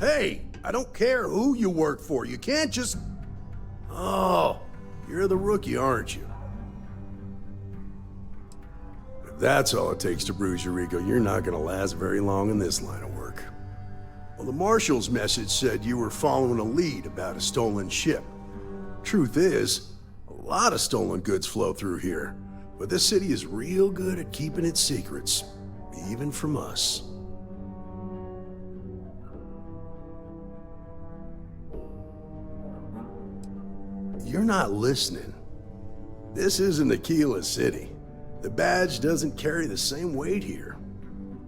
Hey, I don't care who you work for. You can't just... Oh, you're the rookie, aren't you? If that's all it takes to bruise your ego, you're not gonna last very long in this line of work. Well, the Marshal's message said you were following a lead about a stolen ship. Truth is, a lot of stolen goods flow through here, but this city is real good at keeping its secrets, even from us. You're not listening. This isn't Aquila City. The badge doesn't carry the same weight here.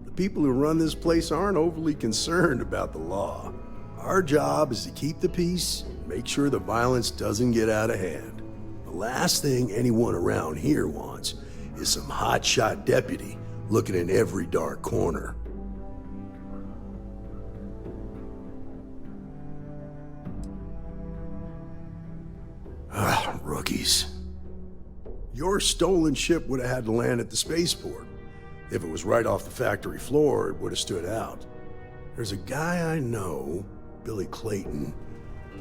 The people who run this place aren't overly concerned about the law. Our job is to keep the peace, and make sure the violence doesn't get out of hand. The last thing anyone around here wants is some hotshot deputy looking in every dark corner. Rookies. Your stolen ship would have had to land at the spaceport. If it was right off the factory floor, it would have stood out. There's a guy I know, Billy Clayton,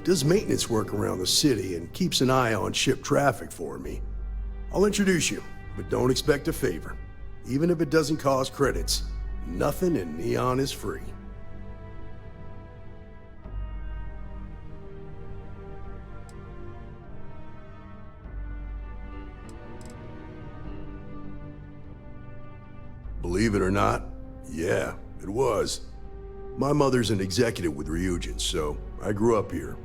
does maintenance work around the city and keeps an eye on ship traffic for me. I'll introduce you, but don't expect a favor. Even if it doesn't cost credits, nothing in Neon is free. Believe it or not, yeah, it was. My mother's an executive with Ryujin, so I grew up here.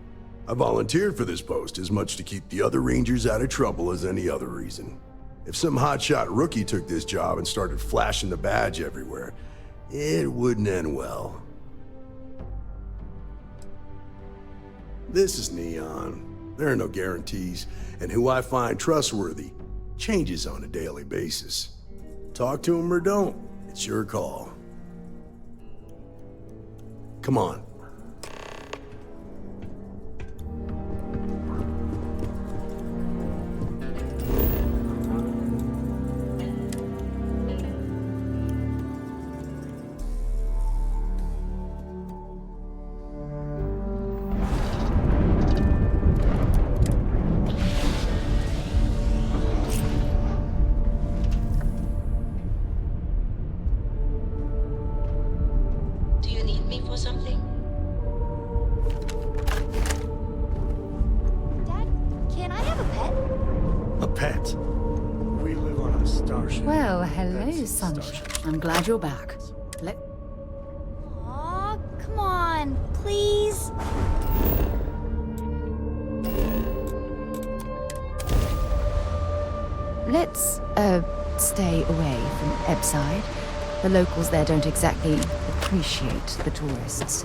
I volunteered for this post as much to keep the other Rangers out of trouble as any other reason. If some hotshot rookie took this job and started flashing the badge everywhere, it wouldn't end well. This is Neon. There are no guarantees, and who I find trustworthy changes on a daily basis. Talk to him or don't, it's your call. Come on. I'm glad you're back. Aw, come on, please. Let's, stay away from Ebside. The locals there don't exactly appreciate the tourists.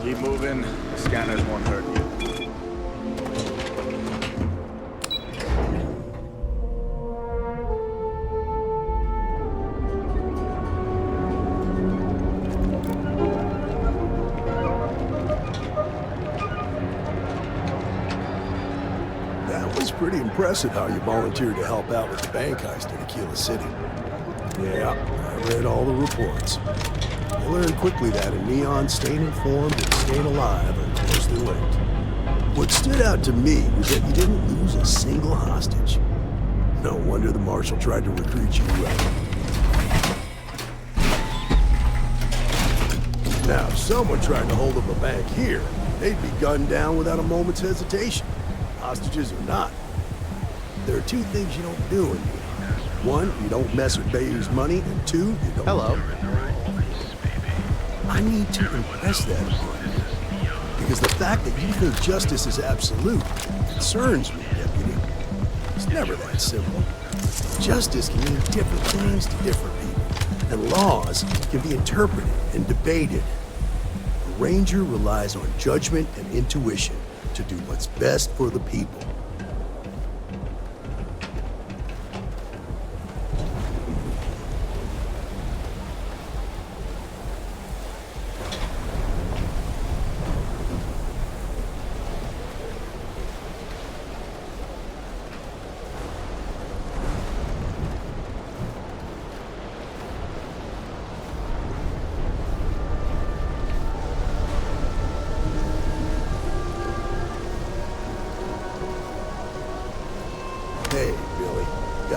Keep moving. The scanners won't hurt you. That was pretty impressive how you volunteered to help out with the bank heist in Aquila City. Yeah, I read all the reports. I learned quickly that in Neon, staying informed and staying alive are closely linked. What stood out to me was that you didn't lose a single hostage. No wonder the Marshal tried to recruit you. Now, if someone tried to hold up a bank here, they'd be gunned down without a moment's hesitation. Hostages or not. There are two things you don't do in Neon. One, you don't mess with Bayou's money, and two, you don't... Hello. I need to impress that upon you. Because the fact that you think justice is absolute concerns me, Deputy. It's never that simple. Justice can mean different things to different people, and laws can be interpreted and debated. A ranger relies on judgment and intuition to do what's best for the people.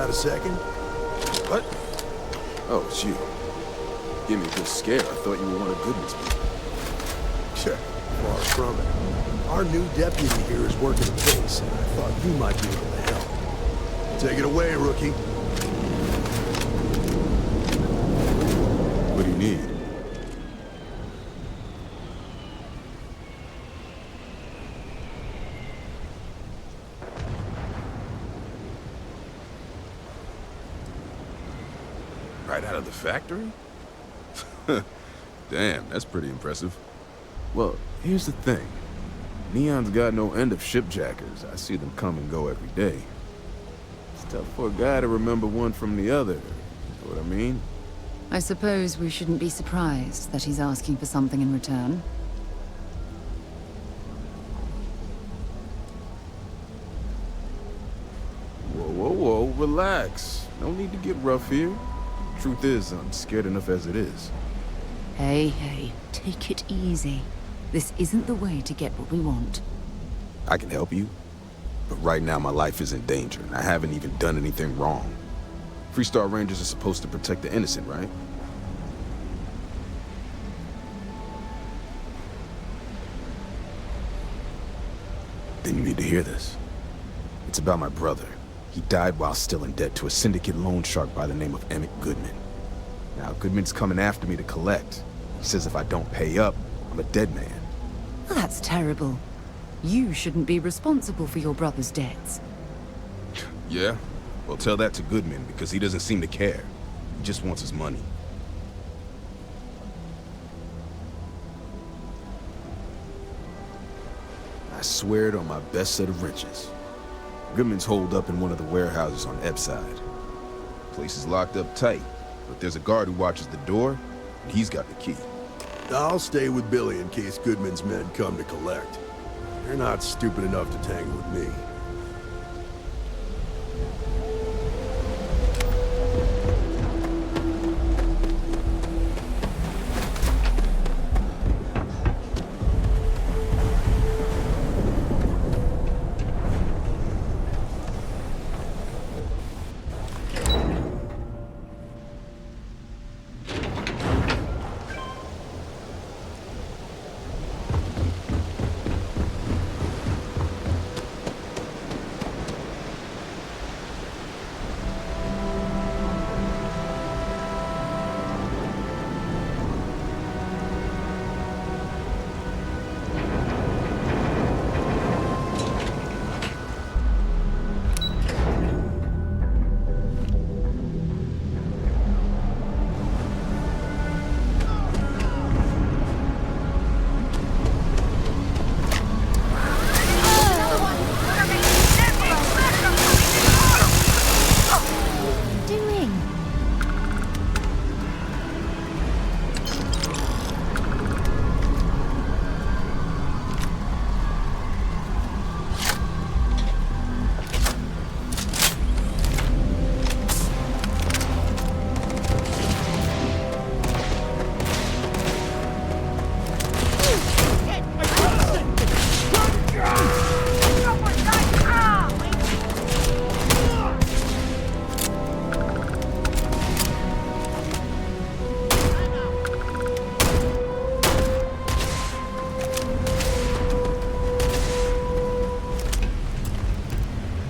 got a second? What? Oh, it's you. Give me a good scare. I thought you were one of Goodman's people. Sure, far from it. Our new deputy here is working a case, and I thought you might be able to help. Take it away, rookie. What do you need? Right out of the factory? Damn, that's pretty impressive. Well, here's the thing. Neon's got no end of shipjackers. I see them come and go every day. It's tough for a guy to remember one from the other. You know what I mean? I suppose we shouldn't be surprised that he's asking for something in return. Whoa, relax. No need to get rough here. Truth is, I'm scared enough as it is. Hey, take it easy. This isn't the way to get what we want. I can help you, but right now my life is in danger, and I haven't even done anything wrong. Freestar Rangers are supposed to protect the innocent, right? Then you need to hear this. It's about my brother. He died while still in debt to a syndicate loan shark by the name of Emmett Goodman. Now, Goodman's coming after me to collect. He says if I don't pay up, I'm a dead man. That's terrible. You shouldn't be responsible for your brother's debts. Yeah? Well, tell that to Goodman, because he doesn't seem to care. He just wants his money. I swear it on my best set of wrenches. Goodman's holed up in one of the warehouses on Ebside. Place is locked up tight, but there's a guard who watches the door, and he's got the key. I'll stay with Billy in case Goodman's men come to collect. They're not stupid enough to tangle with me.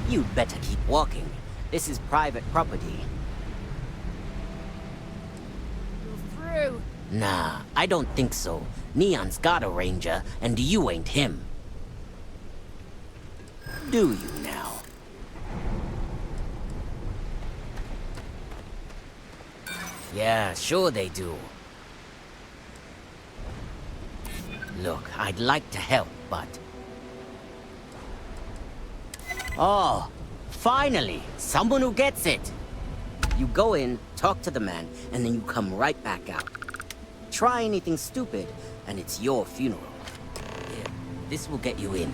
You'd better keep walking. This is private property. Through. Nah, I don't think so. Neon's got a ranger, and you ain't him. Do you now? Yeah, sure they do. Look, I'd like to help, but... Oh, finally! Someone who gets it! You go in, talk to the man, and then you come right back out. Try anything stupid, and it's your funeral. Here, this will get you in.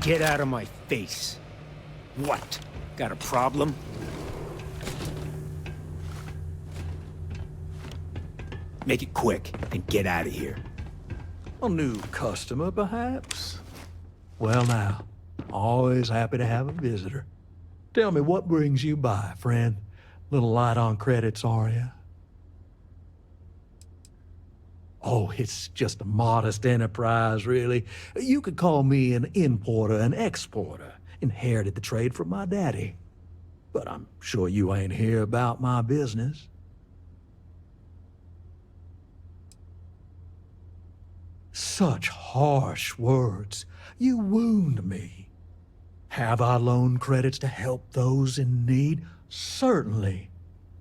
Get out of my face. What? Got a problem? Make it quick and get out of here. A new customer, perhaps? Well now, always happy to have a visitor. Tell me, what brings you by, friend? Little light on credits, are you? Oh, it's just a modest enterprise, really. You could call me an importer and exporter. Inherited the trade from my daddy. But I'm sure you ain't here about my business. Such harsh words. You wound me. Have I loaned credits to help those in need? Certainly.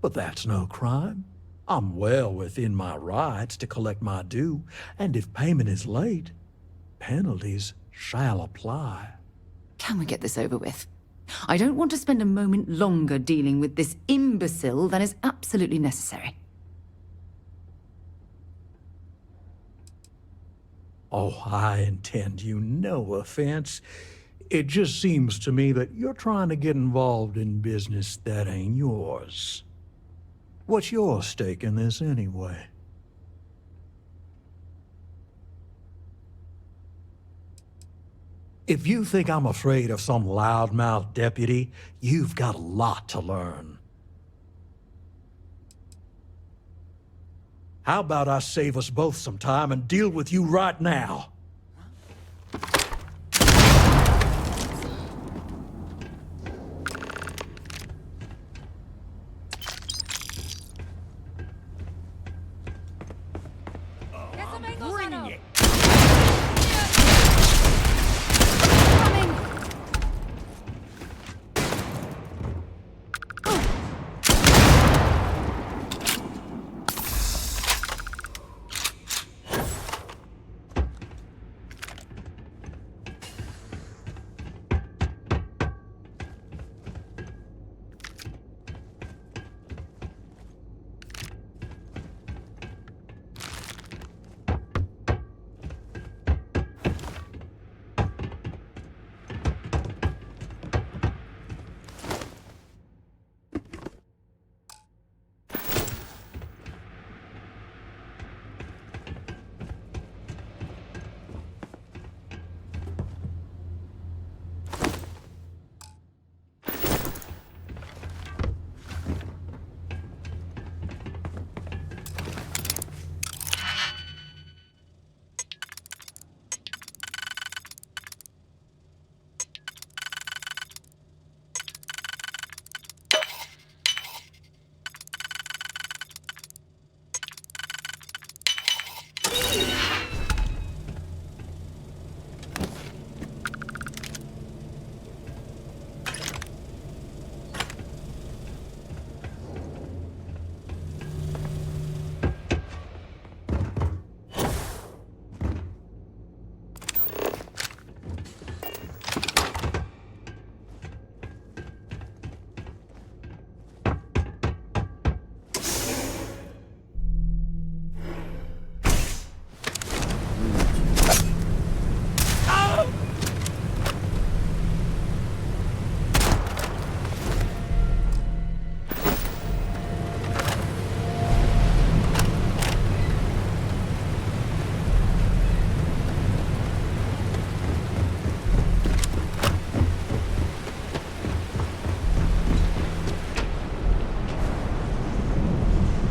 But that's no crime. I'm well within my rights to collect my due, and if payment is late, penalties shall apply. Can we get this over with? I don't want to spend a moment longer dealing with this imbecile than is absolutely necessary. Oh, I intend you no offense. It just seems to me that you're trying to get involved in business that ain't yours. What's your stake in this anyway? If you think I'm afraid of some loudmouth deputy, you've got a lot to learn. How about I save us both some time and deal with you right now? Bring it!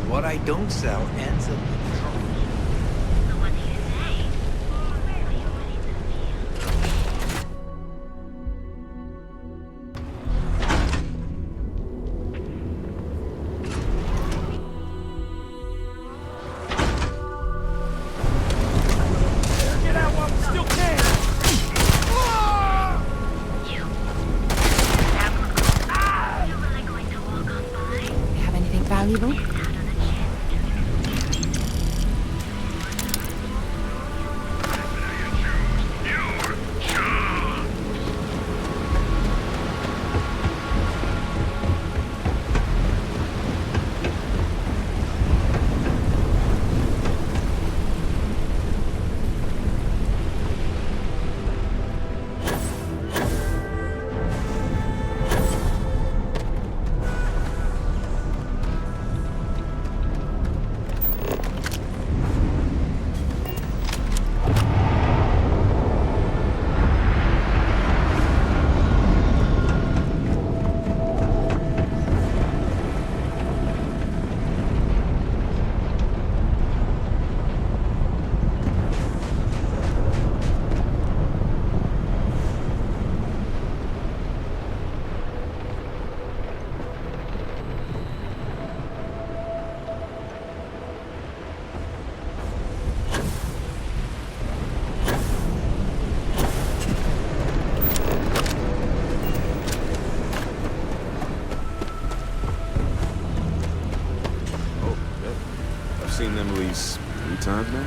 What I don't sell ends up in trouble. Get out while we still can! You have anything valuable? seen them at least 3 times now.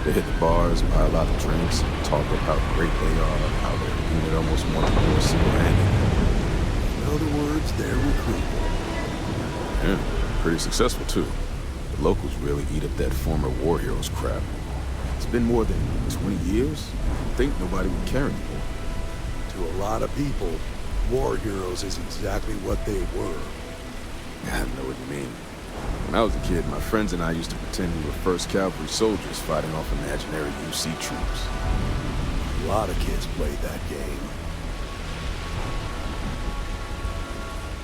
They hit the bars, buy a lot of drinks, and talk about how great they are, how their unit almost won the war single-handed. In other words, they're recruitable. Yeah, pretty successful too. The locals really eat up that former war heroes crap. It's been more than 20 years. I think nobody would care anymore. To a lot of people, war heroes is exactly what they were. I know what you mean. When I was a kid, my friends and I used to pretend we were 1st Cavalry soldiers fighting off imaginary UC troops. A lot of kids played that game.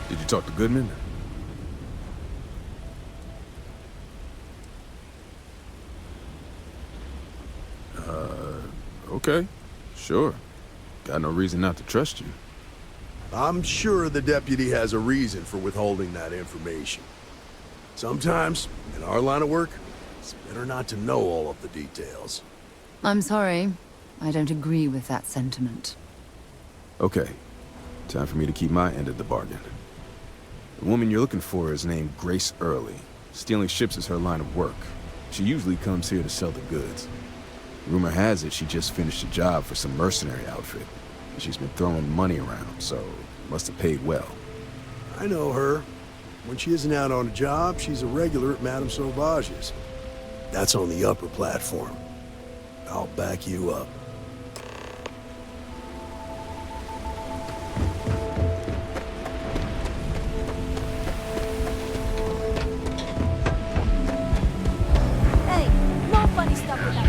Did you talk to Goodman? Okay. Sure. Got no reason not to trust you. I'm sure the deputy has a reason for withholding that information. Sometimes, in our line of work, it's better not to know all of the details. I'm sorry. I don't agree with that sentiment. Okay. Time for me to keep my end of the bargain. The woman you're looking for is named Grace Early. Stealing ships is her line of work. She usually comes here to sell the goods. Rumor has it she just finished a job for some mercenary outfit. And she's been throwing money around, so must have paid well. I know her. When she isn't out on a job, she's a regular at Madame Sauvage's. That's on the upper platform. I'll back you up. Hey, no funny stuff with that.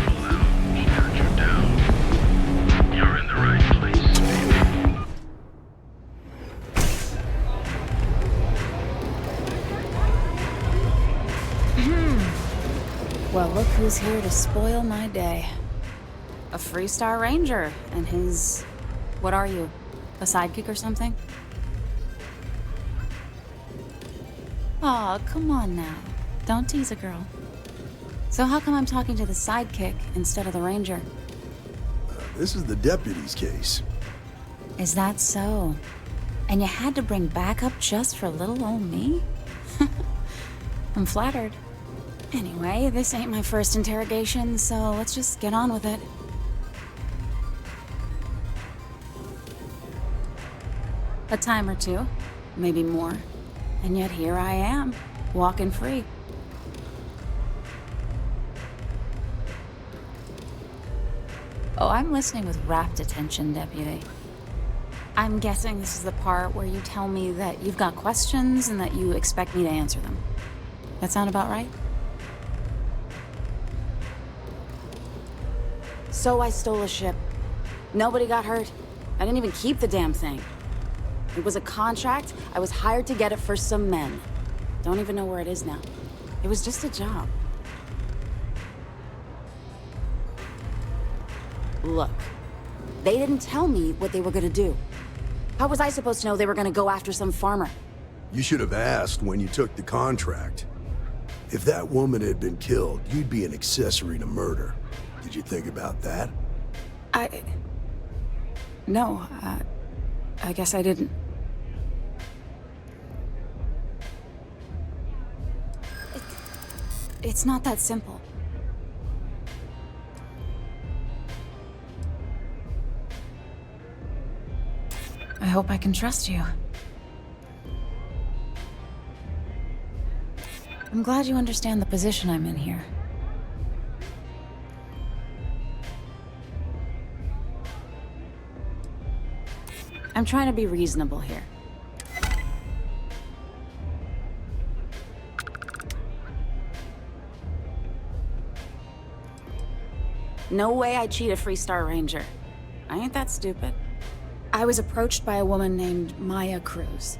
He turned you down. You're in the right place. Well, look who's here to spoil my day. A Freestar Ranger and his... what are you? A sidekick or something? Aw, come on now. Don't tease a girl. So how come I'm talking to the sidekick instead of the ranger? This is the deputy's case. Is that so? And you had to bring backup just for little old me? I'm flattered. Anyway, this ain't my first interrogation, so let's just get on with it. A time or two, maybe more. And yet here I am, walking free. Oh, I'm listening with rapt attention, Deputy. I'm guessing this is the part where you tell me that you've got questions and that you expect me to answer them. That sound about right? So I stole a ship. Nobody got hurt. I didn't even keep the damn thing. It was a contract. I was hired to get it for some men. Don't even know where it is now. It was just a job. Look, they didn't tell me what they were gonna do. How was I supposed to know they were gonna go after some farmer? You should have asked when you took the contract. If that woman had been killed, you'd be an accessory to murder. Did you think about that? No, I guess I didn't. It's not that simple. I hope I can trust you. I'm glad you understand the position I'm in here. I'm trying to be reasonable here. No way I'd cheat a Freestar Ranger. I ain't that stupid. I was approached by a woman named Maya Cruz.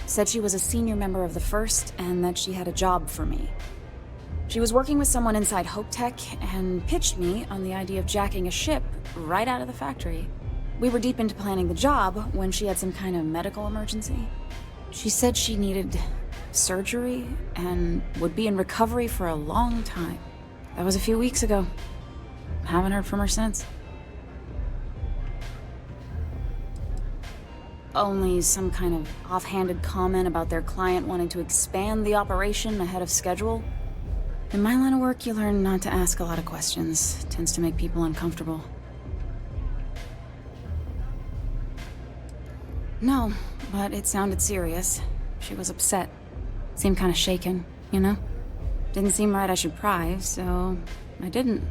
Said she was a senior member of the First and that she had a job for me. She was working with someone inside Hope Tech and pitched me on the idea of jacking a ship right out of the factory. We were deep into planning the job when she had some kind of medical emergency. She said she needed surgery and would be in recovery for a long time. That was a few weeks ago. Haven't heard from her since. Only some kind of offhanded comment about their client wanting to expand the operation ahead of schedule. In my line of work, you learn not to ask a lot of questions. It tends to make people uncomfortable. No, but it sounded serious. She was upset. Seemed kind of shaken, you know? Didn't seem right I should pry, so I didn't.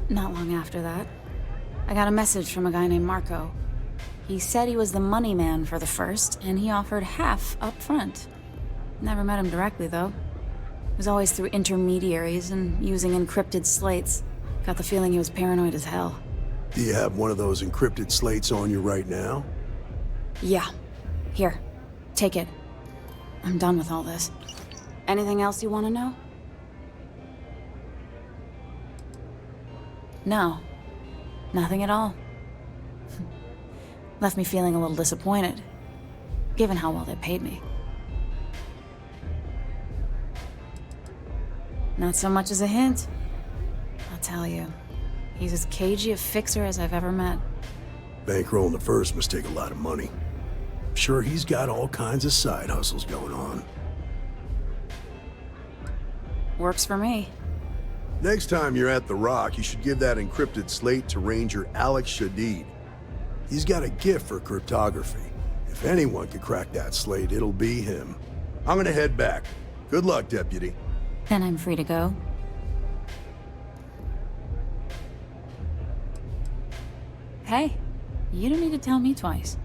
Not long after that, I got a message from a guy named Marco. He said he was the money man for the first, and he offered half up front. Never met him directly, though. It was always through intermediaries and using encrypted slates. Got the feeling he was paranoid as hell. Do you have one of those encrypted slates on you right now? Yeah. Here. Take it. I'm done with all this. Anything else you want to know? No. Nothing at all. Left me feeling a little disappointed, given how well they paid me. Not so much as a hint. I'll tell you. He's as cagey a fixer as I've ever met. Bankrolling the first must take a lot of money. I'm sure he's got all kinds of side hustles going on. Works for me. Next time you're at the Rock, you should give that encrypted slate to Ranger Alex Shadid. He's got a gift for cryptography. If anyone could crack that slate, it'll be him. I'm gonna head back. Good luck, Deputy. Then I'm free to go. Hey, you don't need to tell me twice.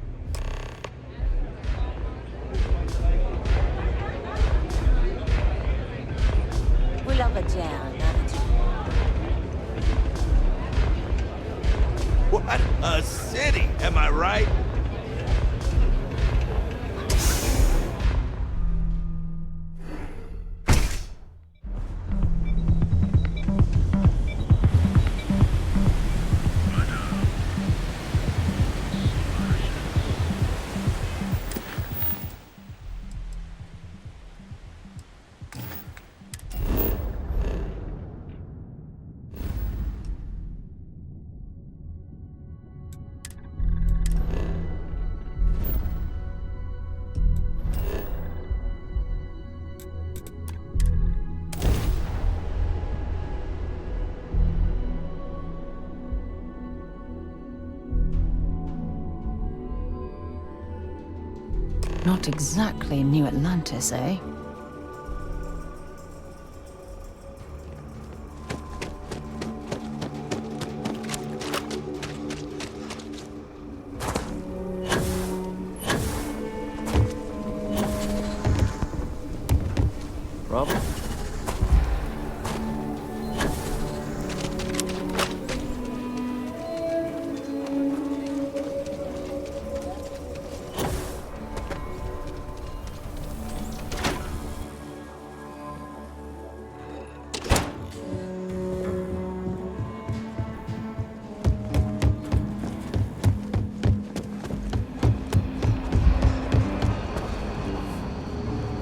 We love a jam, don't you? What a city, am I right? Not exactly New Atlantis, eh? Problem?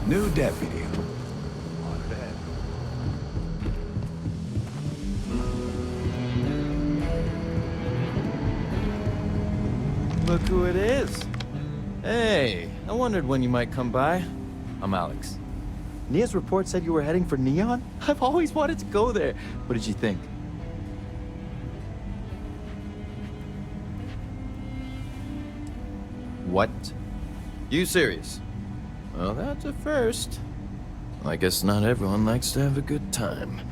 New deputy. Look who it is. Hey, I wondered when you might come by. I'm Alex. Nia's report said you were heading for Neon? I've always wanted to go there. What did you think? What? You serious? Well, that's a first. I guess not everyone likes to have a good time.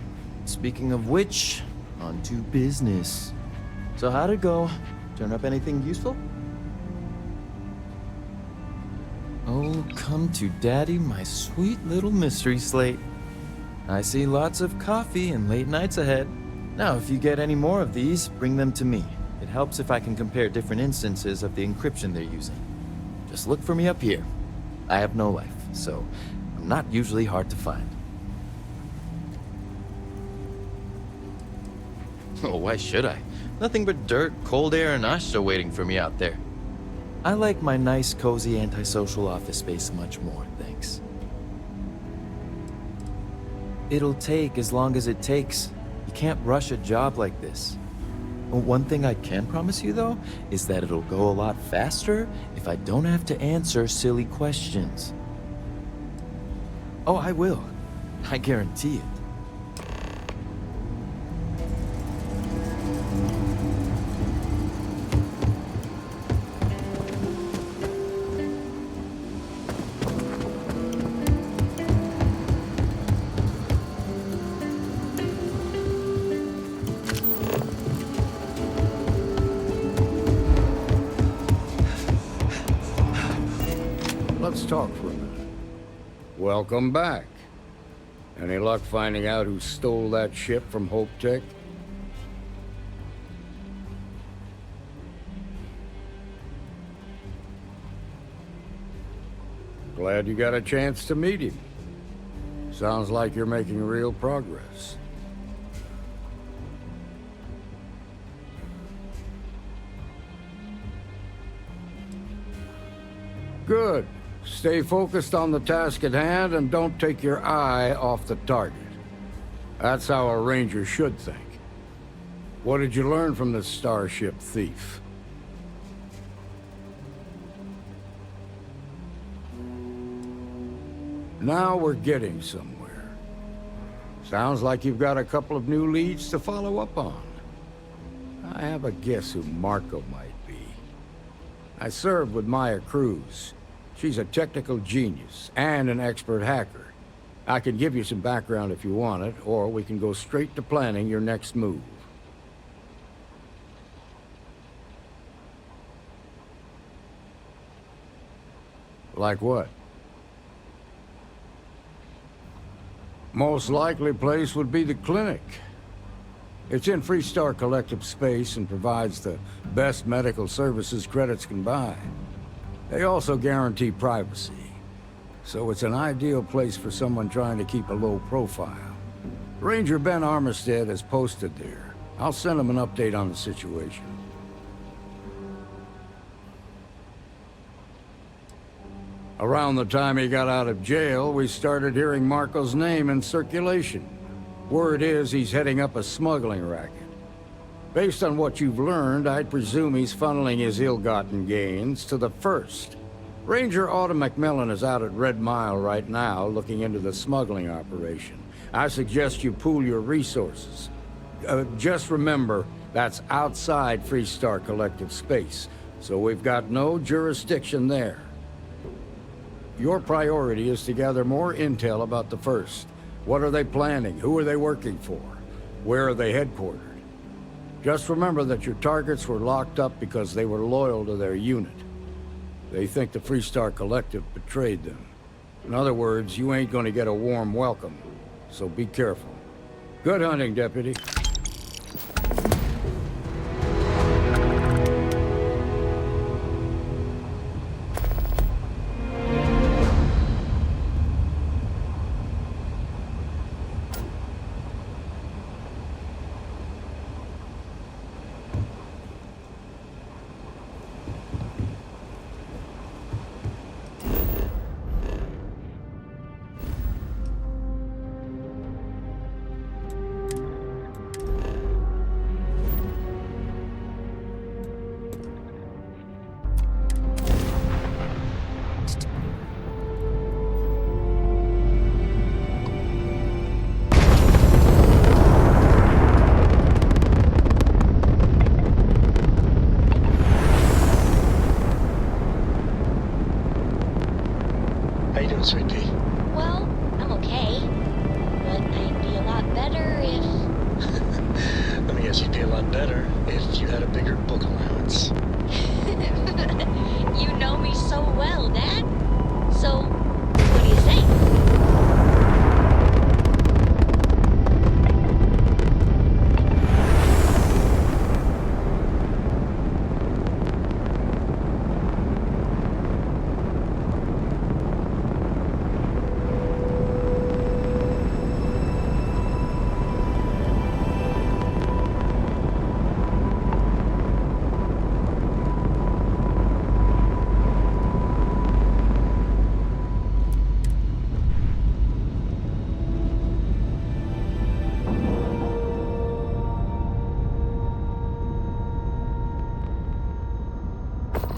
Speaking of which, on to business. So how'd it go? Turn up anything useful? Oh, come to daddy, my sweet little mystery slate. I see lots of coffee and late nights ahead. Now, if you get any more of these, bring them to me. It helps if I can compare different instances of the encryption they're using. Just look for me up here. I have no life, so I'm not usually hard to find. Oh, why should I? Nothing but dirt, cold air, and Asha waiting for me out there. I like my nice, cozy, antisocial office space much more, thanks. It'll take as long as it takes. You can't rush a job like this. One thing I can promise you, though, is that it'll go a lot faster if I don't have to answer silly questions. Oh, I will. I guarantee it. Let's talk for a minute. Welcome back. Any luck finding out who stole that ship from Hope Tech? Glad you got a chance to meet him. Sounds like you're making real progress. Good. Stay focused on the task at hand and don't take your eye off the target. That's how a ranger should think. What did you learn from this starship thief? Now we're getting somewhere. Sounds like you've got a couple of new leads to follow up on. I have a guess who Marco might be. I served with Maya Cruz. She's a technical genius and an expert hacker. I can give you some background if you want it, or we can go straight to planning your next move. Like what? Most likely place would be the clinic. It's in Freestar Collective space and provides the best medical services credits can buy. They also guarantee privacy, so it's an ideal place for someone trying to keep a low profile. Ranger Ben Armistead is posted there. I'll send him an update on the situation. Around the time he got out of jail, we started hearing Marco's name in circulation. Word is he's heading up a smuggling racket. Based on what you've learned, I'd presume he's funneling his ill-gotten gains to the First. Ranger Autumn McMillan is out at Red Mile right now, looking into the smuggling operation. I suggest you pool your resources. Just remember, that's outside Freestar Collective space, so we've got no jurisdiction there. Your priority is to gather more intel about the First. What are they planning? Who are they working for? Where are they headquartered? Just remember that your targets were locked up because they were loyal to their unit. They think the Freestar Collective betrayed them. In other words, you ain't gonna get a warm welcome, so be careful. Good hunting, Deputy. Sweetie. Well, I'm okay. But I'd be a lot better if... Let me guess, you'd be a lot better if you had a bigger book allowance. You know me so well, Dad. So, what do you say?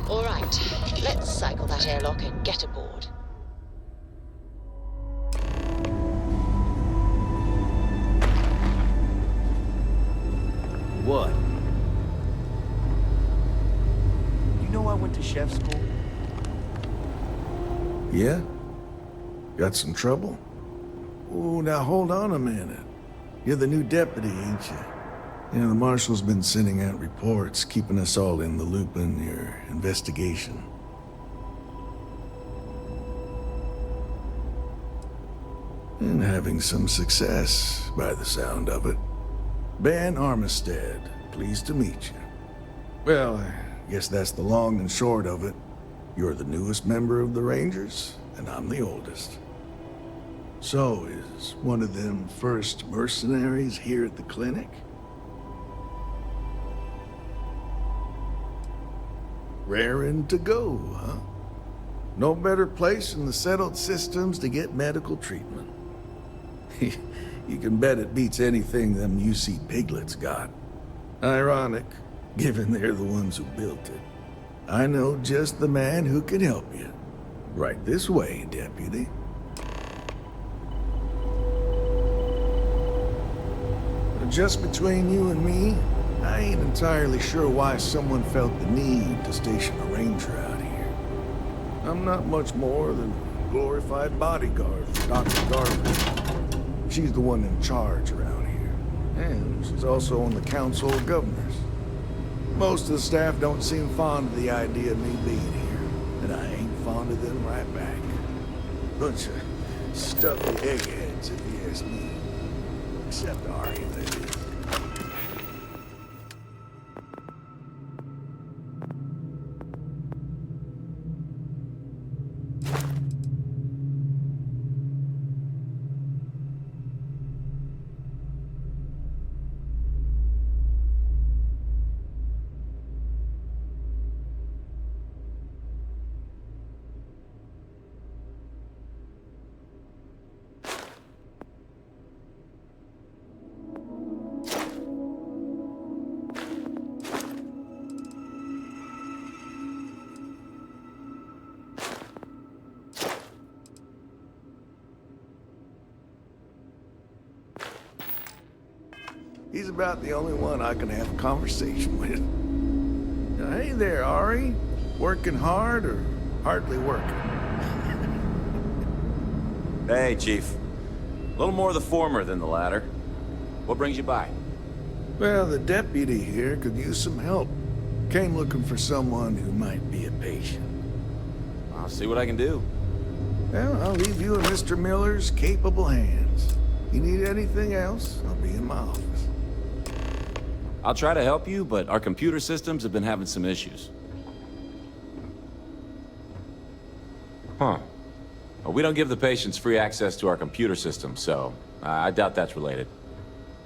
All right, let's cycle that airlock and get aboard. What? You know I went to chef school? Yeah? Got some trouble? Oh, now hold on a minute. You're the new deputy, ain't you? You know, the marshal's been sending out reports, keeping us all in the loop in your investigation. And having some success, by the sound of it. Ben Armistead, pleased to meet you. Well, I guess that's the long and short of it. You're the newest member of the Rangers, and I'm the oldest. So, is one of them first mercenaries here at the clinic? Raring to go, huh? No better place in the settled systems to get medical treatment. You can bet it beats anything them UC piglets got. Ironic, given they're the ones who built it. I know just the man who can help you. Right this way, Deputy. Just between you and me, I ain't entirely sure why someone felt the need to station a ranger out here. I'm not much more than a glorified bodyguard for Dr. Garvin. She's the one in charge around here, and she's also on the Council of Governors. Most of the staff don't seem fond of the idea of me being here, and I ain't fond of them right back. Bunch of stuffy eggheads, if you ask me. Except Ari, that is. He's about the only one I can have a conversation with. Now, hey there, Ari. Working hard or hardly working? Hey, Chief. A little more the former than the latter. What brings you by? Well, the deputy here could use some help. Came looking for someone who might be a patient. I'll see what I can do. Well, I'll leave you in Mr. Miller's capable hands. You need anything else, I'll be in my office. I'll try to help you, but our computer systems have been having some issues. Huh. Well, we don't give the patients free access to our computer system, so I doubt that's related.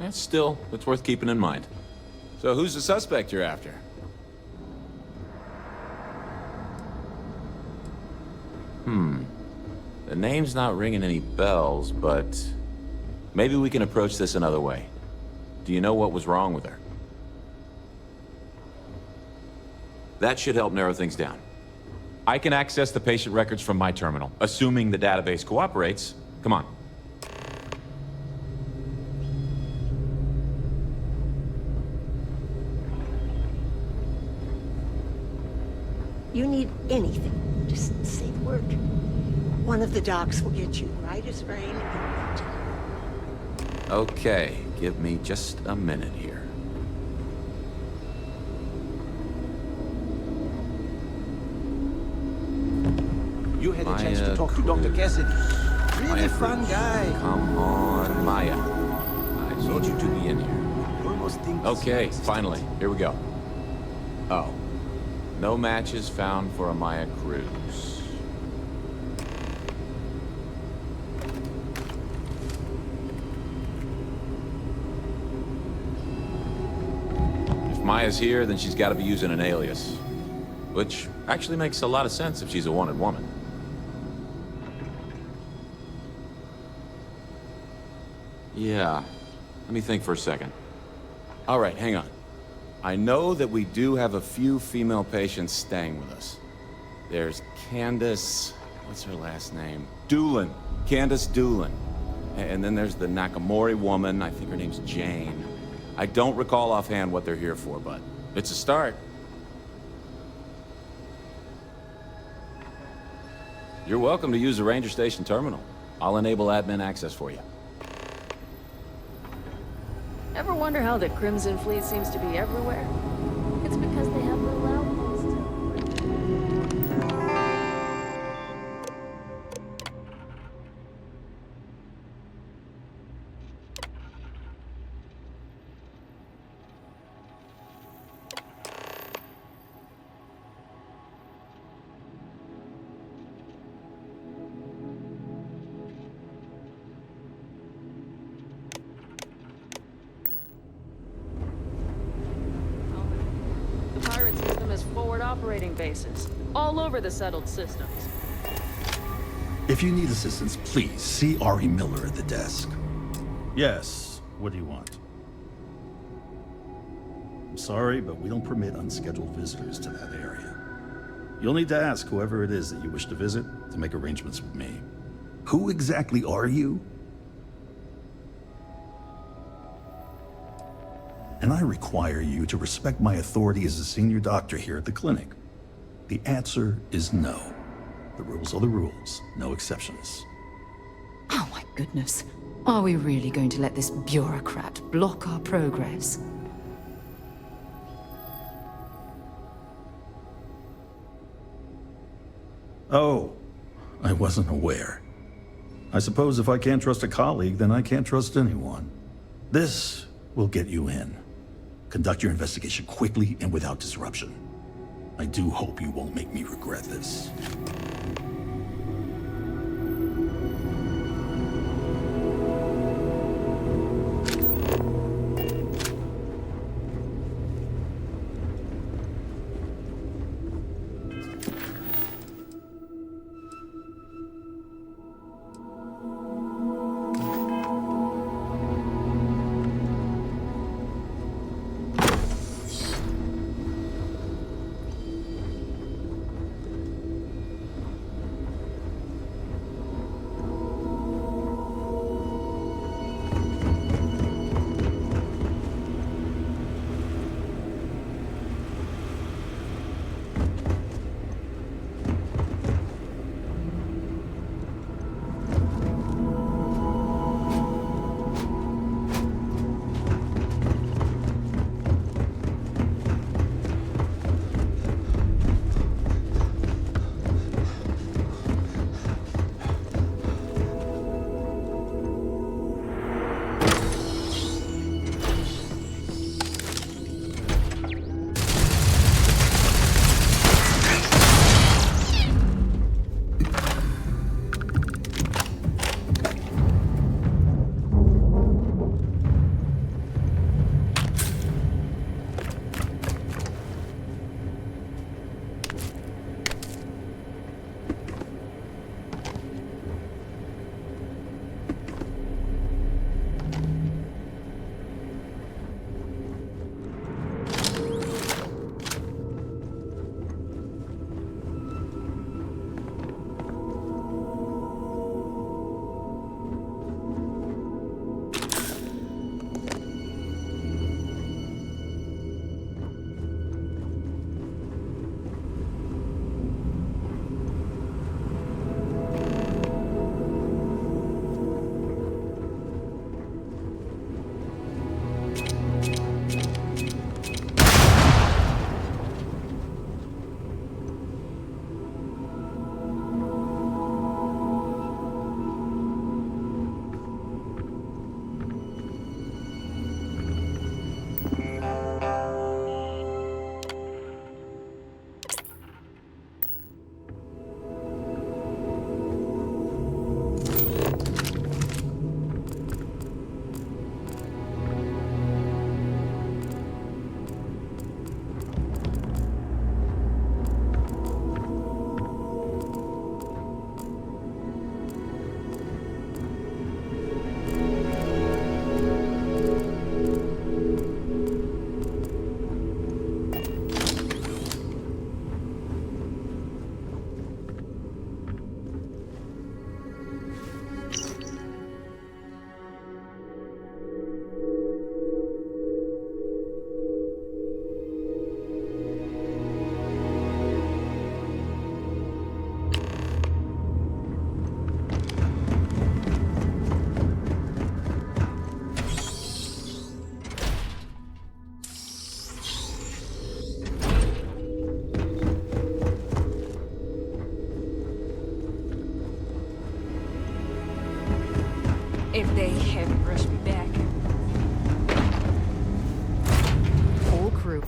Still, it's worth keeping in mind. So who's the suspect you're after? The name's not ringing any bells, but maybe we can approach this another way. Do you know what was wrong with her? That should help narrow things down. I can access the patient records from my terminal, assuming the database cooperates. Come on. You need anything, just say the word. One of the docs will get you right as rain in no time. Okay, give me just a minute here. You had a chance to talk to Dr. Cassidy. Really fun guy. Come on, Maya. I need you to be in here. Okay, finally. Here we go. Oh. No matches found for a Maya Cruz. If Maya's here, then she's got to be using an alias. Which actually makes a lot of sense if she's a wanted woman. Yeah. Let me think for a second. All right, hang on. I know that we do have a few female patients staying with us. There's Candace... what's her last name? Doolin. Candace Doolin. And then there's the Nakamori woman. I think her name's Jane. I don't recall offhand what they're here for, but it's a start. You're welcome to use the Ranger Station terminal. I'll enable admin access for you. Ever wonder how the Crimson Fleet seems to be everywhere? It's because they have little outposts. Operating bases all over the settled systems. If you need assistance, please see Ari Miller at the desk. Yes, what do you want? I'm sorry, but we don't permit unscheduled visitors to that area. You'll need to ask whoever it is that you wish to visit to make arrangements with me. Who exactly are you? And I require you to respect my authority as a senior doctor here at the clinic. The answer is no. The rules are the rules, no exceptions. Oh my goodness. Are we really going to let this bureaucrat block our progress? Oh, I wasn't aware. I suppose if I can't trust a colleague, then I can't trust anyone. This will get you in. Conduct your investigation quickly and without disruption. I do hope you won't make me regret this. if they hadn't rushed me back. All crew.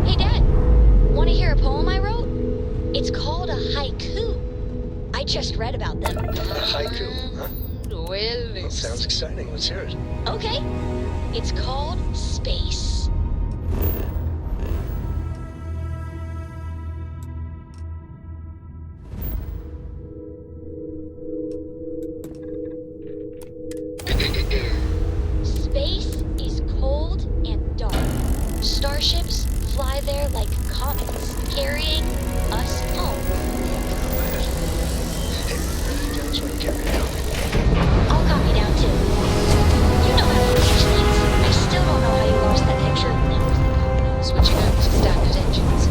Hey, Dad. Want to hear a poem I wrote? It's called a haiku. I just read about them. A haiku, huh? Well, Sounds exciting. Let's hear it. okay. It's called Space. Space is cold and dark. Starships fly there like comets, carrying us home. I'll copy down too. You know how to teach things. I still don't know how you lost that picture. Switching over to standard engines.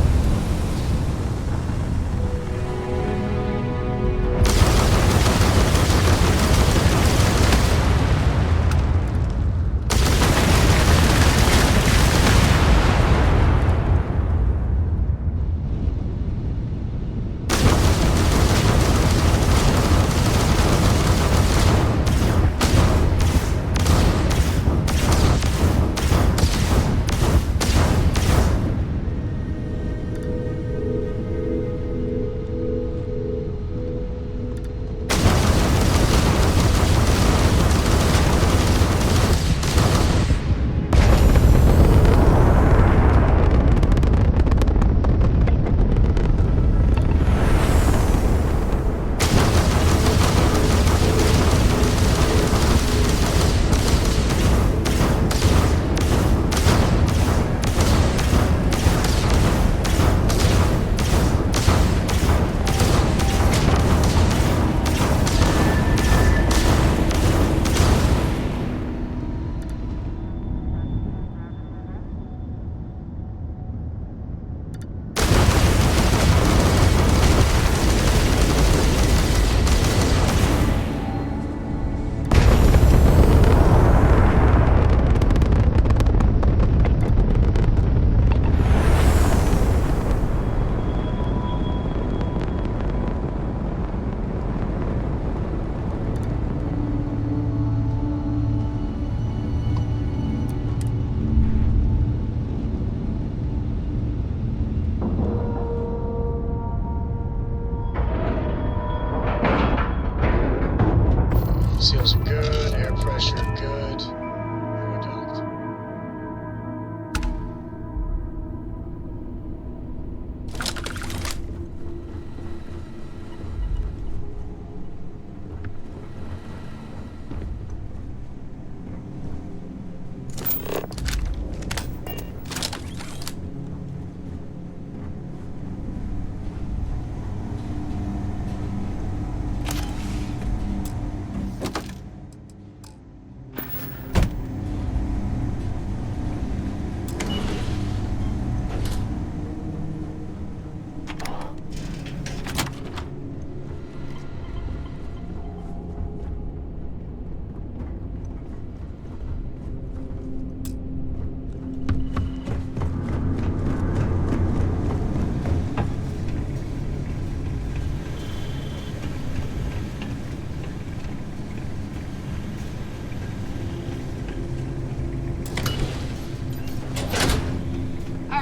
Seals are good, air pressure good. Air duct.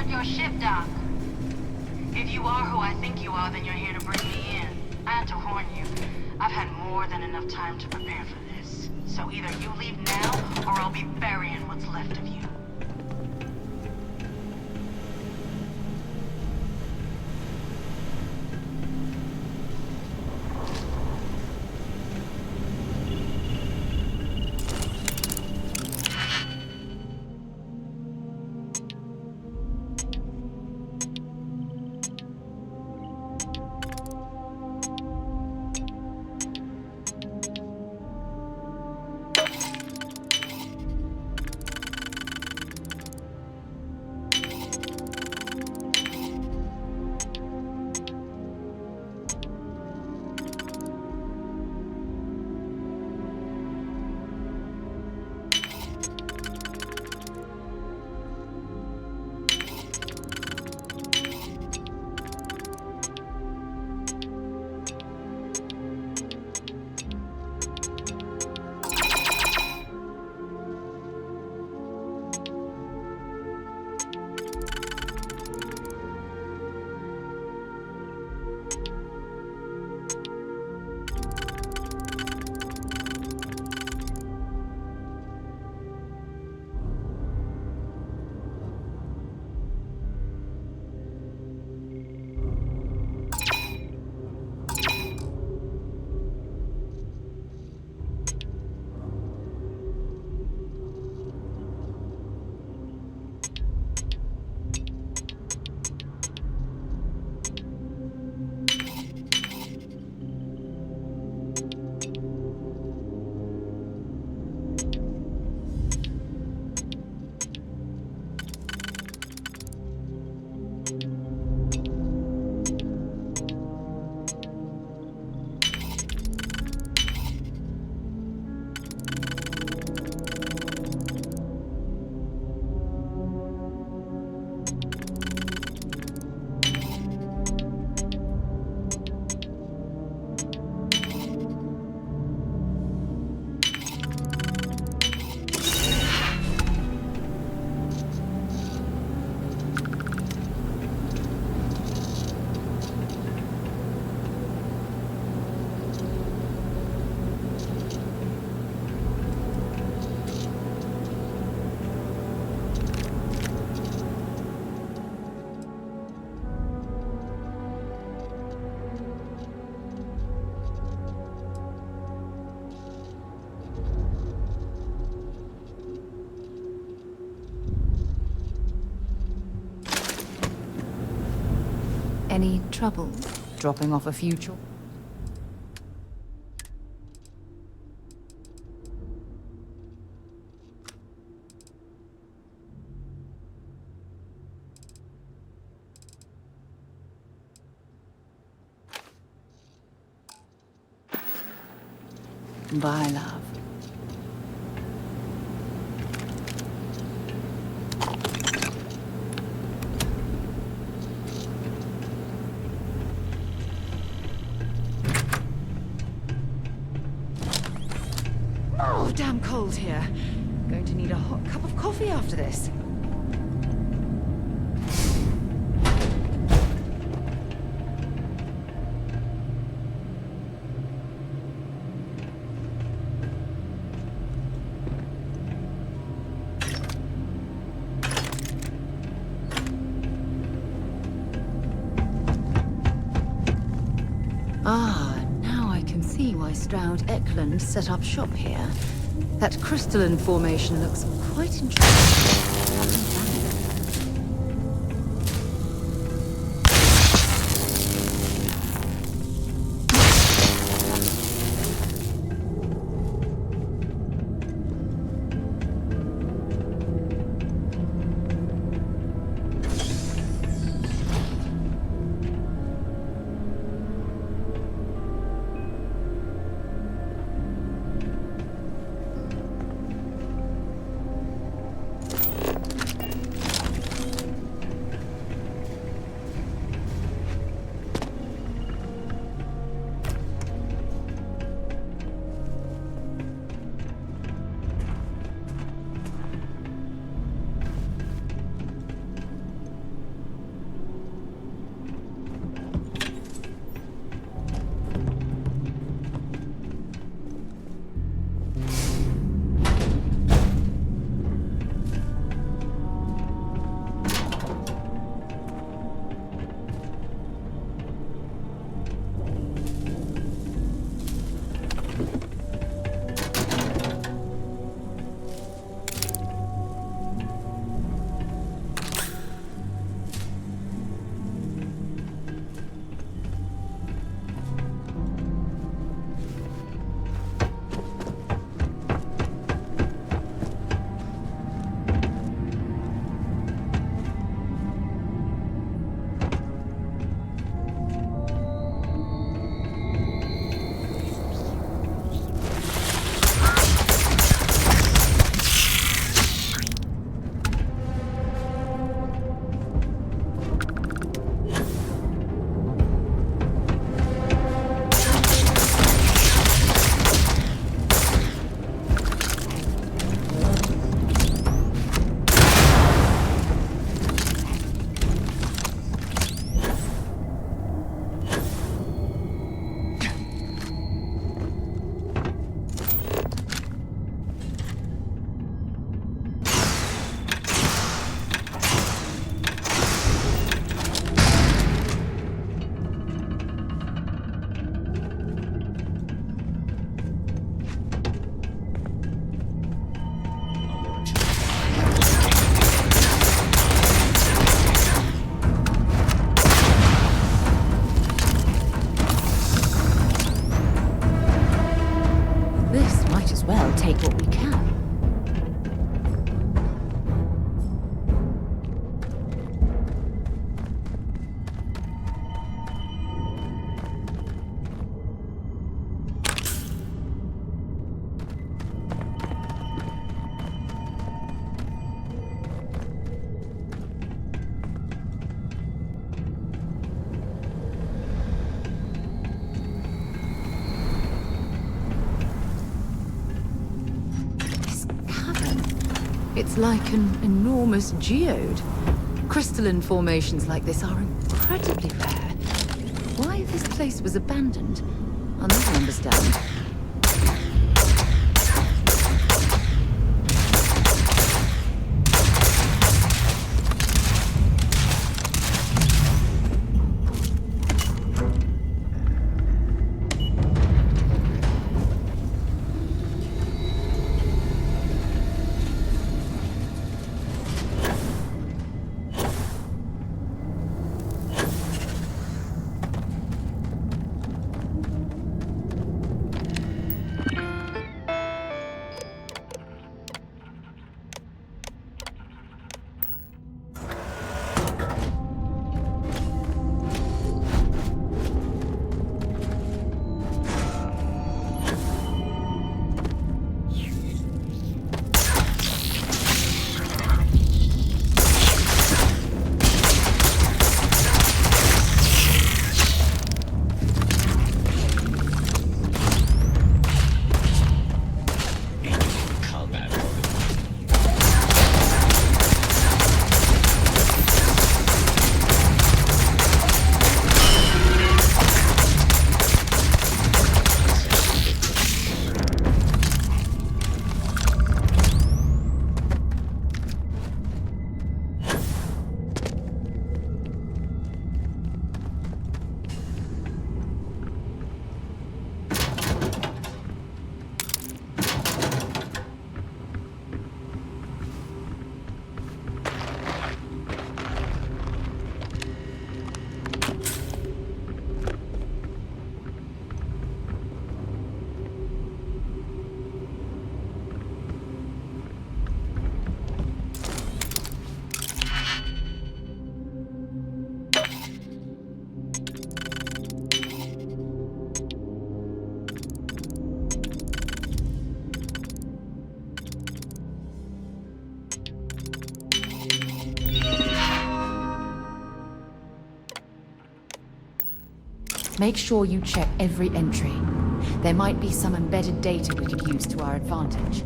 Your ship, Doc. If you are who I think you are, then you're here to bring me in. I had to warn you. I've had more than enough time to prepare for this. So either you leave now, or I'll be burying what's left of you. Any trouble dropping off a few chores? Bye, love. Oh, damn cold here. Going to need a hot cup of coffee after this. Ah, now I can see why Stroud Eklund set up shop here. That crystalline formation looks quite interesting. Take what we can. It's like an enormous geode. Crystalline formations like this are incredibly rare. Why this place was abandoned, I'll never understand. Make sure you check every entry. There might be some embedded data we could use to our advantage.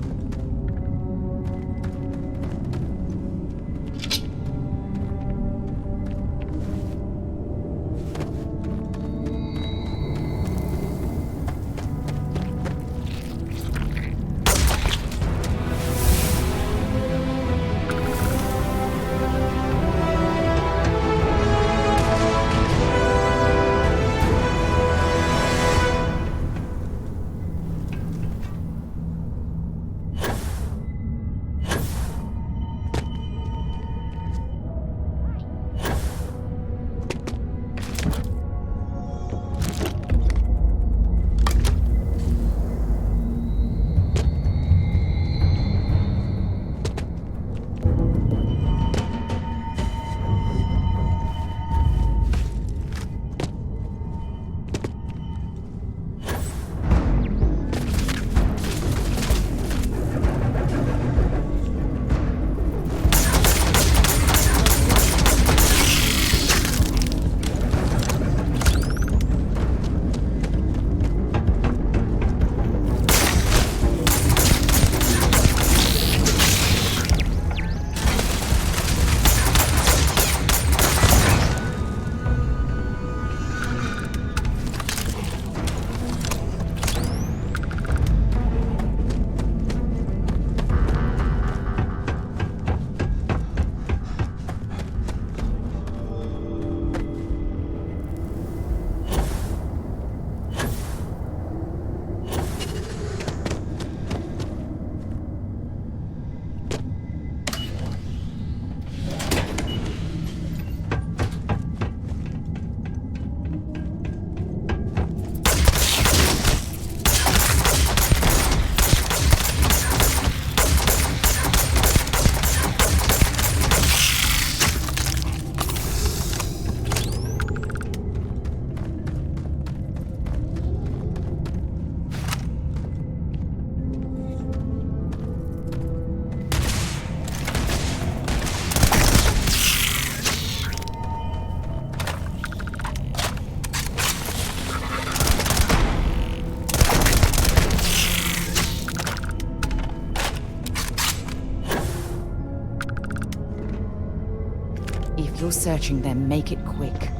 If you're searching them, make it quick.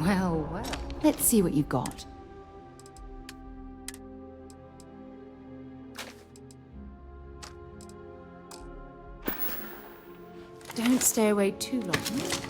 Well, well. Let's see what you've got. Don't stay away too long.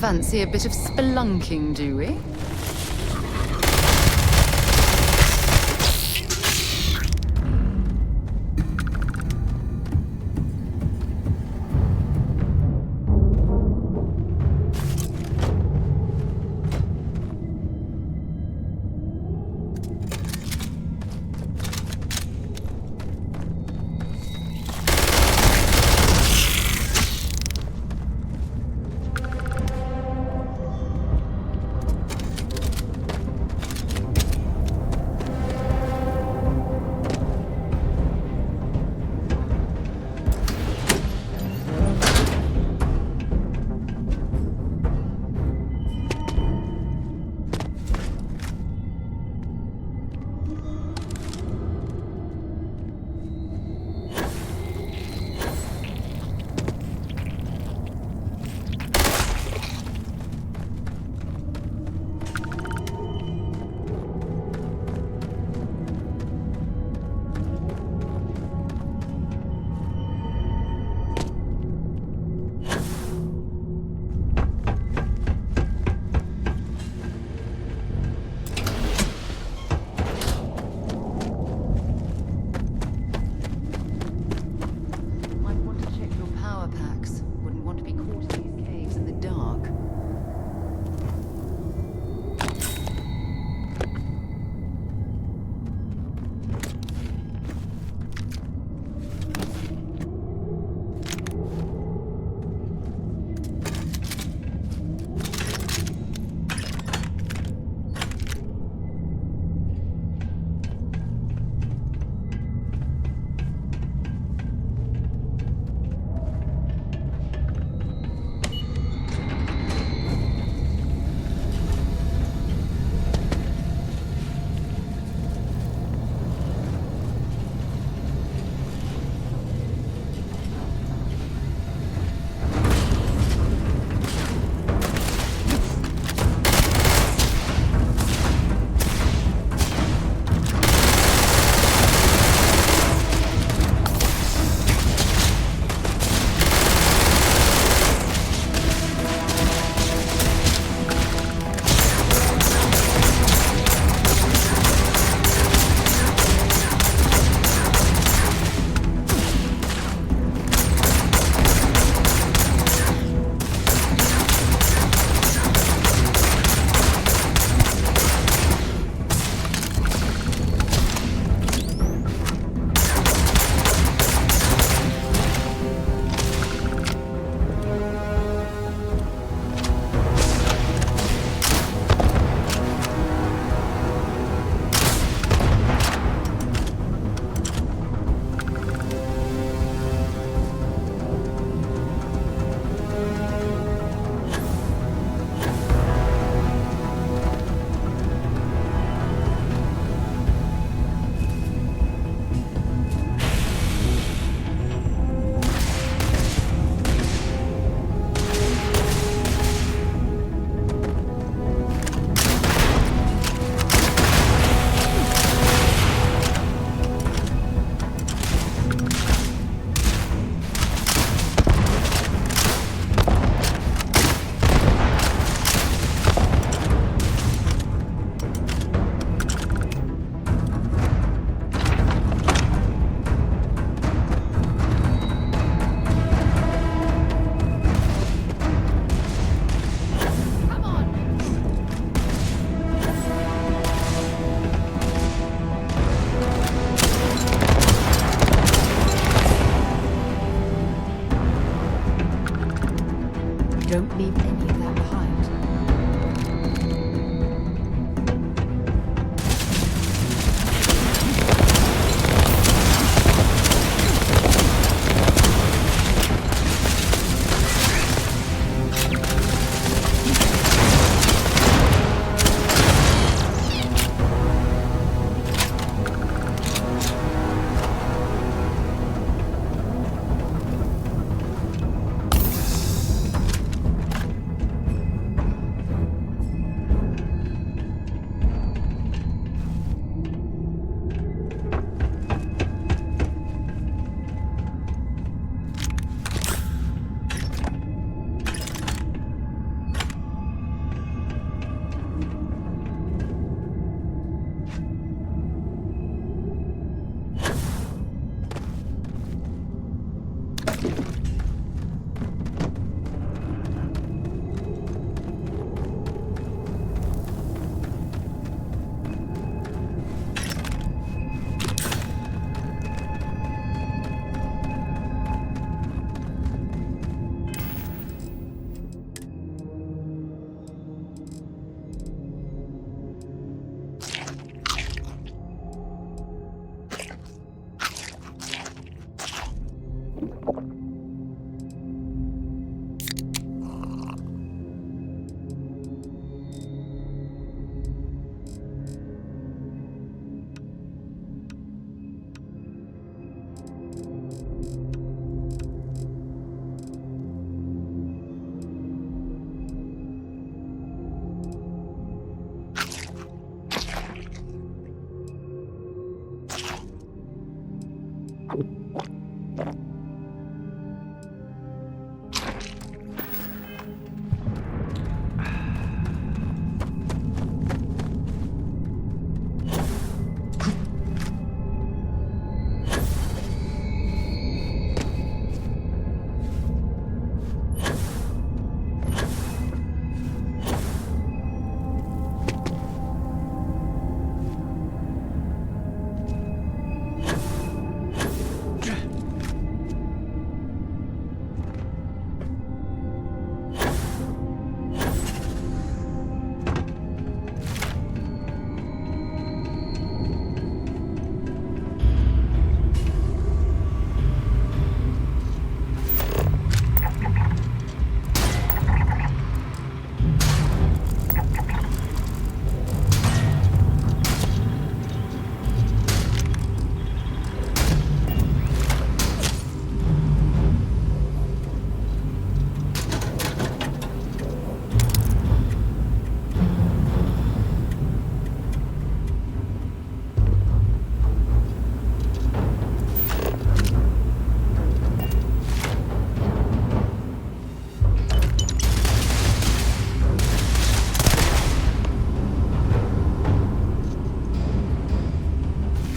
Fancy a bit of spelunking, do we?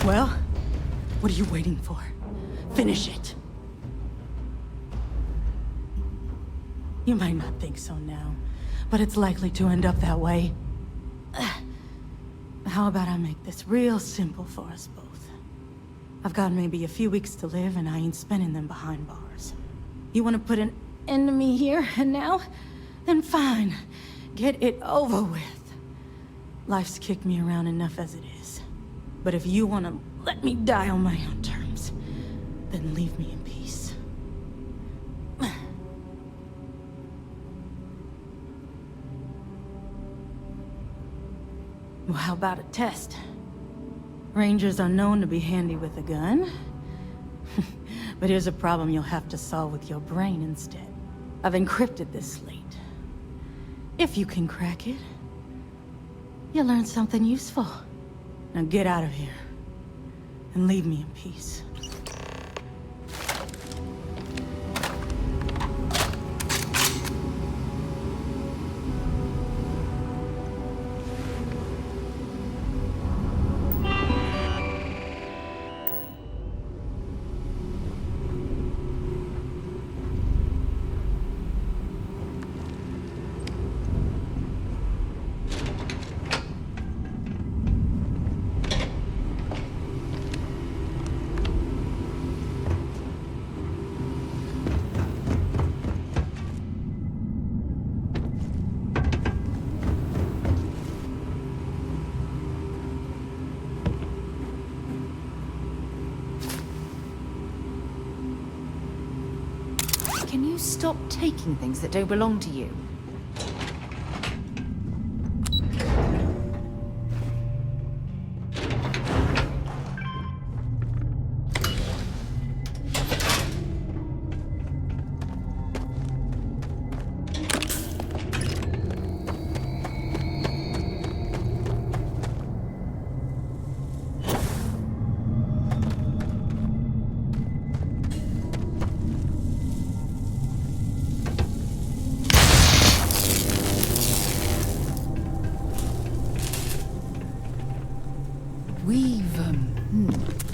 Well, what are you waiting for? Finish it. You might not think so now, but it's likely to end up that way. How about I make this real simple for us both? I've got maybe a few weeks to live, and I ain't spending them behind bars. You want to put an end to me here and now? Then fine. Get it over with. Life's kicked me around enough as it is. But if you want to let me die on my own terms, then leave me in peace. Well, how about a test? Rangers are known to be handy with a gun. But here's a problem you'll have to solve with your brain instead. I've encrypted this slate. If you can crack it, you'll learn something useful. Now get out of here, and leave me in peace. Can you stop taking things that don't belong to you?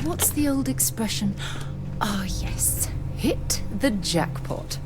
What's the old expression? Ah, yes. Hit the jackpot.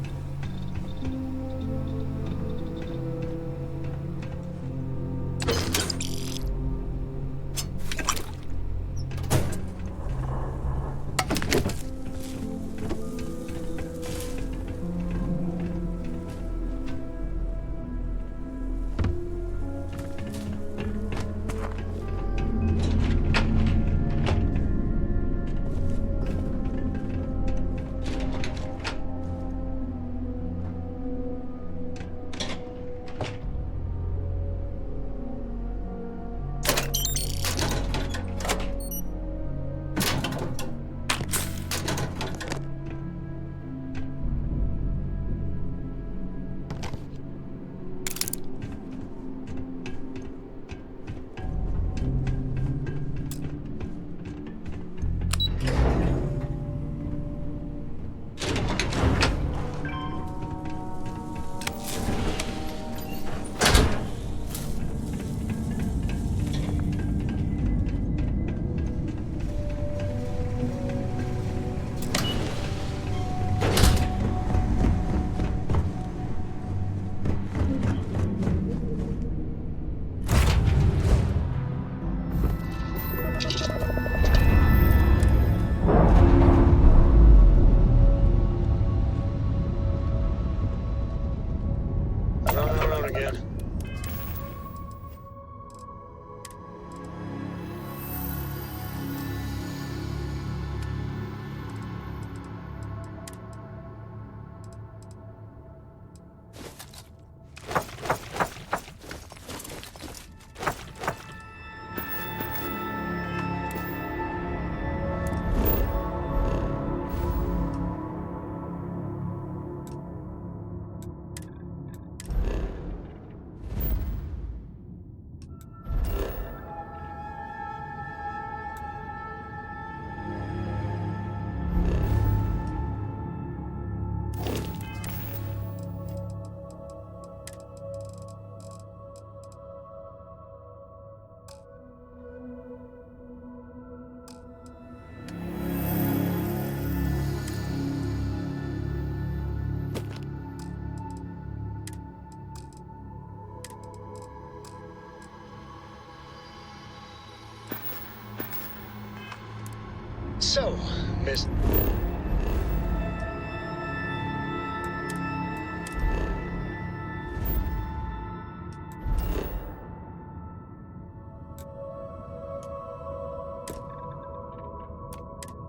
So, Miss...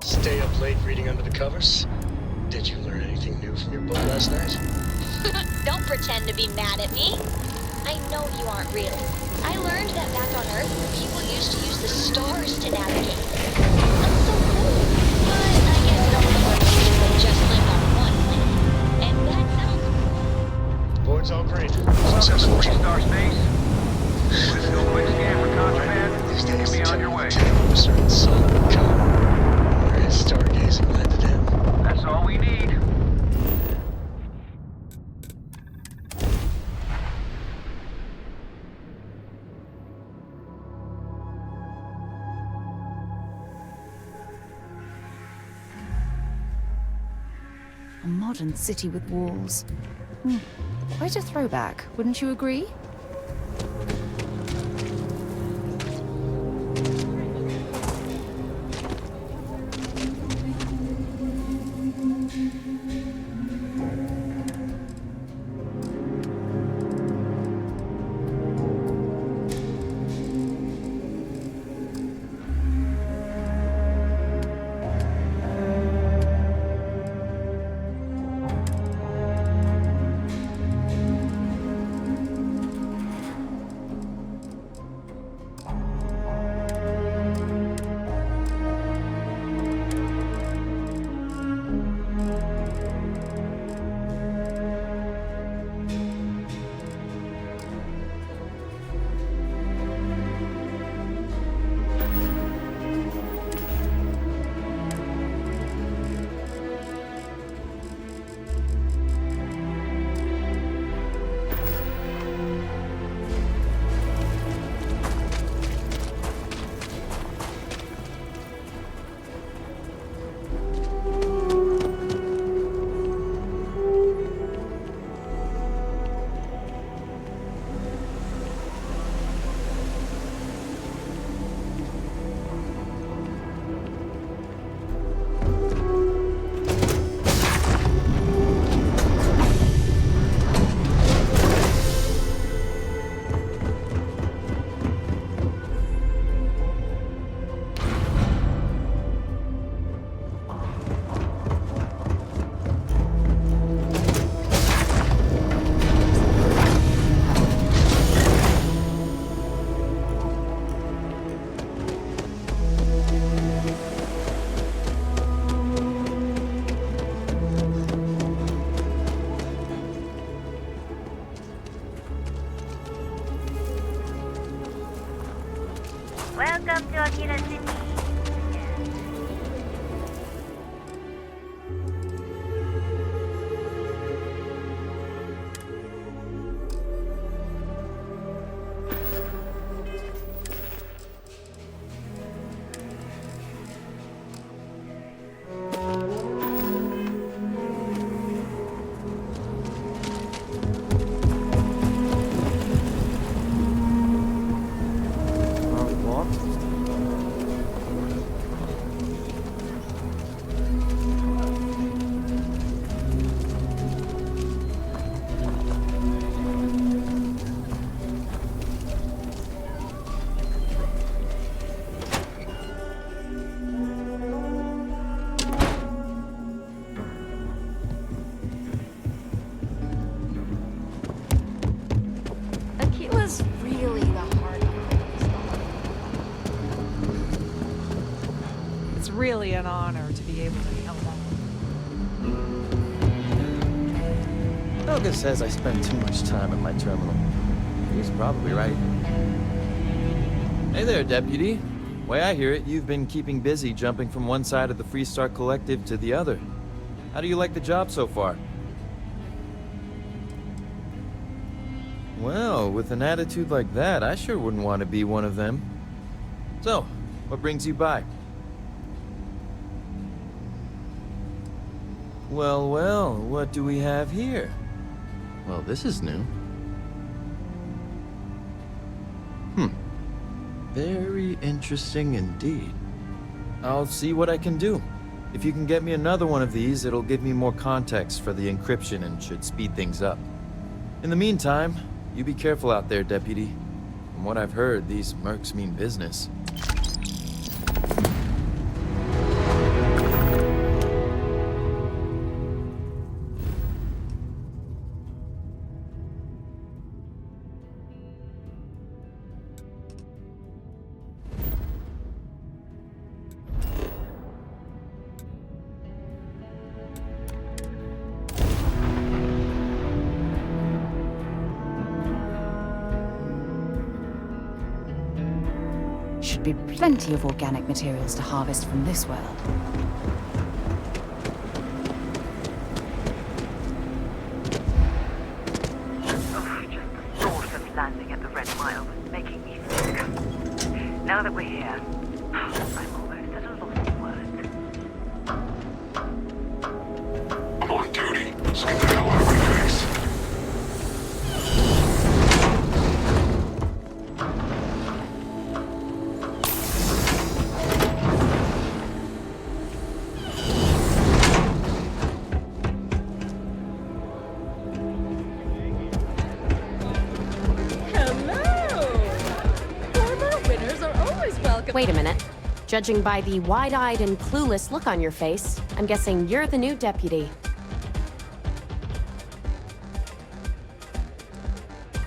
Stay up late reading under the covers? Did you learn anything new from your book last night? Don't pretend to be mad at me. I know you aren't real. I learned that back on Earth, people used to use the stars to navigate. That's so cool. But I guess no one ever noticed they just lived on one planet. And that sounds cool. Board's all green. Welcome to Star Space. With no quick scan for contraband, you'll be on your way. A certain son of a gun, where his stargazing landed him. That's all we need. A modern city with walls. Quite a throwback, wouldn't you agree? Welcome to Akira City. Aquila's really the heart of this. It's really an honor to be able to help out. Helga says I spend too much time at my terminal. He's probably right. Hey there, Deputy. Way I hear it, you've been keeping busy jumping from one side of the Freestar Collective to the other. How do you like the job so far? Well, with an attitude like that, I sure wouldn't want to be one of them. So, what brings you by? Well, well, what do we have here? Well, this is new. Very interesting indeed. I'll see what I can do. If you can get me another one of these, it'll give me more context for the encryption and should speed things up. In the meantime, you be careful out there, Deputy. From what I've heard, these mercs mean business. Should be plenty of organic materials to harvest from this world. Oh, just the thought of landing at the Red Mile was making me sick. Now that we're here, I'm almost at a loss of words. I'm on duty. Let's get the hell out of my face. Wait a minute. Judging by the wide-eyed and clueless look on your face, I'm guessing you're the new deputy.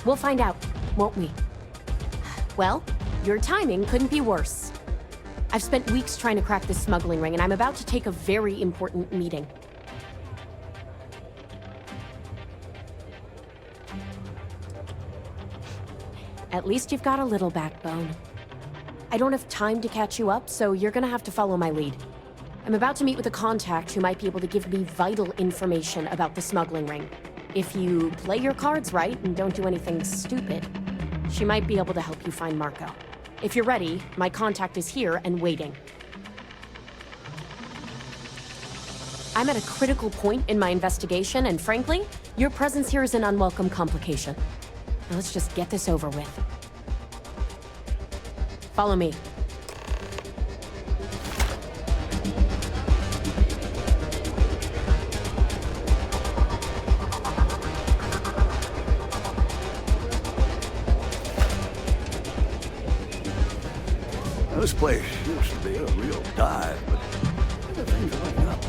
We'll find out, won't we? Well, your timing couldn't be worse. I've spent weeks trying to crack this smuggling ring, and I'm about to take a very important meeting. At least you've got a little backbone. I don't have time to catch you up, so you're gonna have to follow my lead. I'm about to meet with a contact who might be able to give me vital information about the smuggling ring. If you play your cards right and don't do anything stupid, she might be able to help you find Marco. If you're ready, my contact is here and waiting. I'm at a critical point in my investigation, and frankly, your presence here is an unwelcome complication. Now let's just get this over with. Follow me. This place used to be a real dive, but everything's looking up.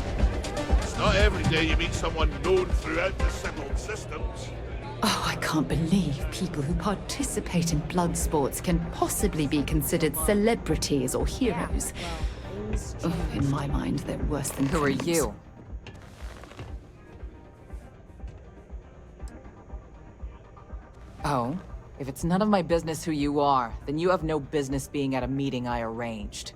It's not every day you meet someone known throughout the settled systems. Oh, I can't believe people who participate in blood sports can possibly be considered celebrities or heroes. Oh, in my mind, they're worse than Who are you? Oh? If it's none of my business who you are, then you have no business being at a meeting I arranged.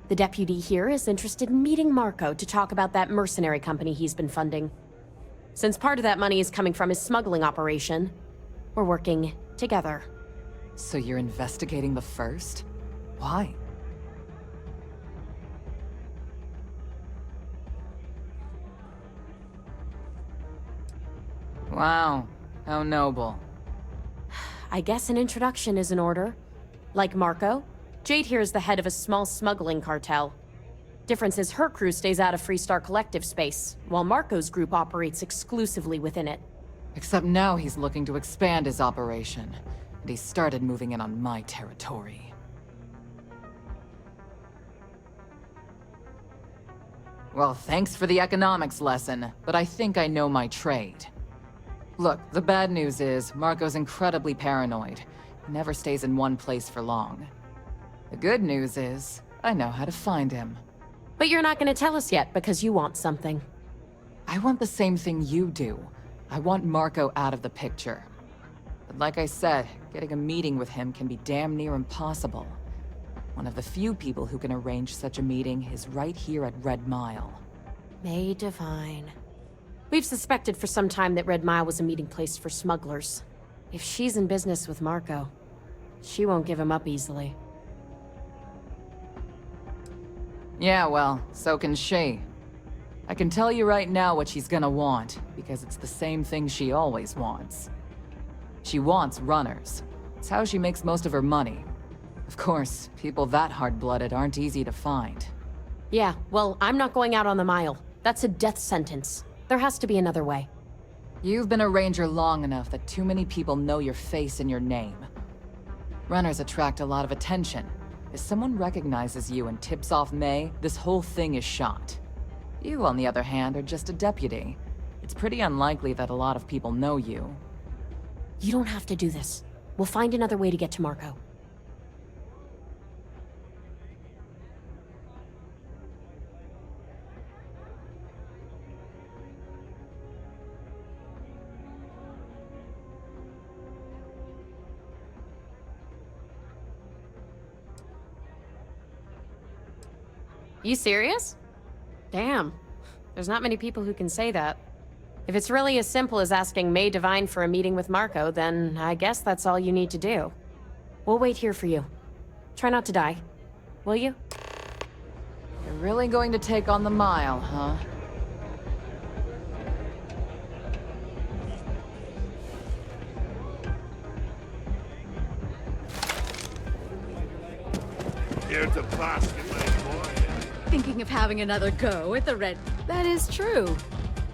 The deputy here is interested in meeting Marco to talk about that mercenary company he's been funding. Since part of that money is coming from his smuggling operation, we're working together. So you're investigating the first? Why? Wow, how noble. I guess an introduction is in order. Like Marco, Jade here is the head of a small smuggling cartel. Difference is her crew stays out of Freestar Collective space, while Marco's group operates exclusively within it. Except now he's looking to expand his operation, and he started moving in on my territory. Well, thanks for the economics lesson, but I think I know my trade. Look, the bad news is, Marco's incredibly paranoid. He never stays in one place for long. The good news is, I know how to find him. But you're not gonna tell us yet because you want something. I want the same thing you do. I want Marco out of the picture. But like I said, getting a meeting with him can be damn near impossible. One of the few people who can arrange such a meeting is right here at Red Mile. May Divine. We've suspected for some time that Red Mile was a meeting place for smugglers. If she's in business with Marco, she won't give him up easily. Yeah, well, so can she. I can tell you right now what she's gonna want, because it's the same thing she always wants. She wants runners. It's how she makes most of her money. Of course, people that hard-blooded aren't easy to find. Yeah, well, I'm not going out on the mile. That's a death sentence. There has to be another way. You've been a ranger long enough that too many people know your face and your name. Runners attract a lot of attention. If someone recognizes you and tips off May, this whole thing is shot. You, on the other hand, are just a deputy. It's pretty unlikely that a lot of people know you. You don't have to do this. We'll find another way to get to Marco. You serious? Damn. There's not many people who can say that. If it's really as simple as asking May Divine for a meeting with Marco, then I guess that's all you need to do. We'll wait here for you. Try not to die. Will you? You're really going to take on the mile, huh? Here to bask in my glory. Thinking of having another go at the red... That is true.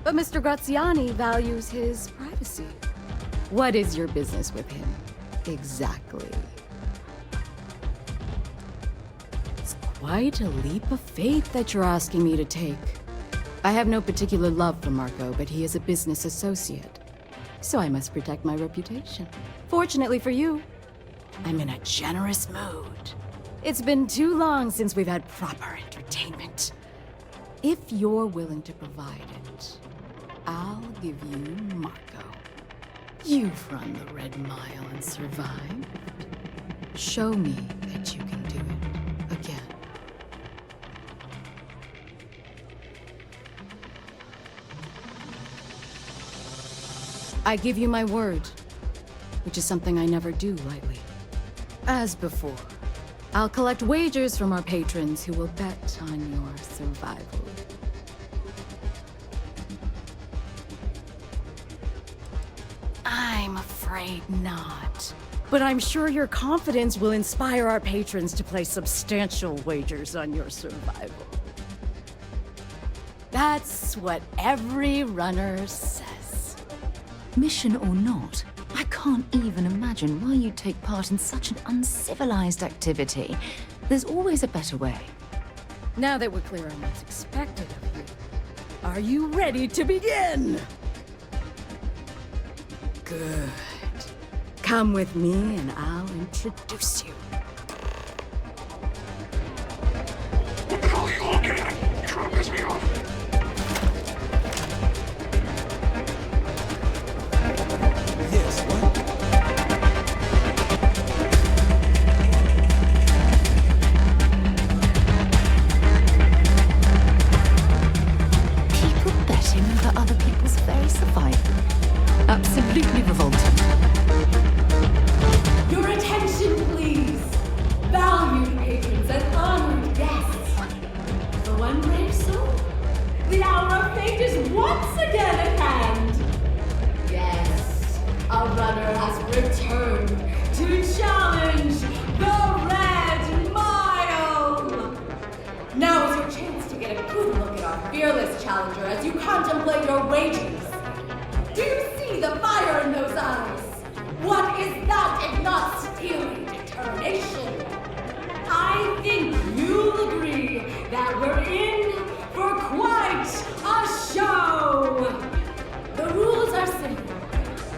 But Mr. Graziani values his privacy. What is your business with him? Exactly. It's quite a leap of faith that you're asking me to take. I have no particular love for Marco, but he is a business associate. So I must protect my reputation. Fortunately for you, I'm in a generous mood. It's been too long since we've had proper entertainment. If you're willing to provide it, I'll give you Marco. You've run the Red Mile and survived. Show me that you can do it again. I give you my word, which is something I never do lightly. As before, I'll collect wagers from our patrons who will bet on your survival. I'm afraid not. But I'm sure your confidence will inspire our patrons to place substantial wagers on your survival. That's what every runner says. Mission or not, I can't even imagine why you take part in such an uncivilized activity. There's always a better way. Now that we're clear on what's expected of you, are you ready to begin? Good. Come with me and I'll introduce you. What the hell are you looking at? You trying to piss me off? Yes, what? People betting over other people's very survival. Absolutely revolting. Your attention, please! Valued patrons and honored guests! For one brave soul, the hour of fate is once again at hand! Yes, a runner has returned to challenge the Red Mile! Now is your chance to get a good look at our fearless challenger as you contemplate your wagers. Do you see the fire in those eyes? What is that if not steely determination? I think you'll agree that we're in for quite a show! The rules are simple.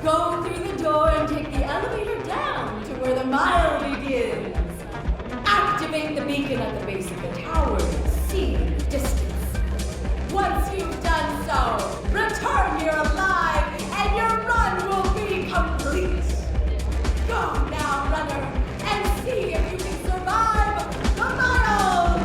Go through the door and take the elevator down to where the mile begins. Activate the beacon at the base of the tower and see the distance. Once you've done so, return here alive and your run will be complete. Go now, runner, and see if you can survive the mile!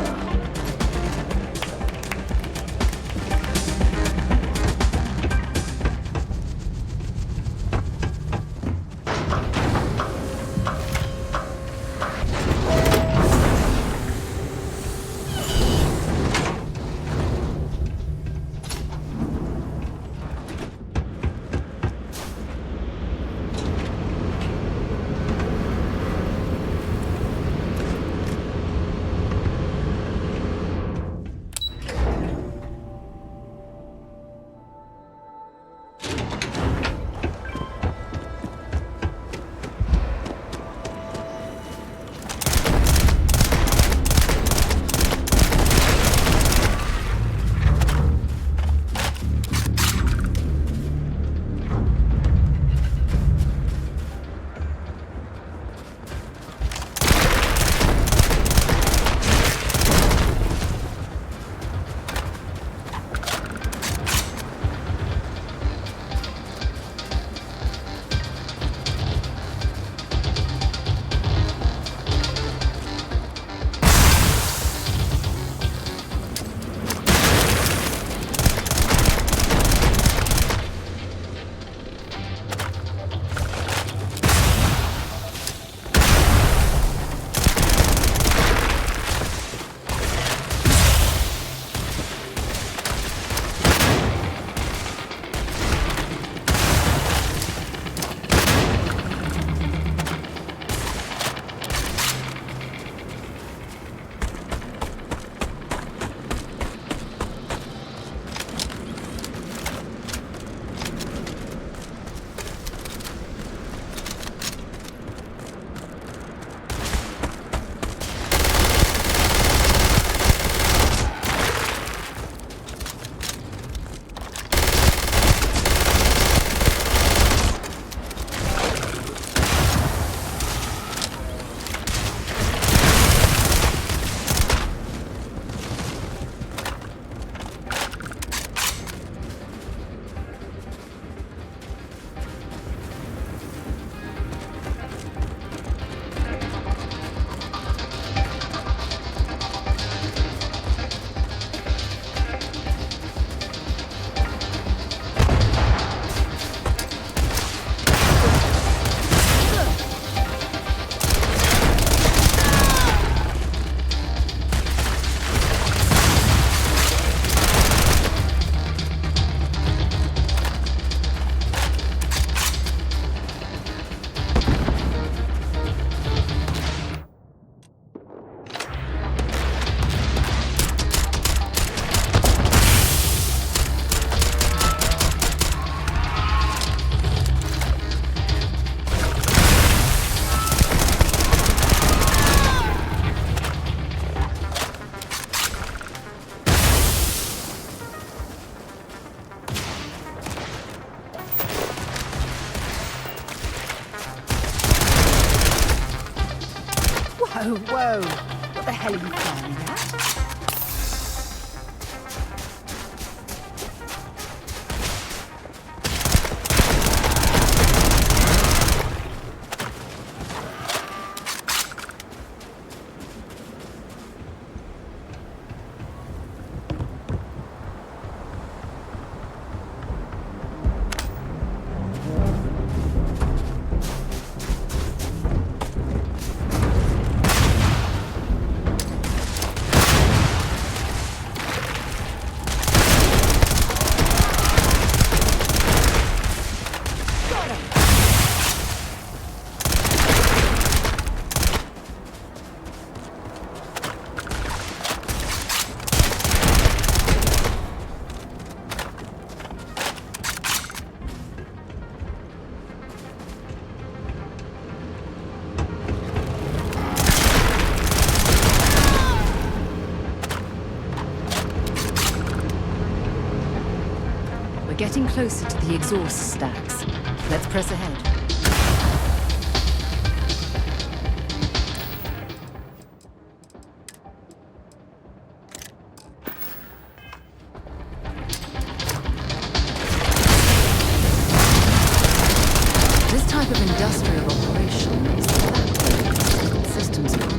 Whoa, whoa. What the hell are you firing at? We're getting closer to the exhaust stacks. Let's press ahead. This type of industrial operation is the backbone of the system's economy.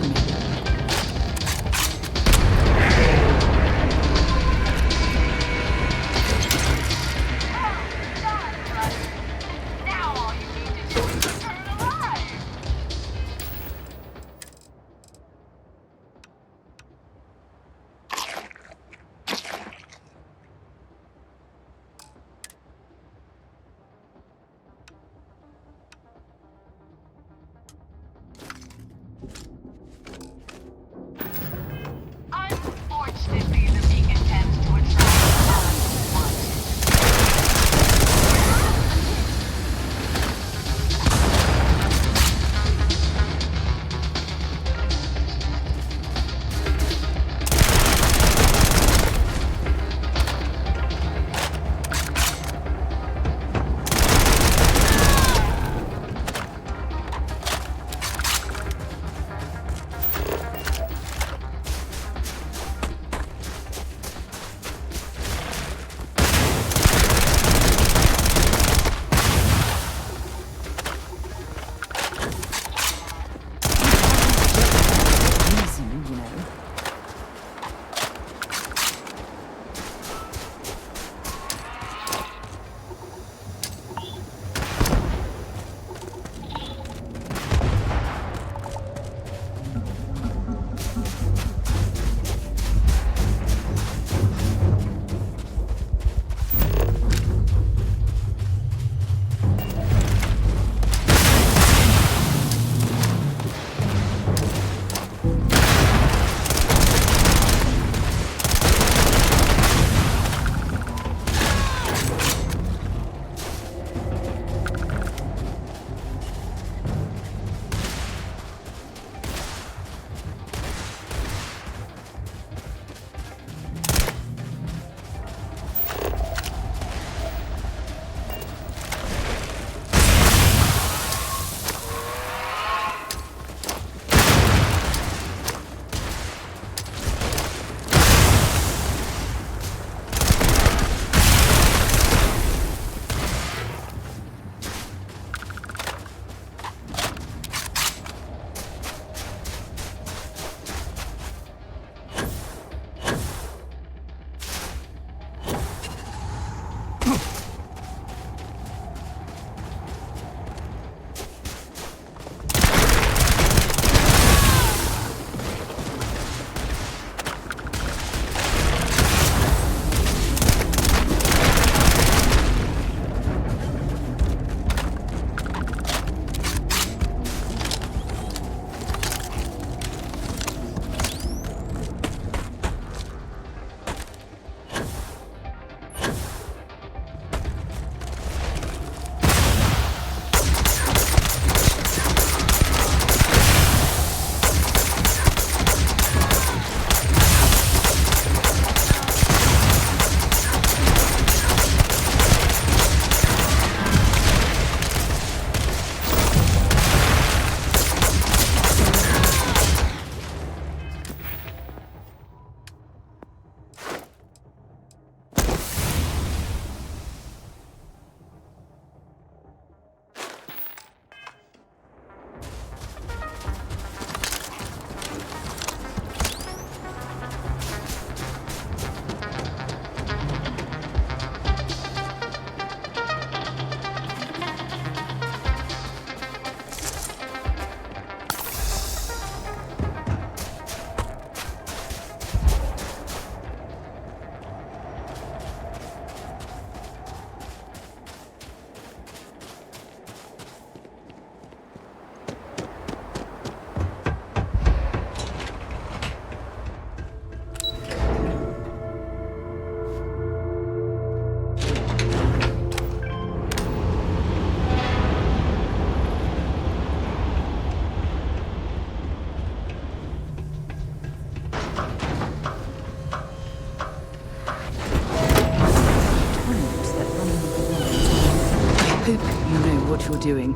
what you're doing.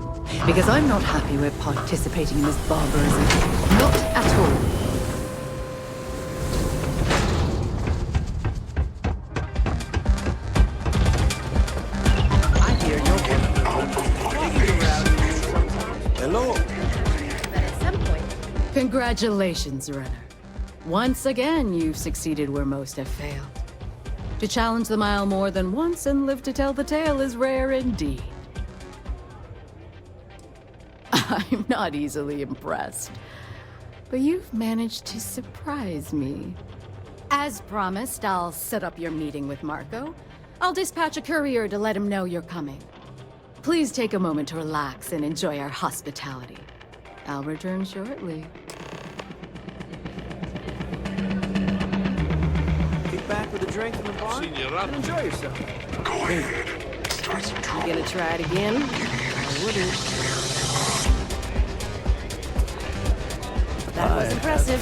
Because I'm not happy we're participating in this barbarism. Not at all. I hear you're Hello. But at some point... Congratulations, runner. Once again, you've succeeded where most have failed. To challenge the mile more than once and live to tell the tale is rare indeed. I'm not easily impressed, but you've managed to surprise me. As promised, I'll set up your meeting with Marco. I'll dispatch a courier to let him know you're coming. Please take a moment to relax and enjoy our hospitality. I'll return shortly. Back with a drink in the bar and enjoy yourself. Go ahead. Start some trouble. You gonna try it again? I wouldn't. That was impressive.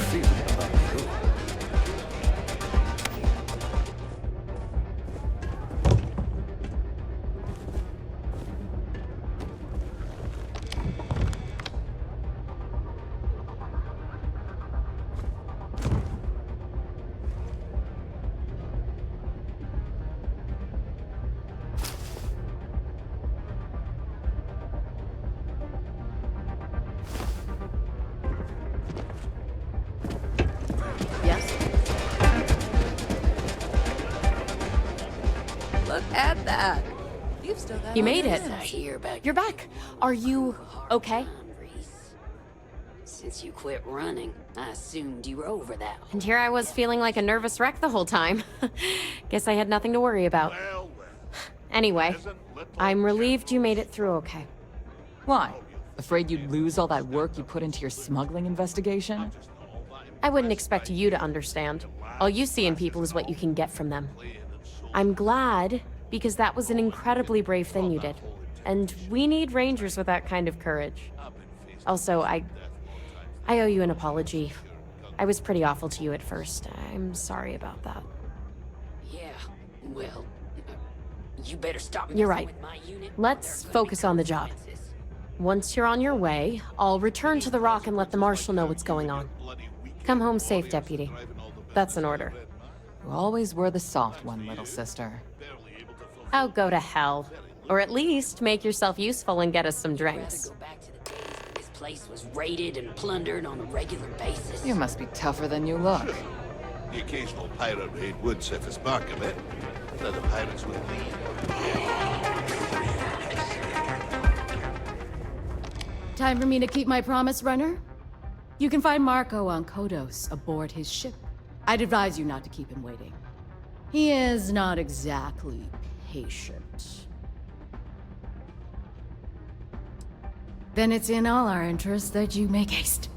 At that. You've still got You made it. You're back. Are you okay? Since you quit running, I assumed you were over that. And here I was feeling like a nervous wreck the whole time. Guess I had nothing to worry about. Anyway, I'm relieved you made it through okay. Why? Afraid you'd lose all that work you put into your smuggling investigation? I wouldn't expect you to understand. All you see in people is what you can get from them. I'm glad, because that was an incredibly brave thing you did. And we need rangers with that kind of courage. Also, I owe you an apology. I was pretty awful to you at first. I'm sorry about that. Yeah, well, you better stop. You're right. Let's focus on the job. Once you're on your way, I'll return to the Rock and let the Marshal know what's going on. Come home safe, Deputy. That's an order. You always were the soft one, little sister. Oh, go to hell. Or at least make yourself useful and get us some drinks. This place was raided and plundered on a regular basis. You must be tougher than you look. The occasional pirate raid would set the spark a bit. Though the pirates would leave. Time for me to keep my promise, runner? You can find Marco on Kodos aboard his ship. I'd advise you not to keep him waiting. He is not exactly patient. Then it's in all our interests that you make haste.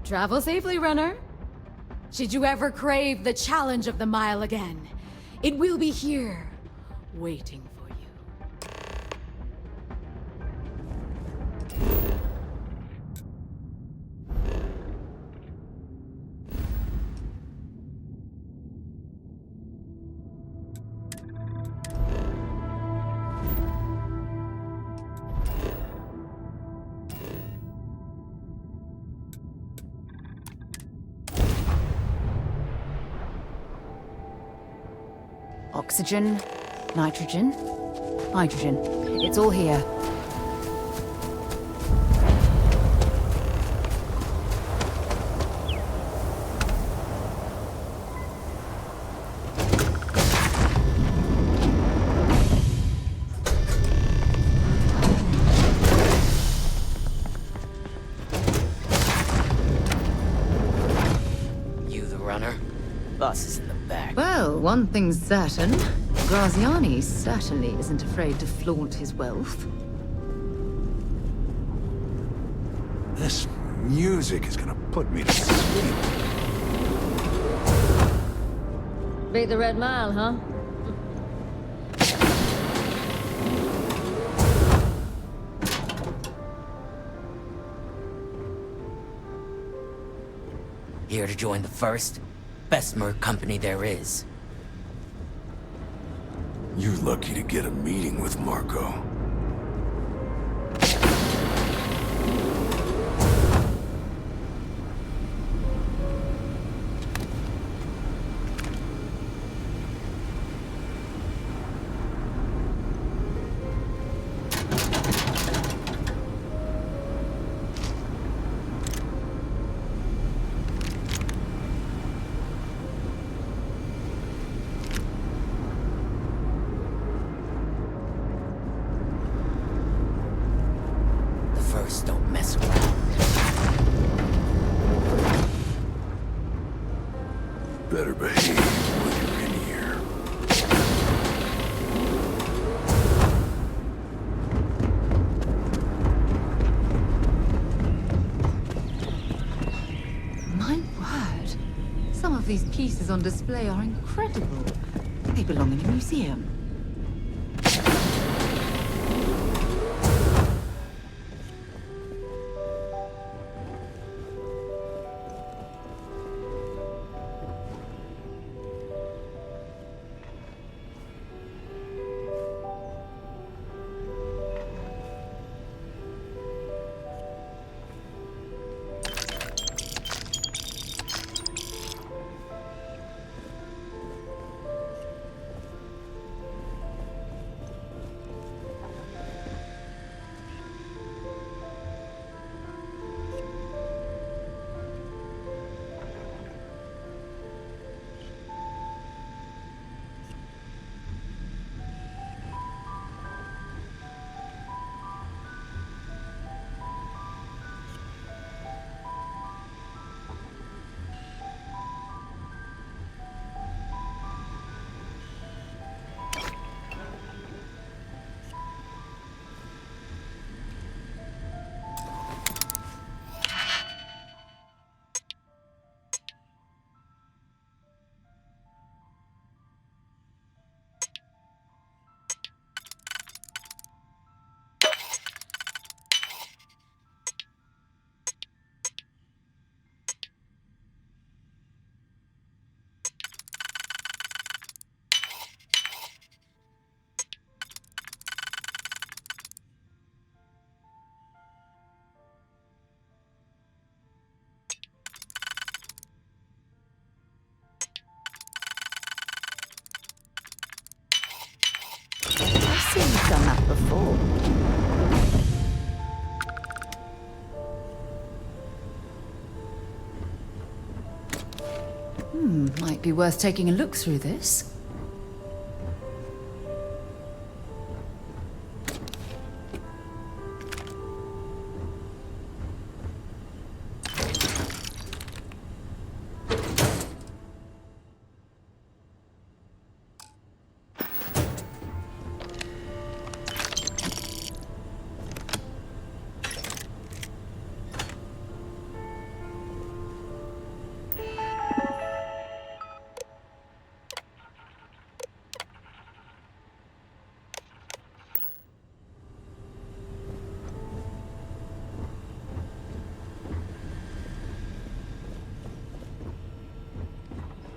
Travel safely, runner. Should you ever crave the challenge of the mile again, it will be here, waiting for you. Oxygen, nitrogen, hydrogen. It's all here. You the runner? Boss is in the back. Well, one thing's certain. Graziani certainly isn't afraid to flaunt his wealth. This music is gonna put me to sleep. Beat the Red Mile, huh? Here to join the first, best merc company there is. You're lucky to get a meeting with Marco. Earths don't mess around. Better behave when you're in here. My word. Some of these pieces on display are incredible. They belong in a museum. I've seen you done that before. Might be worth taking a look through this.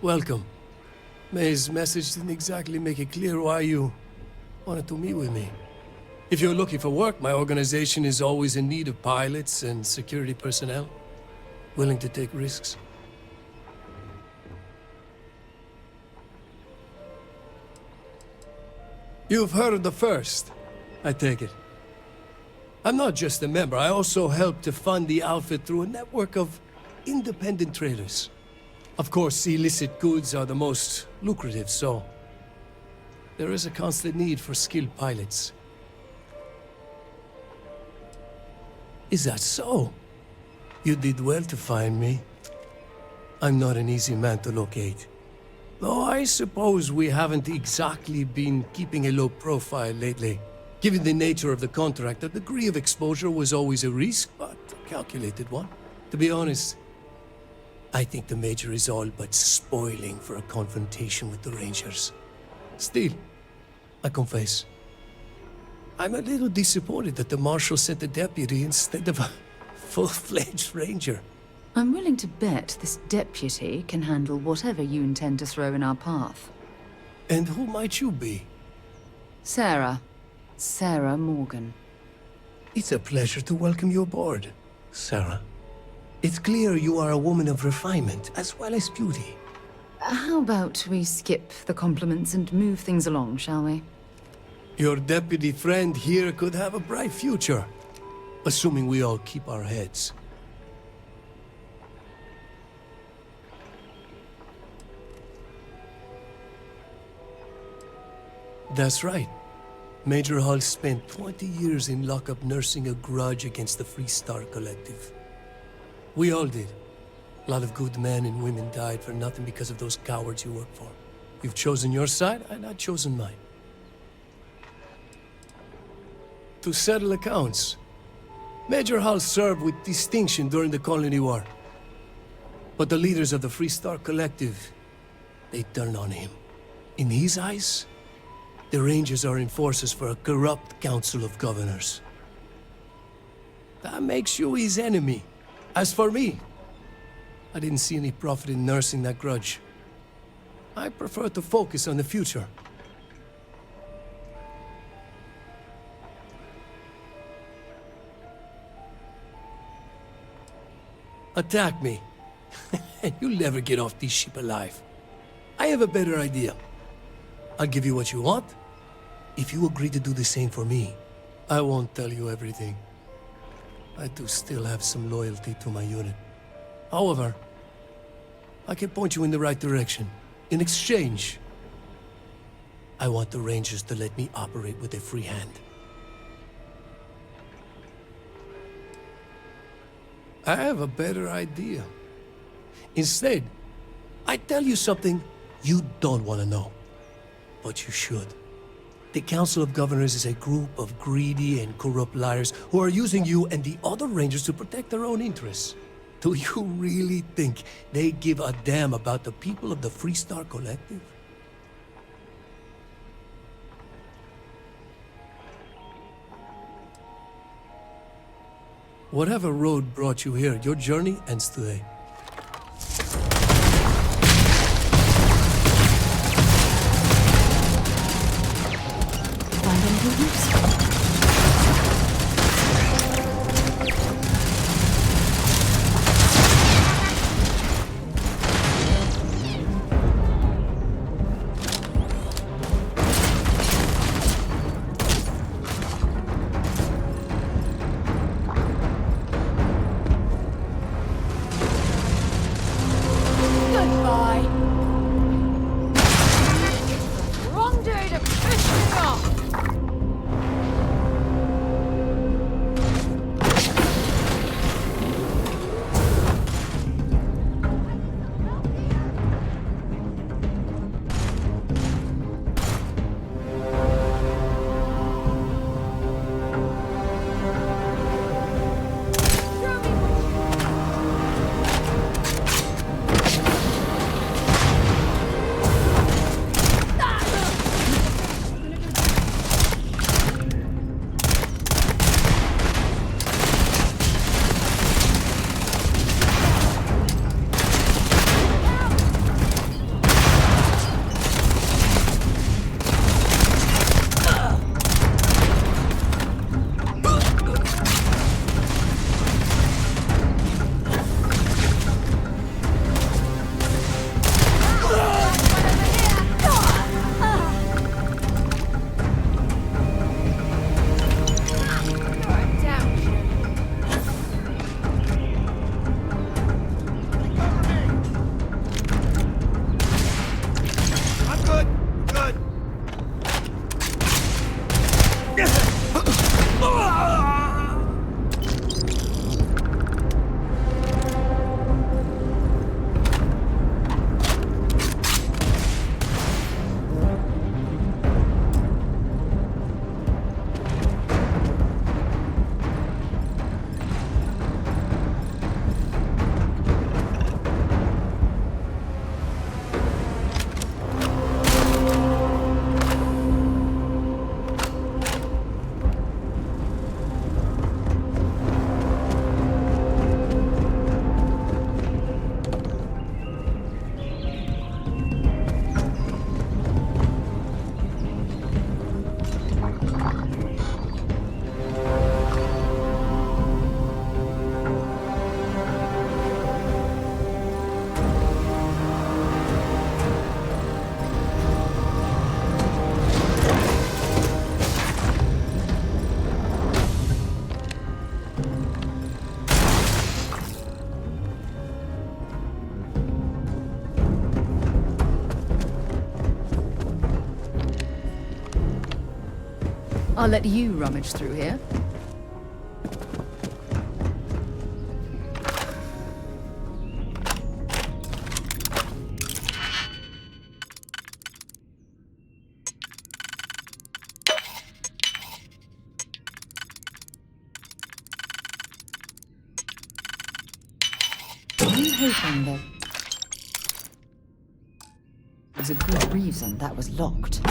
Welcome. May's message didn't exactly make it clear why you wanted to meet with me. If you're looking for work, my organization is always in need of pilots and security personnel, willing to take risks. You've heard of the First, I take it. I'm not just a member, I also help to fund the outfit through a network of independent traders. Of course, illicit goods are the most lucrative, so there is a constant need for skilled pilots. Is that so? You did well to find me. I'm not an easy man to locate. Though I suppose we haven't exactly been keeping a low profile lately. Given the nature of the contract, a degree of exposure was always a risk, but a calculated one. To be honest, I think the Major is all but spoiling for a confrontation with the Rangers. Still, I confess, I'm a little disappointed that the Marshal sent a deputy instead of a full-fledged Ranger. I'm willing to bet this deputy can handle whatever you intend to throw in our path. And who might you be? Sarah. Sarah Morgan. It's a pleasure to welcome you aboard, Sarah. It's clear you are a woman of refinement, as well as beauty. How about we skip the compliments and move things along, shall we? Your deputy friend here could have a bright future, assuming we all keep our heads. That's right. Major Hull spent 20 years in lockup nursing a grudge against the Free Star Collective. We all did. A lot of good men and women died for nothing because of those cowards you work for. You've chosen your side, and I've chosen mine. To settle accounts, Major Hull served with distinction during the Colony War. But the leaders of the Free Star Collective, they turned on him. In his eyes, the Rangers are enforcers for a corrupt Council of Governors. That makes you his enemy. As for me, I didn't see any profit in nursing that grudge. I prefer to focus on the future. Attack me, and you'll never get off this ship alive. I have a better idea. I'll give you what you want, if you agree to do the same for me. I won't tell you everything. I do still have some loyalty to my unit. However, I can point you in the right direction. In exchange, I want the Rangers to let me operate with a free hand. I have a better idea. Instead, I tell you something you don't want to know. But you should. The Council of Governors is a group of greedy and corrupt liars who are using you and the other Rangers to protect their own interests. Do you really think they give a damn about the people of the Free Star Collective? Whatever road brought you here, your journey ends today. I'll let you rummage through here. I'm hoping that there's a good reason that was locked.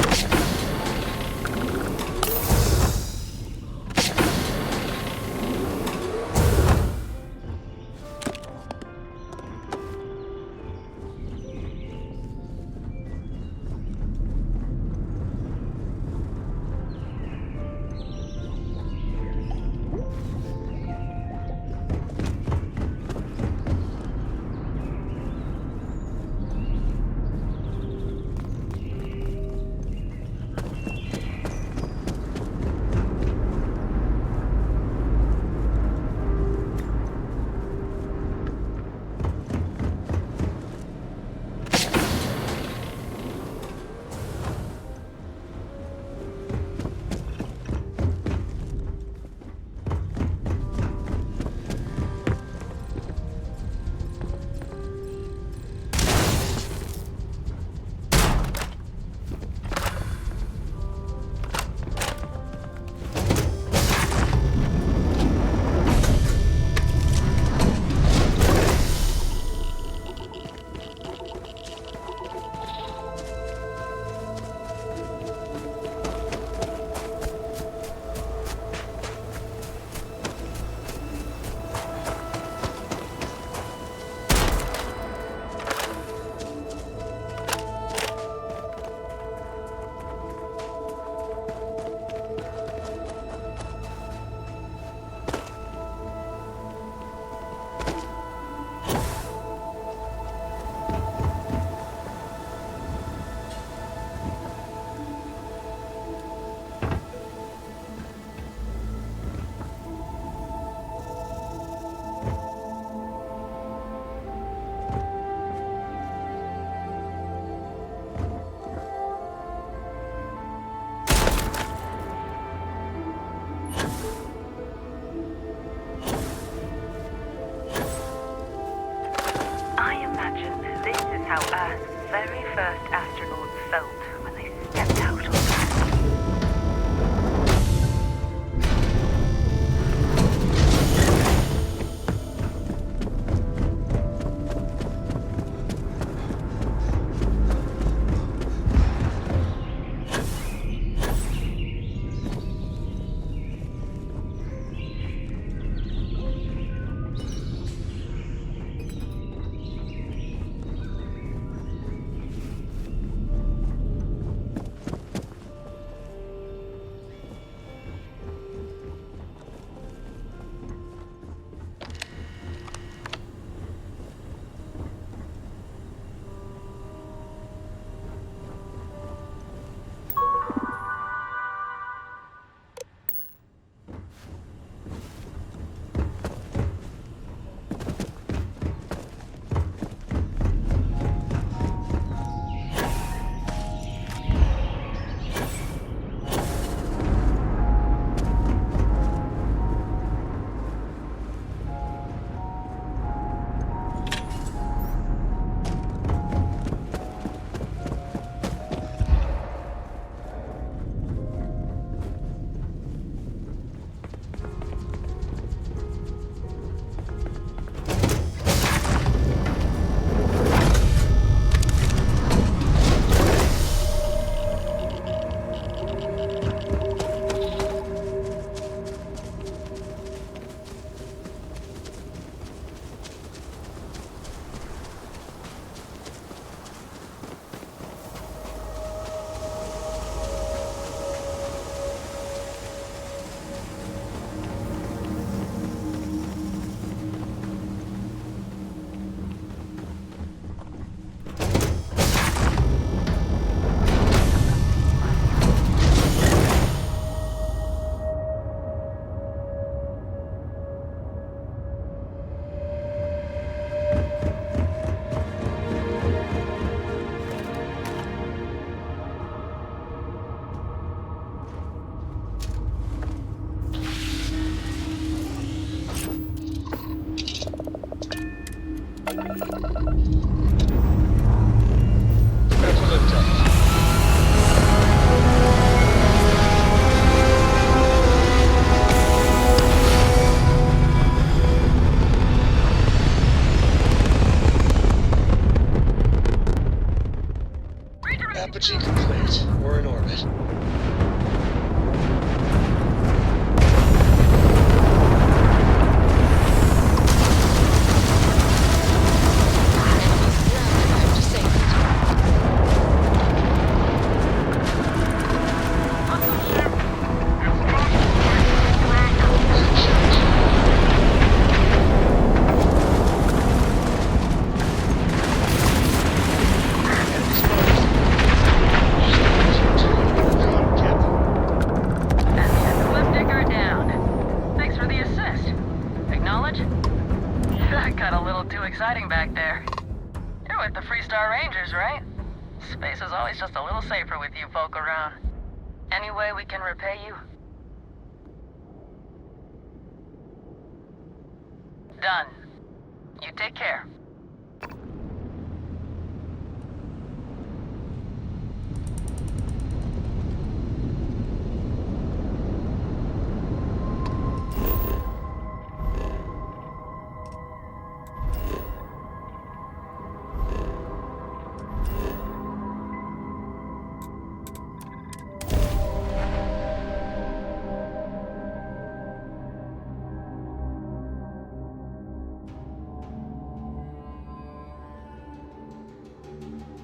too exciting back there. You're with the Freestar Rangers, right? Space is always just a little safer with you folk around. Any way we can repay you? Done. You take care.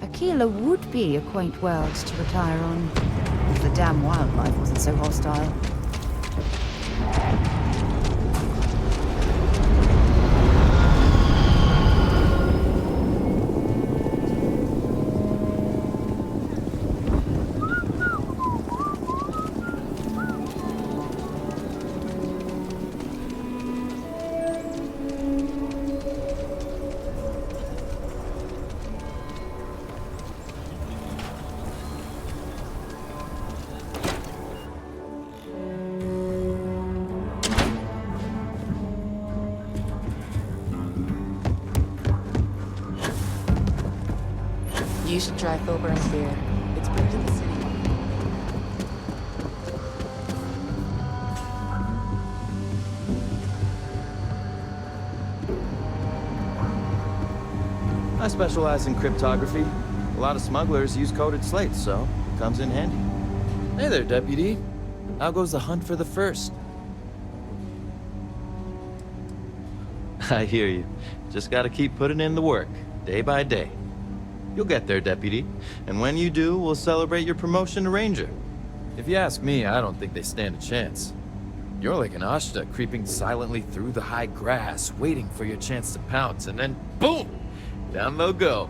Aquila would be a quaint world to retire on, if the damn wildlife wasn't so hostile. You should try Filburn's beer. It's brewed in the city. I specialize in cryptography. A lot of smugglers use coded slates, so it comes in handy. Hey there, Deputy. How goes the hunt for the first? I hear you. Just gotta keep putting in the work, day by day. You'll get there, Deputy. And when you do, we'll celebrate your promotion to Ranger. If you ask me, I don't think they stand a chance. You're like an Ashta creeping silently through the high grass, waiting for your chance to pounce, and then boom! Down they'll go.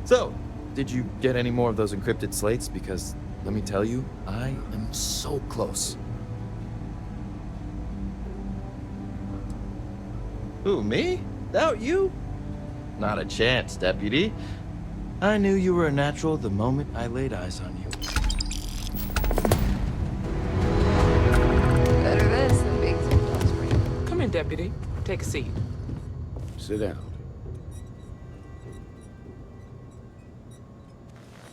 So, did you get any more of those encrypted slates? Because, let me tell you, I am so close. Who, me? Doubt you? Not a chance, Deputy. I knew you were a natural the moment I laid eyes on you. Better this than being sent on screen. Come in, Deputy. Take a seat. Sit down.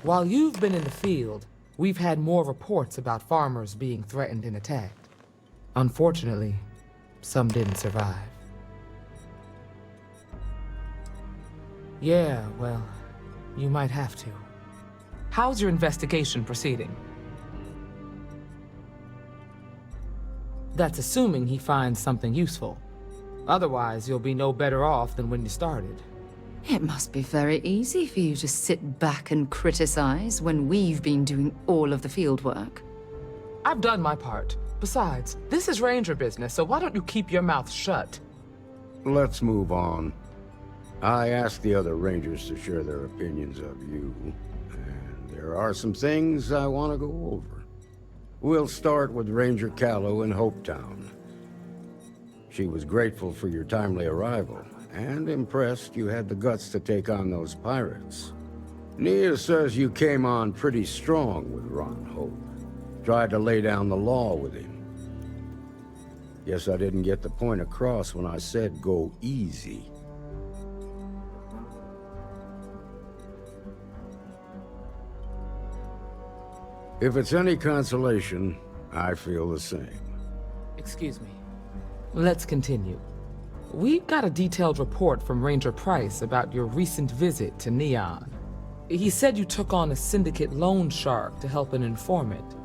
While you've been in the field, we've had more reports about farmers being threatened and attacked. Unfortunately, some didn't survive. Yeah, well, you might have to. How's your investigation proceeding? That's assuming he finds something useful. Otherwise, you'll be no better off than when you started. It must be very easy for you to sit back and criticize when we've been doing all of the field work. I've done my part. Besides, this is Ranger business, so why don't you keep your mouth shut? Let's move on. I asked the other Rangers to share their opinions of you, and there are some things I want to go over. We'll start with Ranger Callow in Hopetown. She was grateful for your timely arrival, and impressed you had the guts to take on those pirates. Nia says you came on pretty strong with Ron Hope. Tried to lay down the law with him. Guess I didn't get the point across when I said go easy. If it's any consolation, I feel the same. Excuse me. Let's continue. We got a detailed report from Ranger Price about your recent visit to Neon. He said you took on a syndicate loan shark to help an informant.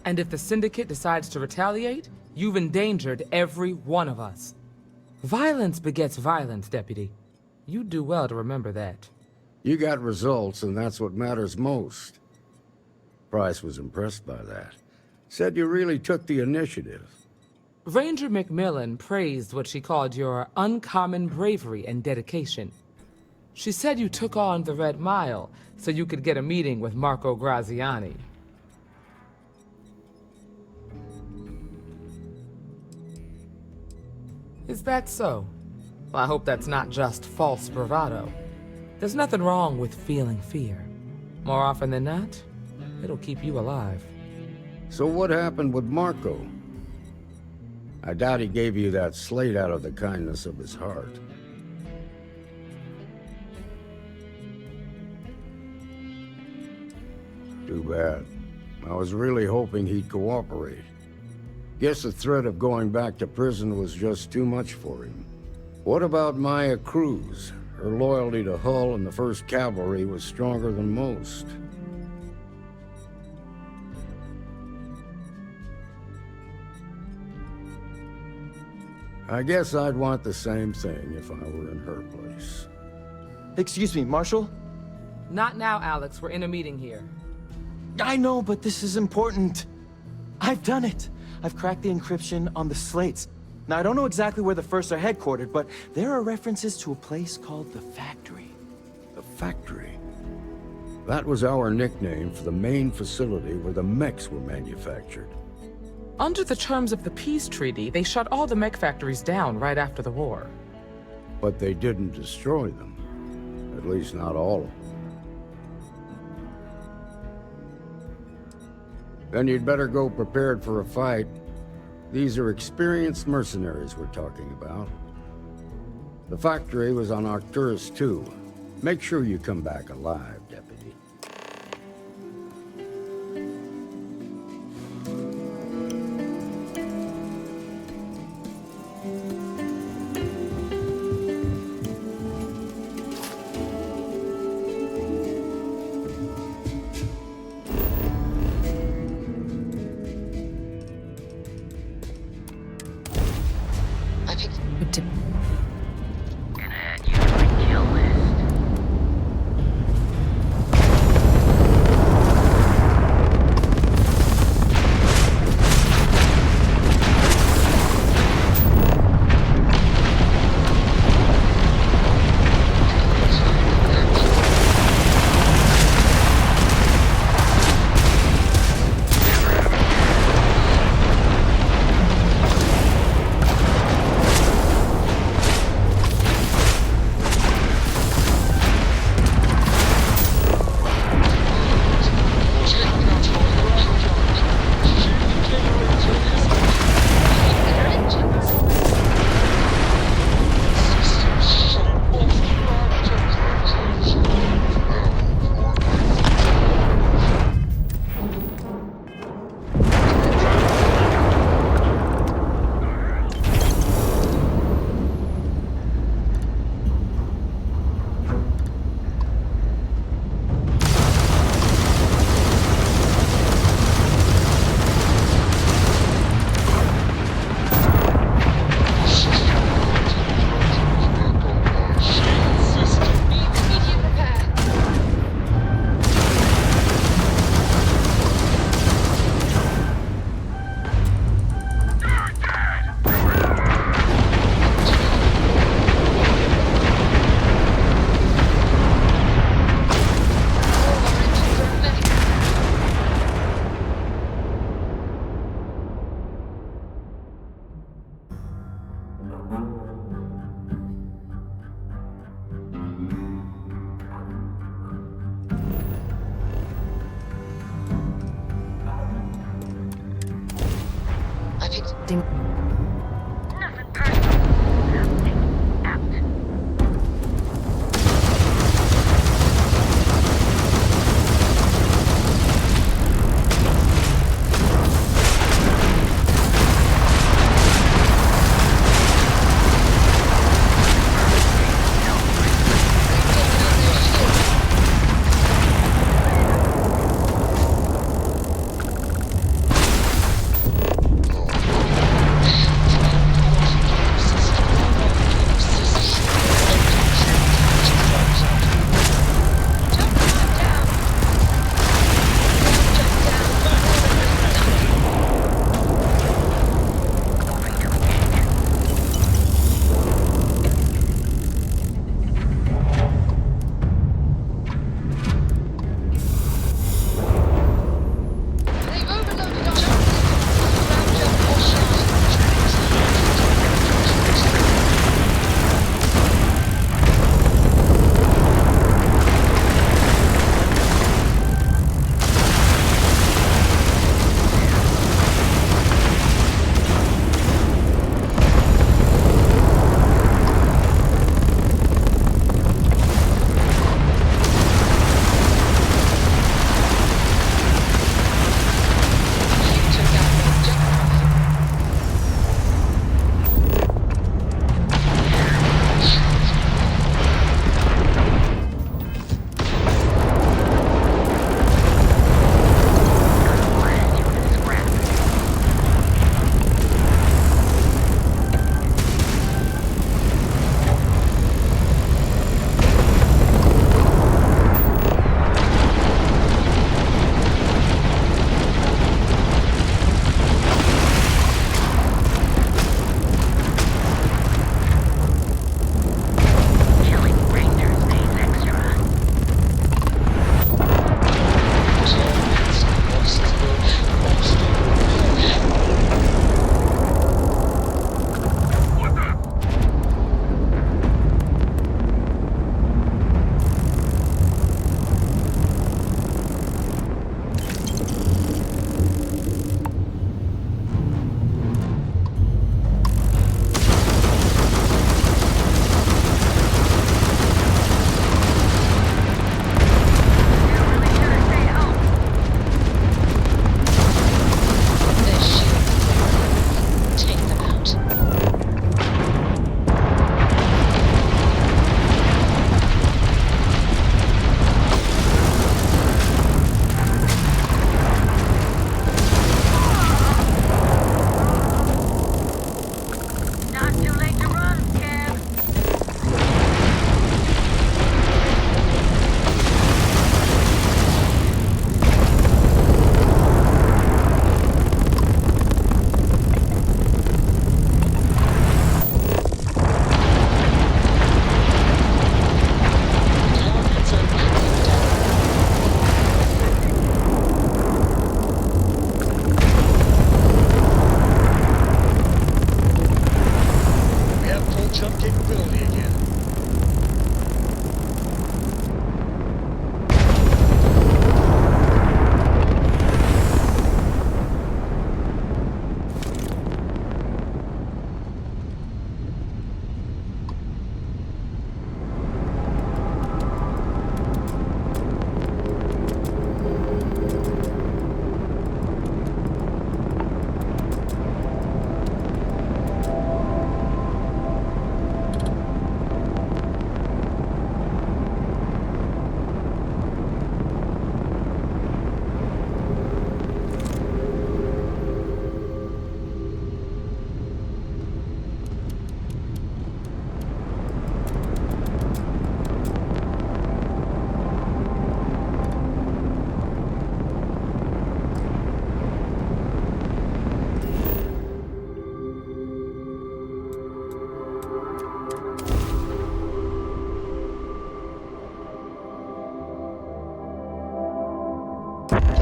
And if the syndicate decides to retaliate, you've endangered every one of us. Violence begets violence, Deputy. You do well to remember that. You got results, and that's what matters most. Price was impressed by that. Said you really took the initiative. Ranger McMillan praised what she called your uncommon bravery and dedication. She said you took on the Red Mile so you could get a meeting with Marco Graziani. Is that so? Well, I hope that's not just false bravado. There's nothing wrong with feeling fear. More often than not, it'll keep you alive. So what happened with Marco? I doubt he gave you that slate out of the kindness of his heart. Too bad. I was really hoping he'd cooperate. Guess the threat of going back to prison was just too much for him. What about Maya Cruz? Her loyalty to Hull and the 1st Cavalry was stronger than most. I guess I'd want the same thing if I were in her place. Excuse me, Marshal? Not now, Alex. We're in a meeting here. I know, but this is important. I've done it. I've cracked the encryption on the slates. Now, I don't know exactly where the First are headquartered, but there are references to a place called the Factory. The Factory? That was our nickname for the main facility where the mechs were manufactured. Under the terms of the peace treaty, they shut all the mech factories down right after the war. But they didn't destroy them. At least not all of them. Then you'd better go prepared for a fight. These are experienced mercenaries we're talking about. The factory was on Arcturus 2. Make sure you come back alive, Deputy.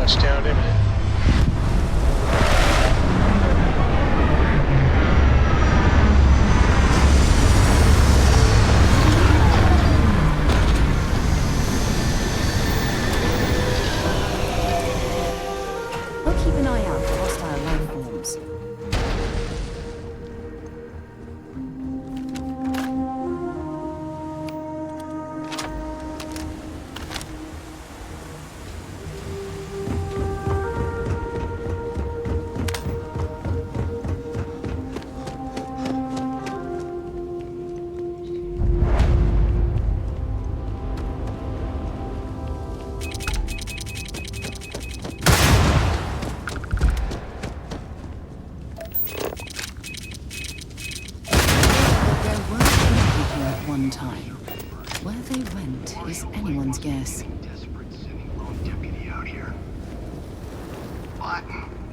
touchdown imminent. I'll keep an eye out for hostile life forms. One time. Where they went is anyone's guess. Desperate sending lone deputy out here. But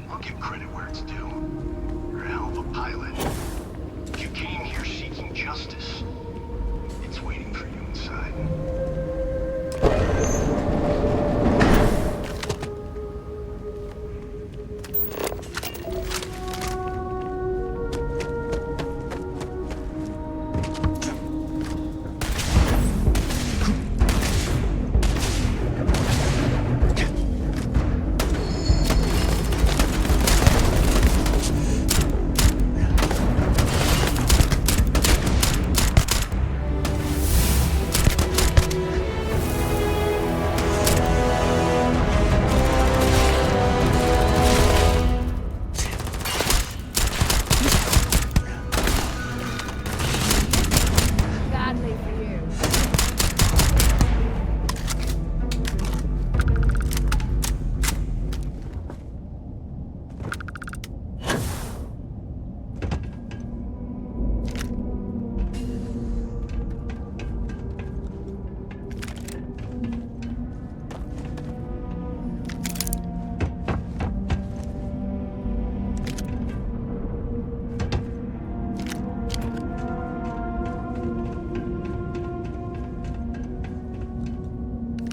I'll give credit where it's due. You're a hell of a pilot. If you came here seeking justice, it's waiting for you inside.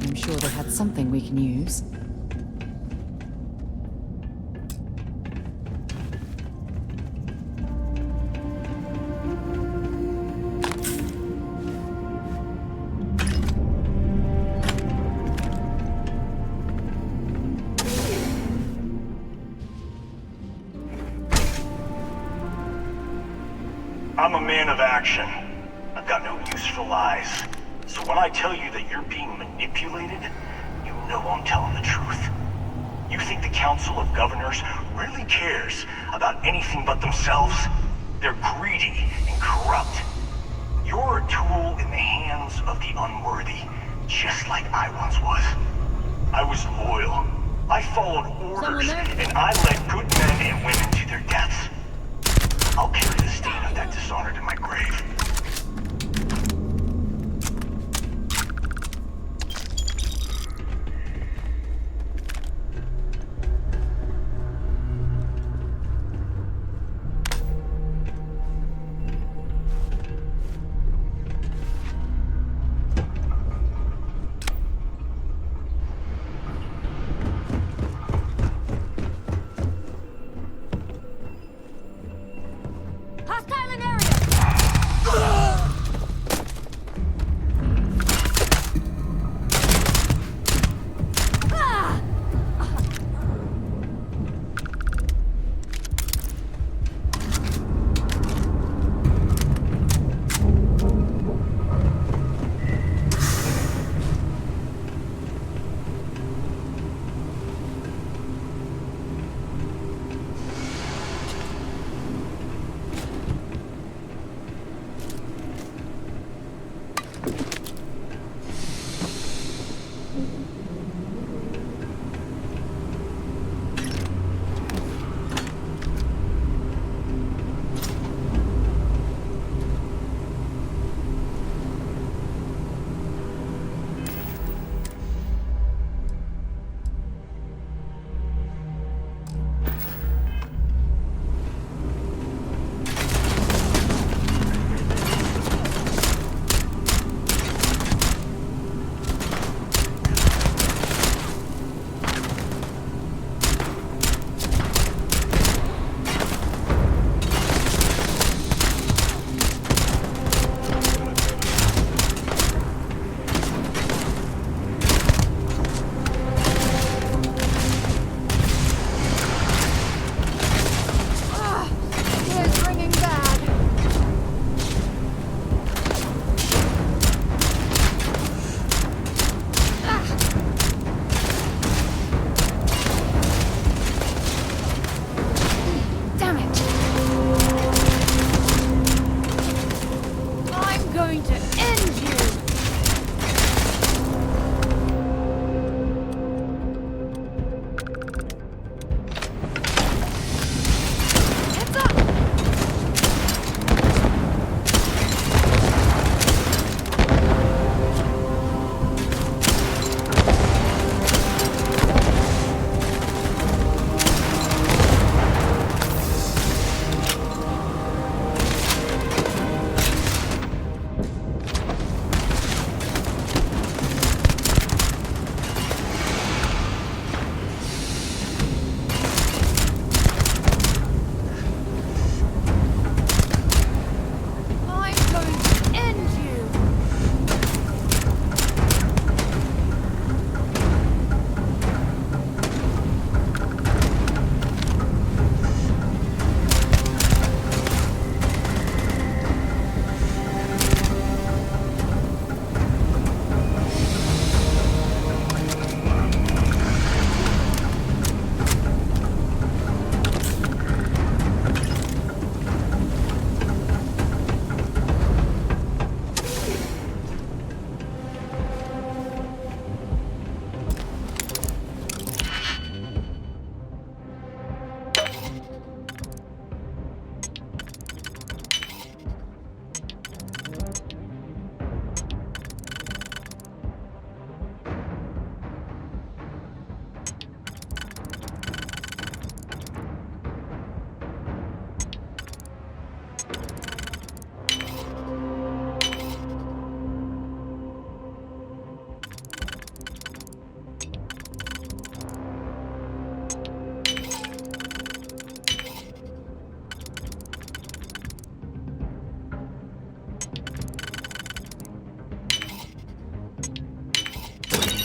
I'm sure they had something we can use. I'm a man of action. I've got no use for lies. So when I tell you that you're being manipulated, you know I'm telling the truth. You think the Council of Governors really cares about anything but themselves? They're greedy and corrupt. You're a tool in the hands of the unworthy, just like I once was. I was loyal. I followed orders, and I led good men and women to their deaths. I'll carry the stain of that dishonor to my grave.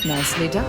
Nicely done.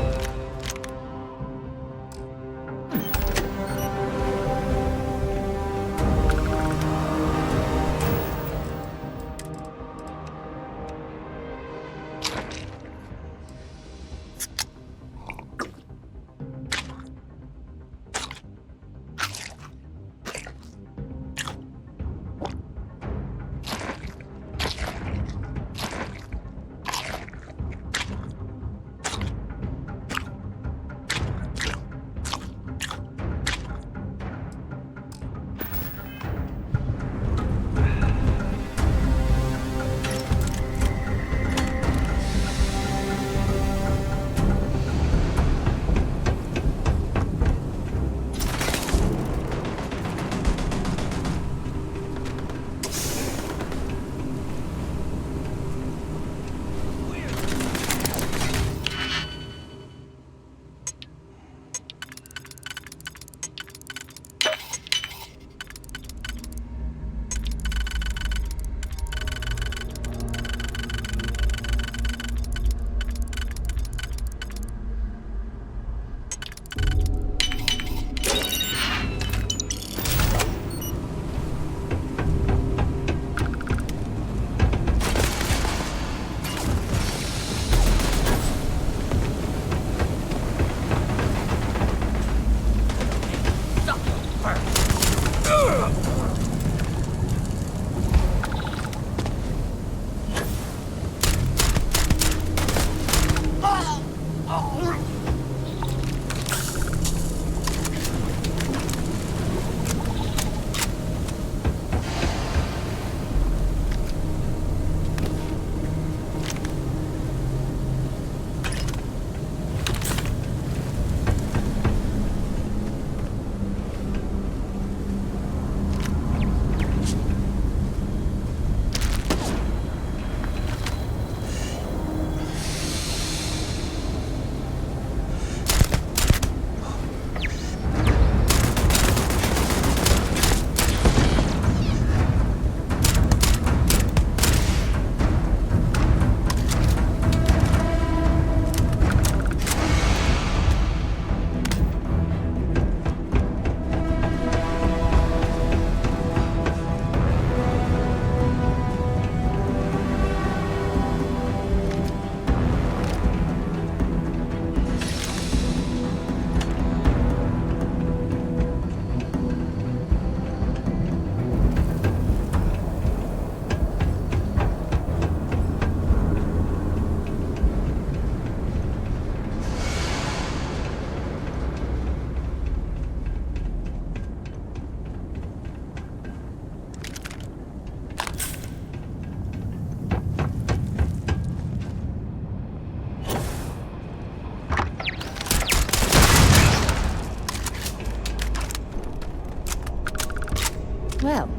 Well,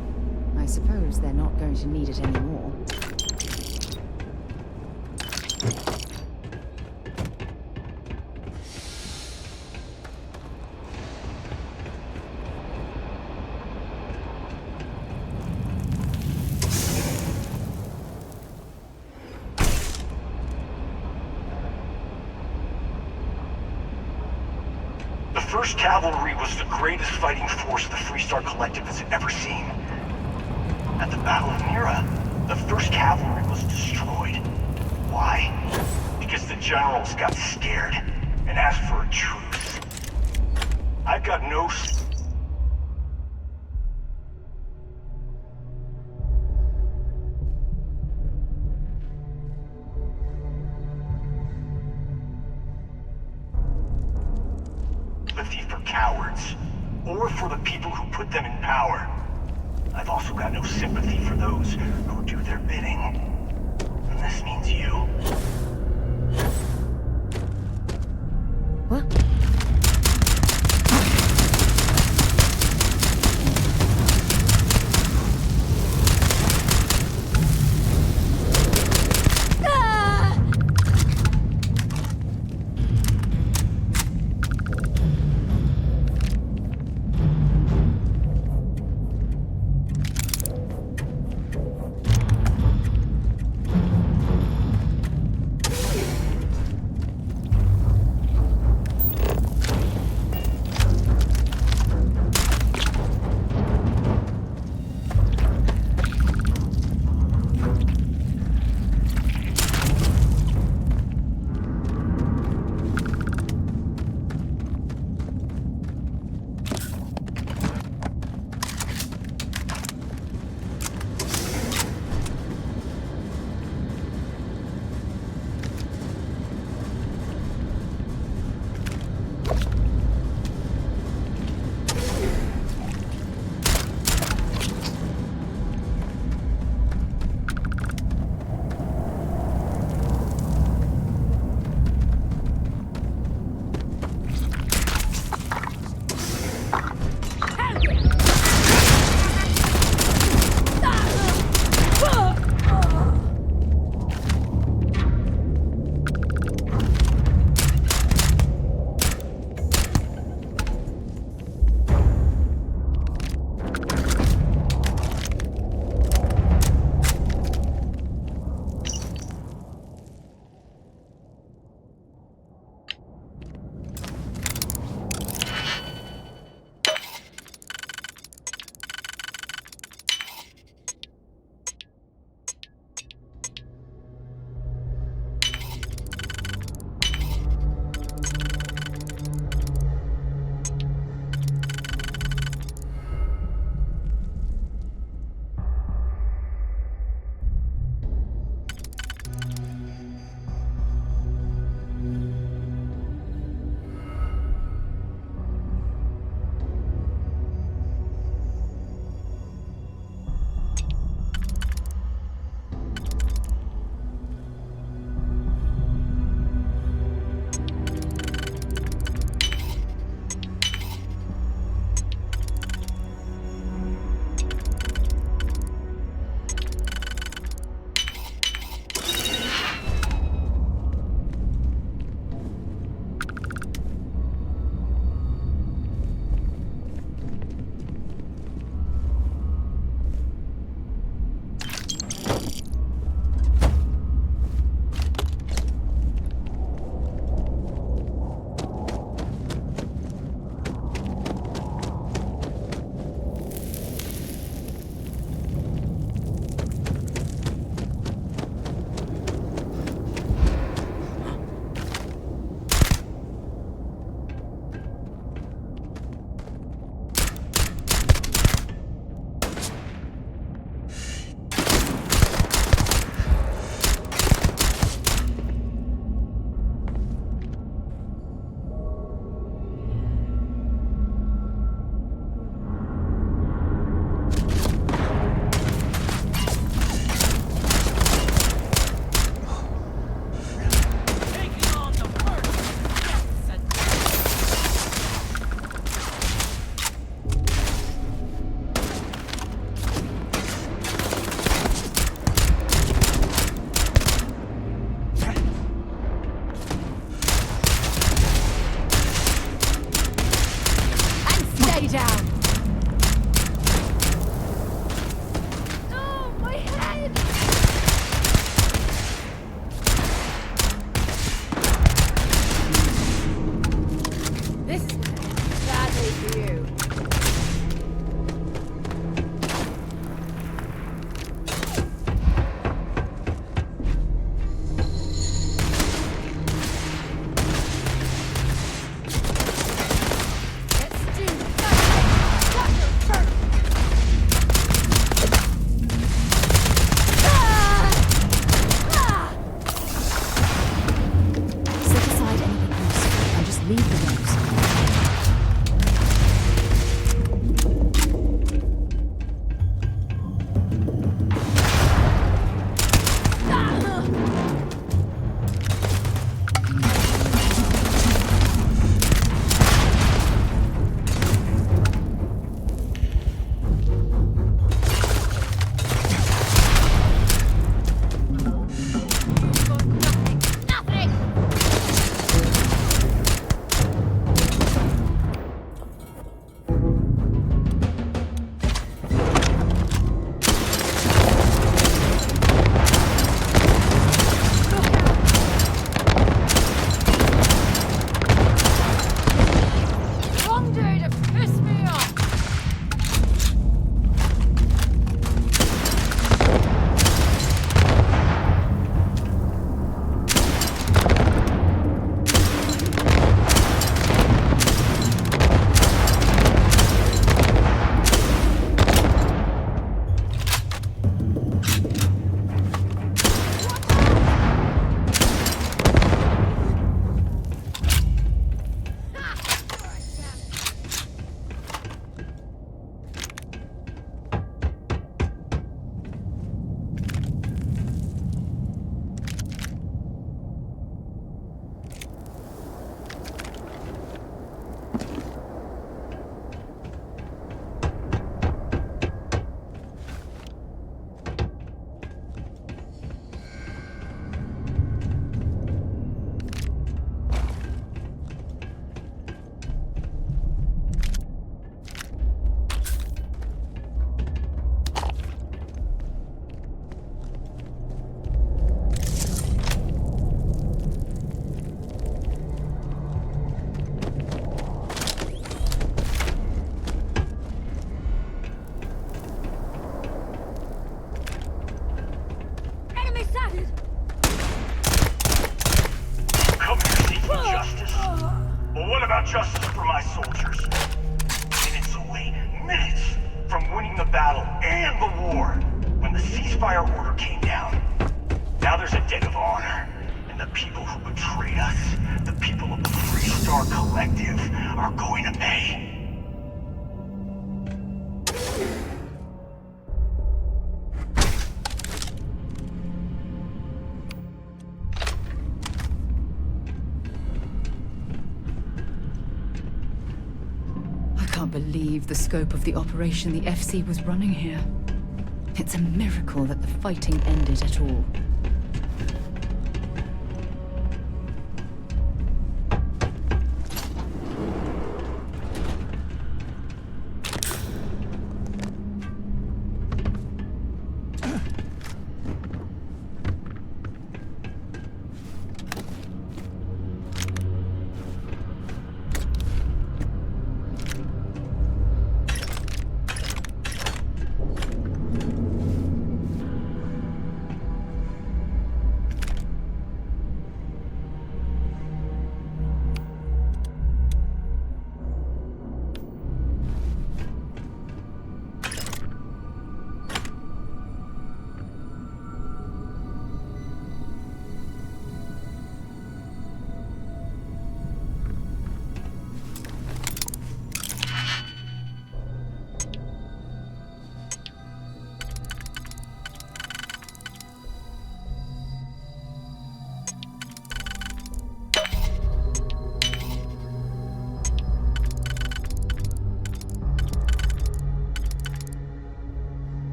I suppose they're not going to need it anymore. The 1st Cavalry was the greatest fighting force the Freestar Collective has ever seen. At the Battle of Mira, the 1st Cavalry was destroyed. Why? Because the generals got scared and asked for a truce. I've got no sympathy for cowards, or for the people who put them in power. I've also got no sympathy for those who do their bidding. And this means you. What? about justice for my soldiers. Minutes away, minutes from winning the battle and the war, when the ceasefire order came down. Now there's a debt of honor, and the people who betrayed us, the people of the Freestar Collective, are going to pay. I can't believe the scope of the operation the FC was running here. It's a miracle that the fighting ended at all.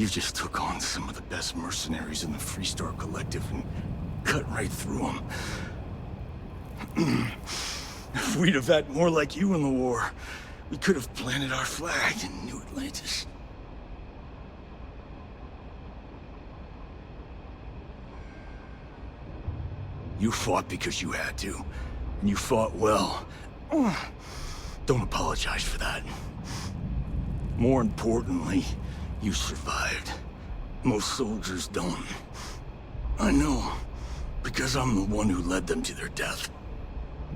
You just took on some of the best mercenaries in the Freestar Collective and cut right through them. If we'd have had more like you in the war, we could have planted our flag in New Atlantis. You fought because you had to, and you fought well. Don't apologize for that. More importantly, you survived. Most soldiers don't. I know, because I'm the one who led them to their death.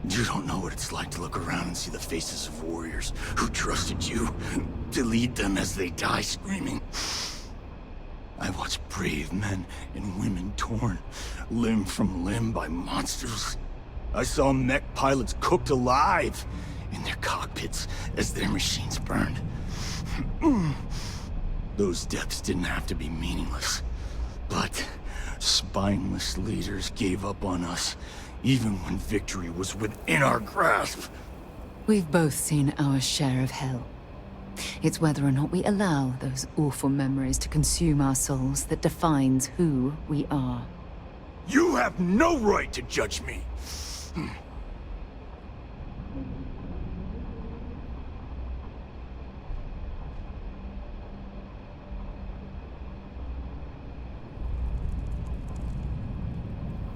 You don't know what it's like to look around and see the faces of warriors who trusted you to lead them as they die screaming. I watched brave men and women torn limb from limb by monsters. I saw mech pilots cooked alive in their cockpits as their machines burned. Those deaths didn't have to be meaningless, but spineless leaders gave up on us, even when victory was within our grasp. We've both seen our share of hell. It's whether or not we allow those awful memories to consume our souls that defines who we are. You have no right to judge me!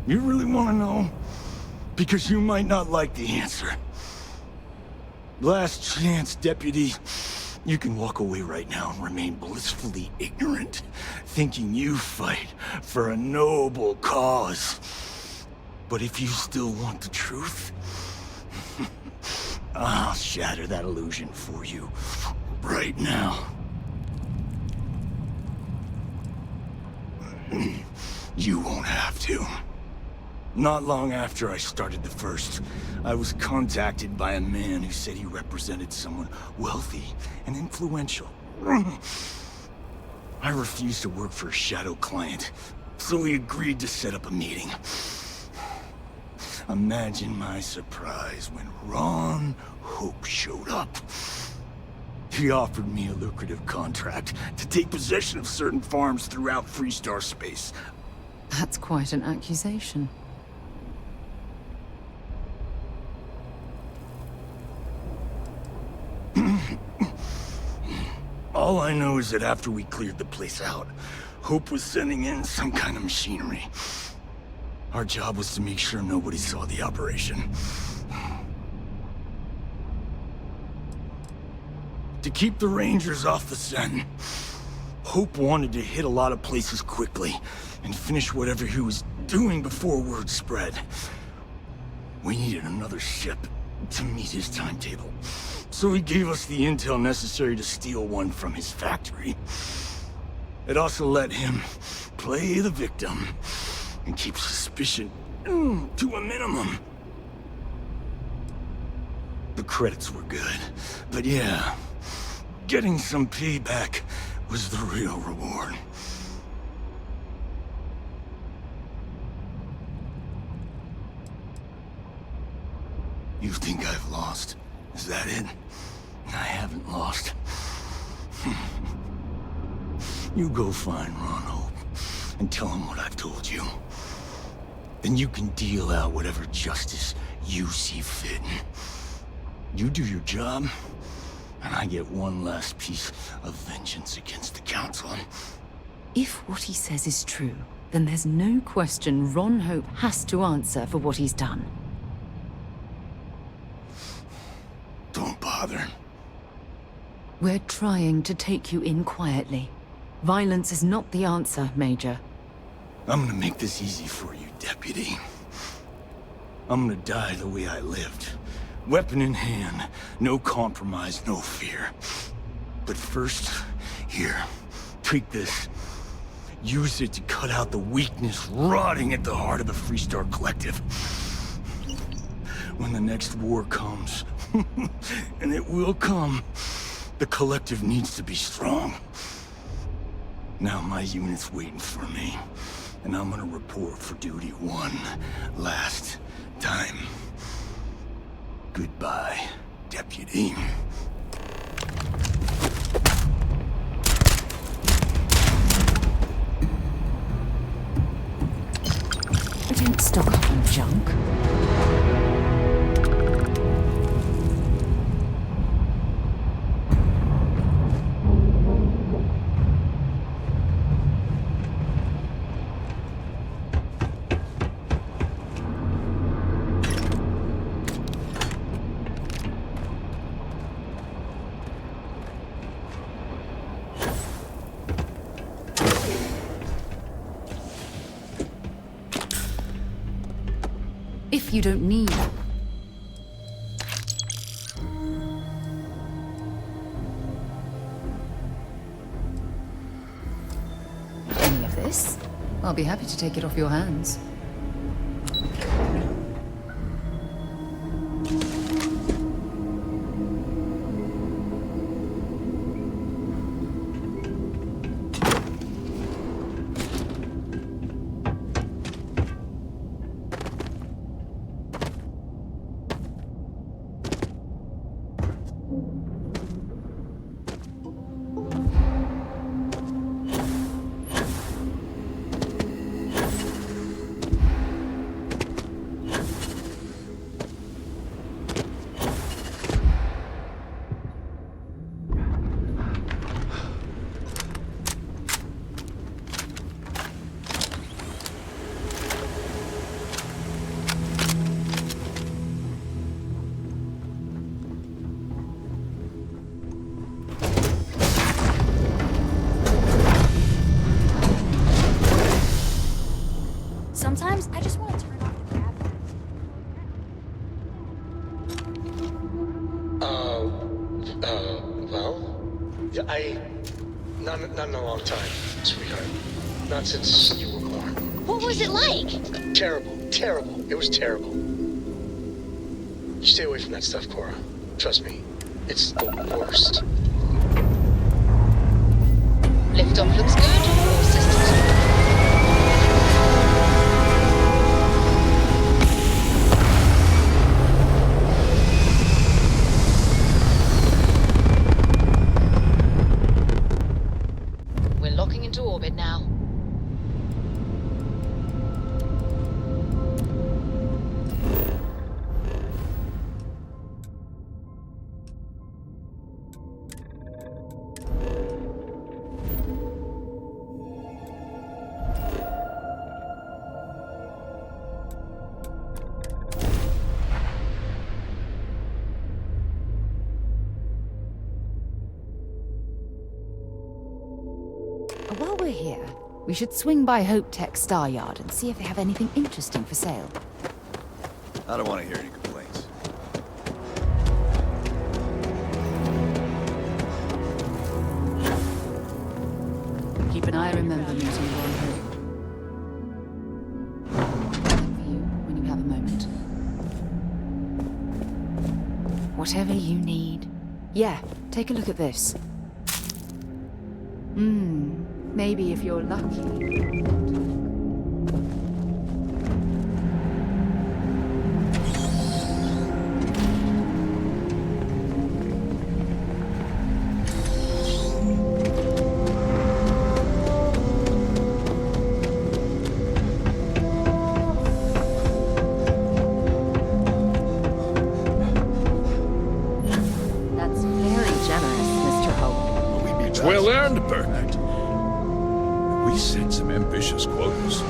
You really want to know? Because you might not like the answer. Last chance, Deputy. You can walk away right now and remain blissfully ignorant, thinking you fight for a noble cause. But if you still want the truth, I'll shatter that illusion for you right now. You won't have to. Not long after I started the First, I was contacted by a man who said he represented someone wealthy and influential. I refused to work for a shadow client, so he agreed to set up a meeting. Imagine my surprise when Ron Hope showed up. He offered me a lucrative contract to take possession of certain farms throughout Freestar space. That's quite an accusation. All I know is that after we cleared the place out, Hope was sending in some kind of machinery. Our job was to make sure nobody saw the operation. To keep the Rangers off the scent, Hope wanted to hit a lot of places quickly and finish whatever he was doing before word spread. We needed another ship to meet his timetable. So he gave us the intel necessary to steal one from his factory. It also let him play the victim and keep suspicion to a minimum. The credits were good, but yeah, getting some payback was the real reward. You think I've lost? Is that it? I haven't lost. You go find Ron Hope and tell him what I've told you. Then you can deal out whatever justice you see fit. You do your job, and I get one last piece of vengeance against the Council. If what he says is true, then there's no question Ron Hope has to answer for what he's done. Don't bother. We're trying to take you in quietly. Violence is not the answer, Major. I'm gonna make this easy for you, Deputy. I'm gonna die the way I lived. Weapon in hand, no compromise, no fear. But first, here, take this. Use it to cut out the weakness rotting at the heart of the Freestar Collective. When the next war comes, and it will come, the Collective needs to be strong. Now my unit's waiting for me, and I'm gonna report for duty one last time. Goodbye, Deputy. don't stock up on junk. If you don't need any of this, I'll be happy to take it off your hands. Sometimes I just want to turn off the cabinet. Well, yeah, not in a long time, sweetheart. Not since you were born. What was it like? Terrible. It was terrible. You stay away from that stuff, Cora. Trust me, it's the worst. Liftoff looks good. All systems go. We're locking into orbit now. While we're here, we should swing by Hope Tech Star Yard and see if they have anything interesting for sale. I don't want to hear any complaints. Keep an eye, remember, meeting you on Hope. For you, when you have a moment. Whatever you need. Yeah, take a look at this. Maybe if you're lucky. That's very generous, Mr. Hope. It's well earned, Burnett. We set some ambitious quotas.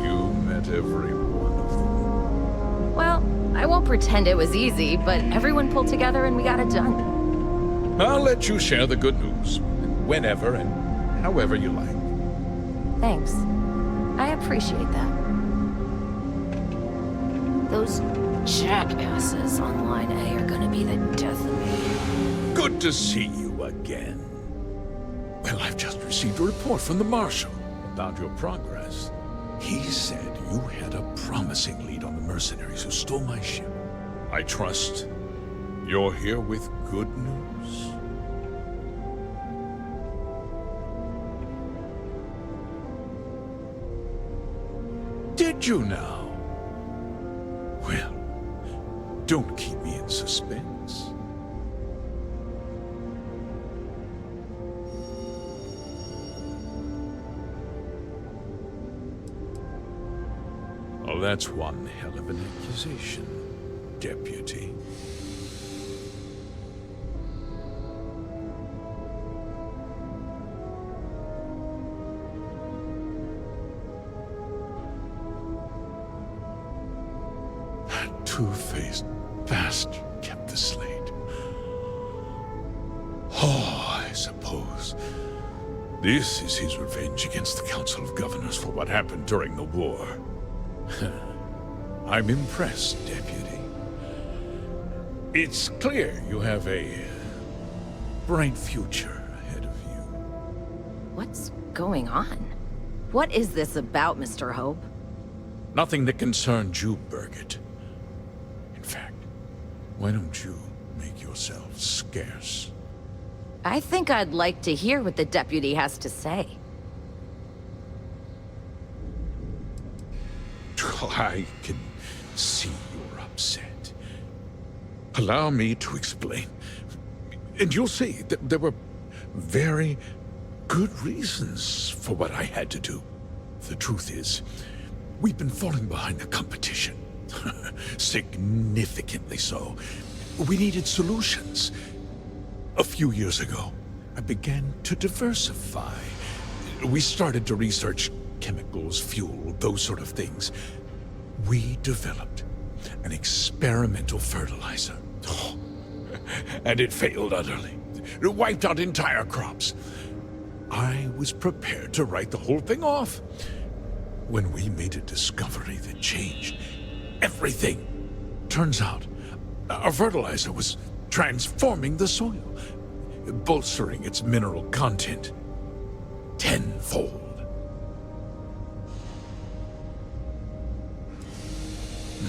You met every one of them. Well, I won't pretend it was easy, but everyone pulled together and we got it done. I'll let you share the good news, whenever and however you like. Thanks. I appreciate that. Those jackasses on Line A are gonna be the death of me. Good to see you again. Well, I've just received a report from the Marshal about your progress. He said you had a promising lead on the mercenaries who stole my ship. I trust you're here with good news. Did you now? Well, don't keep me in suspense. Well, that's one hell of an accusation, Deputy. That two-faced bastard kept the slate. Oh, I suppose this is his revenge against the Council of Governors for what happened during the war. I'm impressed, Deputy. It's clear you have a bright future ahead of you. What's going on? What is this about, Mr. Hope? Nothing that concerns you, Birgit. In fact, why don't you make yourself scarce? I think I'd like to hear what the deputy has to say. I can see you're upset. Allow me to explain. And you'll see that there were very good reasons for what I had to do. The truth is, we've been falling behind the competition. Significantly so. We needed solutions. A few years ago, I began to diversify. We started to research chemicals, fuel, those sort of things. We developed an experimental fertilizer. Oh, and it failed utterly. It wiped out entire crops. I was prepared to write the whole thing off when we made a discovery that changed everything. Turns out, our fertilizer was transforming the soil, bolstering its mineral content tenfold.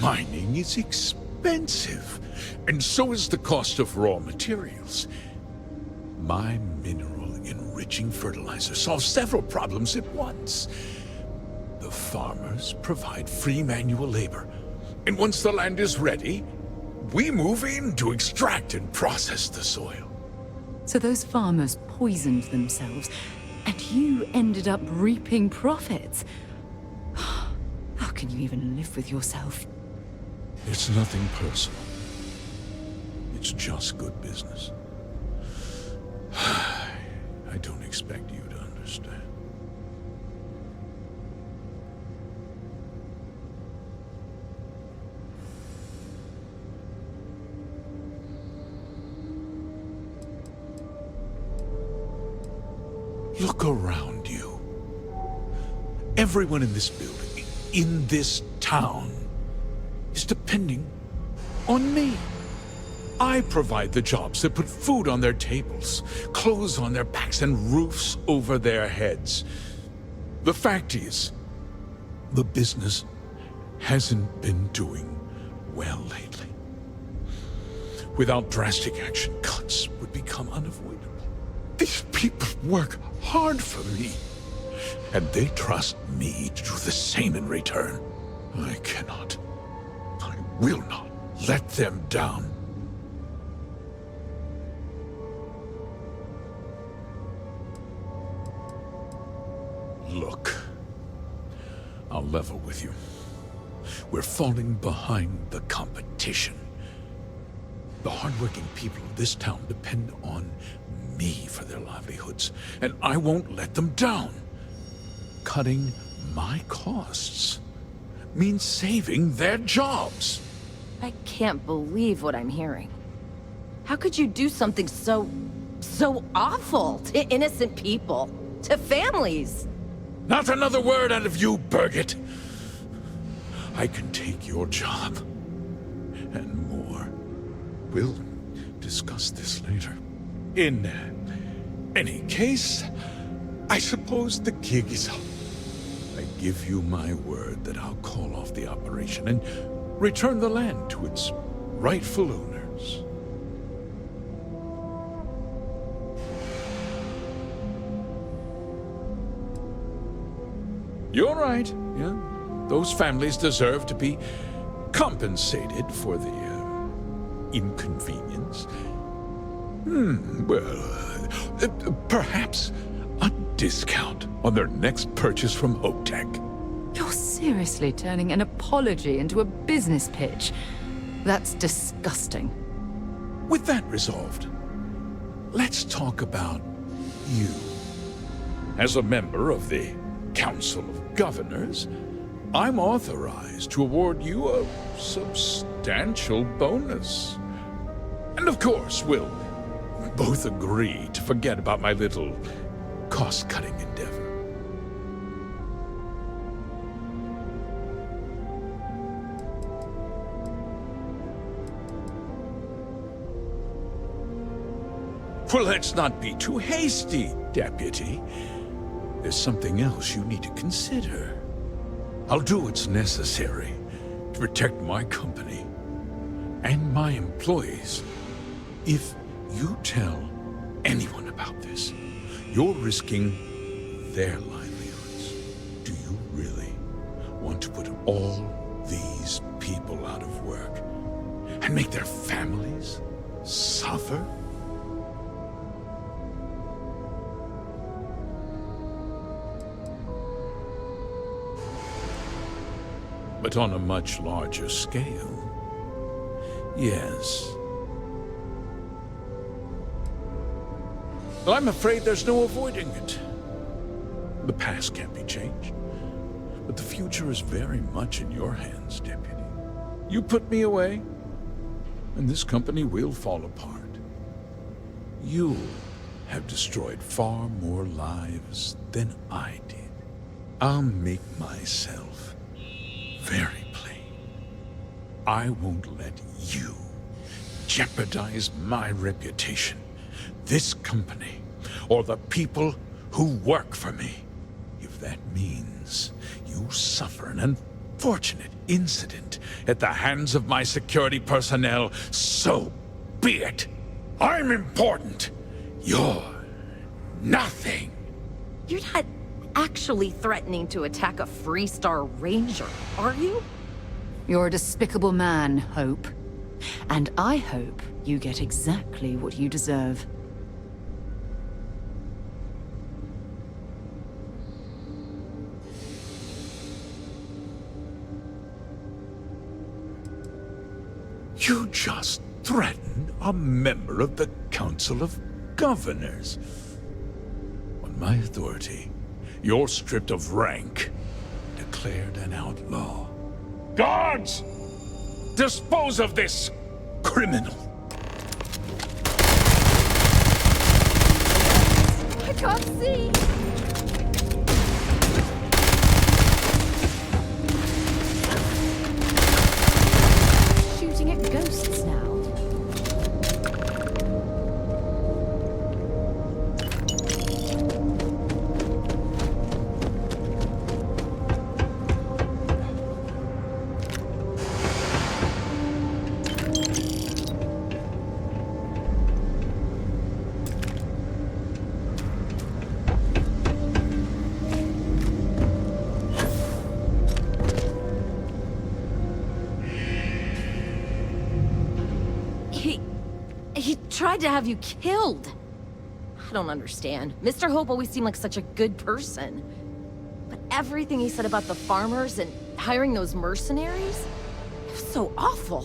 Mining is expensive, and so is the cost of raw materials. My mineral-enriching fertilizer solves several problems at once. The farmers provide free manual labor, and once the land is ready, we move in to extract and process the soil. So those farmers poisoned themselves, and you ended up reaping profits. How can you even live with yourself? It's nothing personal. It's just good business. I don't expect you to understand. Look around you. Everyone in this building, in this town, is depending on me. I provide the jobs that put food on their tables, clothes on their backs, and roofs over their heads. The fact is, the business hasn't been doing well lately. Without drastic action, cuts would become unavoidable. These people work hard for me, and they trust me to do the same in return. I cannot, I will not let them down. Look, I'll level with you. We're falling behind the competition. The hardworking people of this town depend on me for their livelihoods, and I won't let them down. Cutting my costs means saving their jobs. I can't believe what I'm hearing. How could you do something so awful to innocent people, to families? Not another word out of you, Birgit. I can take your job, and more. We'll discuss this later. In any case, I suppose the gig is up. I give you my word that I'll call off the operation and return the land to its rightful owners. You're right, yeah. Those families deserve to be compensated for the inconvenience. Perhaps a discount on their next purchase from Hope Tech. You're seriously turning an apology into a business pitch. That's disgusting. With that resolved, let's talk about you. As a member of the Council of Governors, I'm authorized to award you a substantial bonus. And of course, we'll both agree to forget about my little cost-cutting endeavor. Well, let's not be too hasty, Deputy. There's something else you need to consider. I'll do what's necessary to protect my company and my employees. If you tell anyone about this, you're risking their livelihoods. Do you really want to put all these people out of work and make their families suffer? But on a much larger scale, yes. Well, I'm afraid there's no avoiding it. The past can't be changed, but the future is very much in your hands, Deputy. You put me away, and this company will fall apart. You have destroyed far more lives than I did. I'll make myself very plain. I won't let you jeopardize my reputation, this company, or the people who work for me. If that means you suffer an unfortunate incident at the hands of my security personnel, so be it. I'm important. You're nothing. You're not actually threatening to attack a Freestar Ranger, are you? You're a despicable man, Hope. And I hope you get exactly what you deserve. You just threatened a member of the Council of Governors. On my authority, you're stripped of rank, declared an outlaw. Guards! Dispose of this criminal! I can't see! Shooting at ghosts now. He tried to have you killed. I don't understand. Mr. Hope always seemed like such a good person. But everything he said about the farmers and hiring those mercenaries, it was so awful.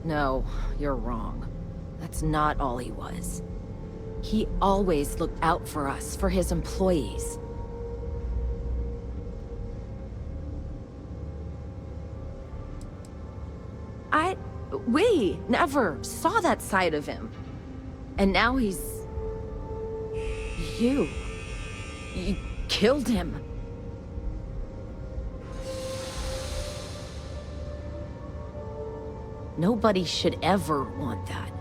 No, you're wrong. That's not all he was. He always looked out for us, for his employees. We never saw that side of him. And now he's... You killed him. Nobody should ever want that.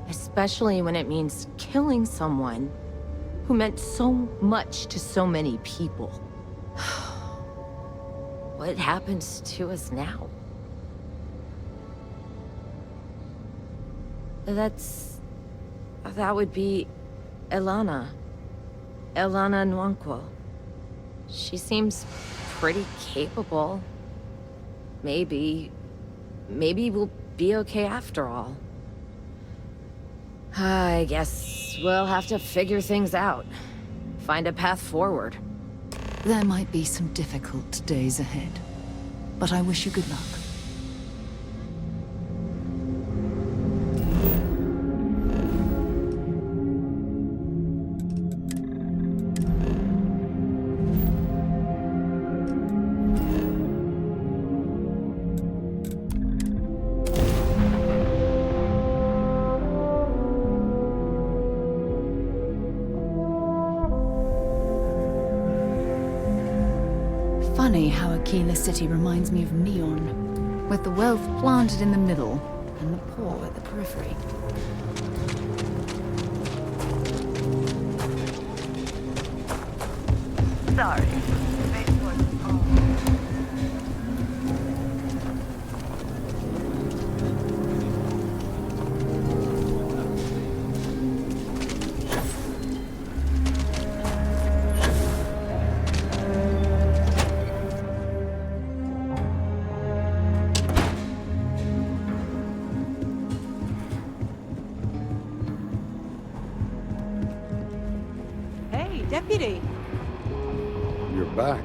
Especially when it means killing someone who meant so much to so many people. What happens to us now? That would be Elana. Elana Nwankwo. She seems pretty capable. Maybe we'll be okay after all. I guess we'll have to figure things out. find a path forward. There might be some difficult days ahead, but I wish you good luck. Funny how Aquila City reminds me of Neon, with the wealth planted in the middle and the poor at the periphery. Sorry. Deputy. You're back.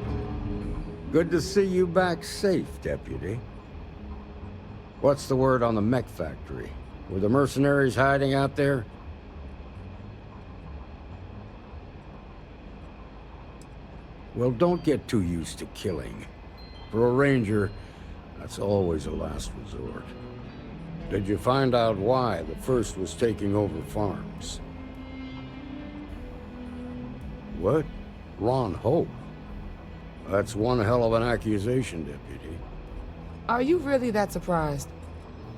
Good to see you back safe, Deputy. What's the word on the mech factory? Were the mercenaries hiding out there? Well, don't get too used to killing. For a ranger, that's always a last resort. Did you find out why the First was taking over farms? What? Ron Hope? That's one hell of an accusation, Deputy. Are you really that surprised?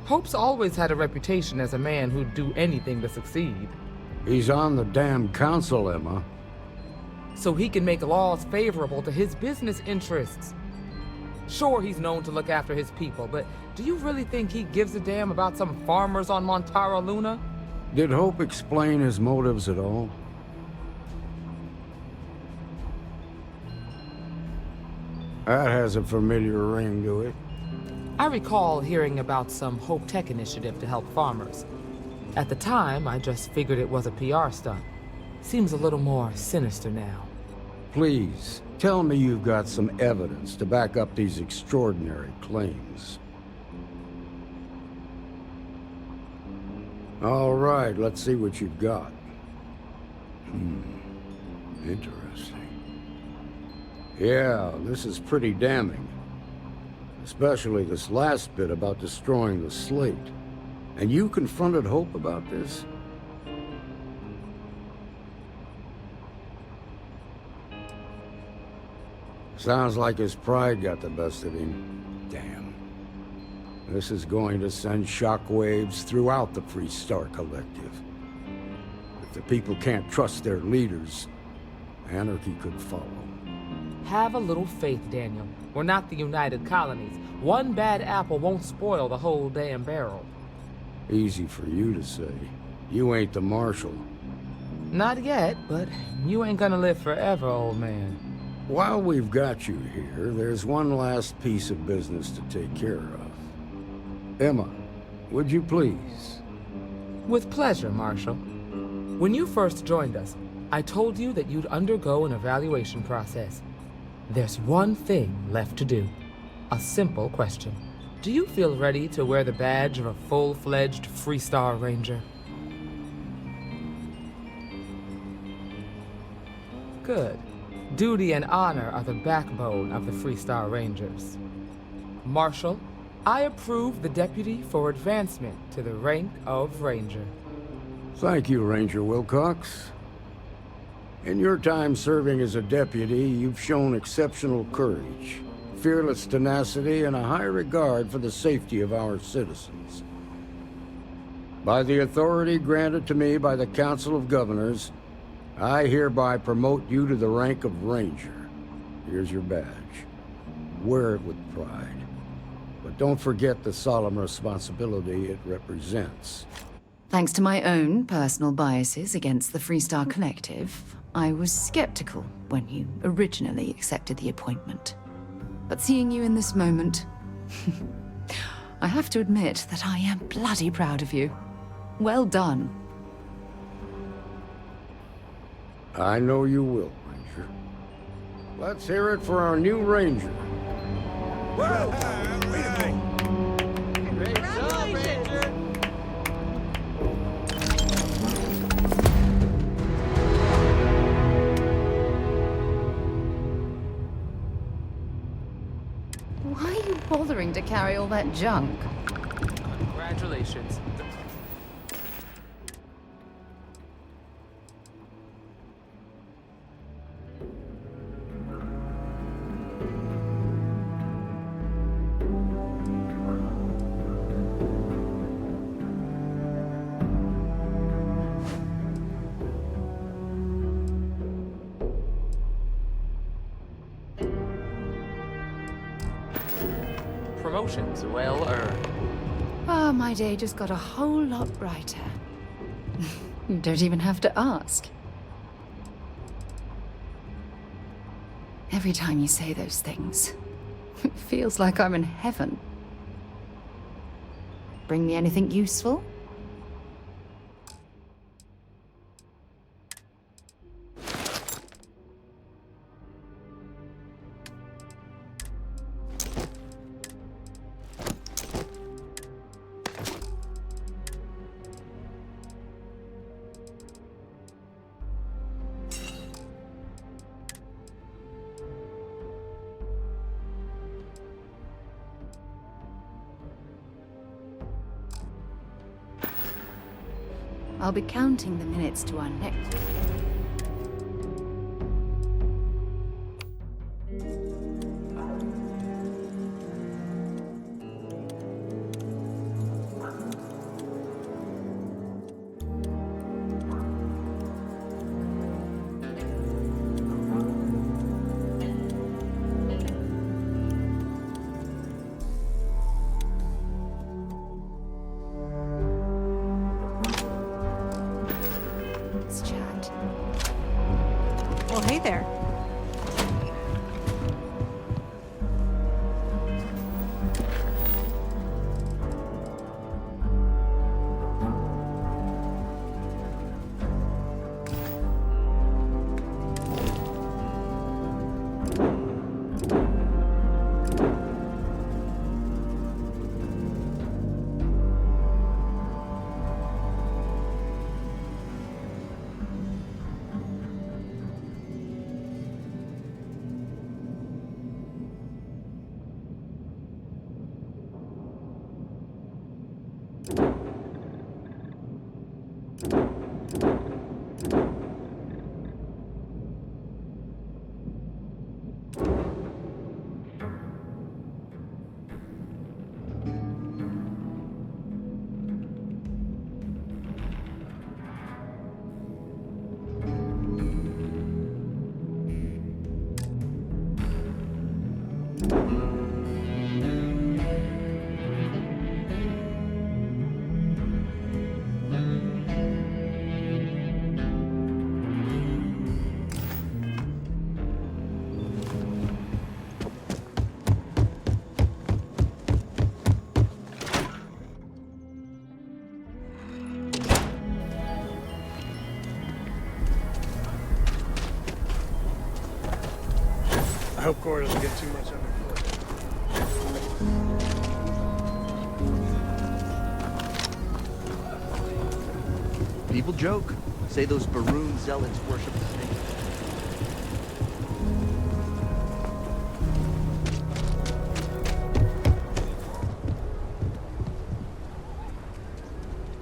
Hope's always had a reputation as a man who'd do anything to succeed. He's on the damn council, Emma. So he can make laws favorable to his business interests. Sure, he's known to look after his people, but do you really think he gives a damn about some farmers on Montara Luna? Did Hope explain his motives at all? That has a familiar ring to it. I recall hearing about some Hope Tech initiative to help farmers. At the time, I just figured it was a PR stunt. Seems a little more sinister now. Please, tell me you've got some evidence to back up these extraordinary claims. All right, let's see what you've got. Interesting. Yeah, this is pretty damning. Especially this last bit about destroying the slate. And you confronted Hope about this? Sounds like his pride got the best of him. Damn. This is going to send shockwaves throughout the Freestar Collective. If the people can't trust their leaders, anarchy could follow. Have a little faith, Daniel. We're not the United Colonies. One bad apple won't spoil the whole damn barrel. Easy for you to say. You ain't the Marshal. Not yet, but you ain't gonna live forever, old man. While we've got you here, there's one last piece of business to take care of. Emma, would you please? With pleasure, Marshal. When you first joined us, I told you that you'd undergo an evaluation process. There's one thing left to do. A simple question. Do you feel ready to wear the badge of a full-fledged Freestar Ranger? Good. Duty and honor are the backbone of the Freestar Rangers. Marshal, I approve the deputy for advancement to the rank of Ranger. Thank you, Ranger Wilcox. In your time serving as a deputy, you've shown exceptional courage, fearless tenacity, and a high regard for the safety of our citizens. By the authority granted to me by the Council of Governors, I hereby promote you to the rank of Ranger. Here's your badge. Wear it with pride. But don't forget the solemn responsibility it represents. Thanks to my own personal biases against the Freestar Collective, I was skeptical when you originally accepted the appointment. But seeing you in this moment, I have to admit that I am bloody proud of you. Well done. I know you will, Ranger. Let's hear it for our new Ranger. Great job, Ranger! Why are you bothering to carry all that junk? Congratulations. Promotions, well earned. Ah, my day just got a whole lot brighter. You don't even have to ask. Every time you say those things, it feels like I'm in heaven. Bring me anything useful? I'll be counting the minutes to our next. Chat. Well, hey there. I hope Cora doesn't get too much underfoot. People joke. Say those Baroon zealots worship the snake.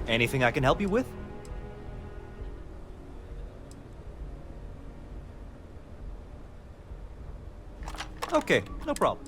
Anything I can help you with? Okay, no problem.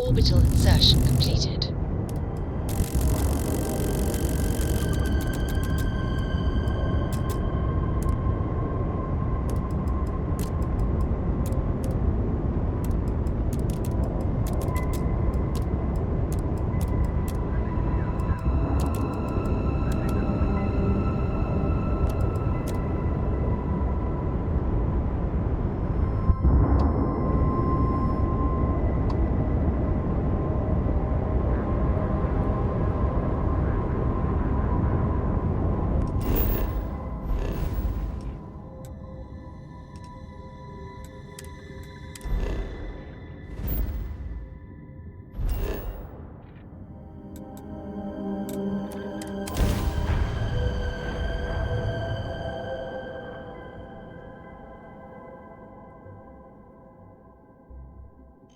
Orbital insertion completed.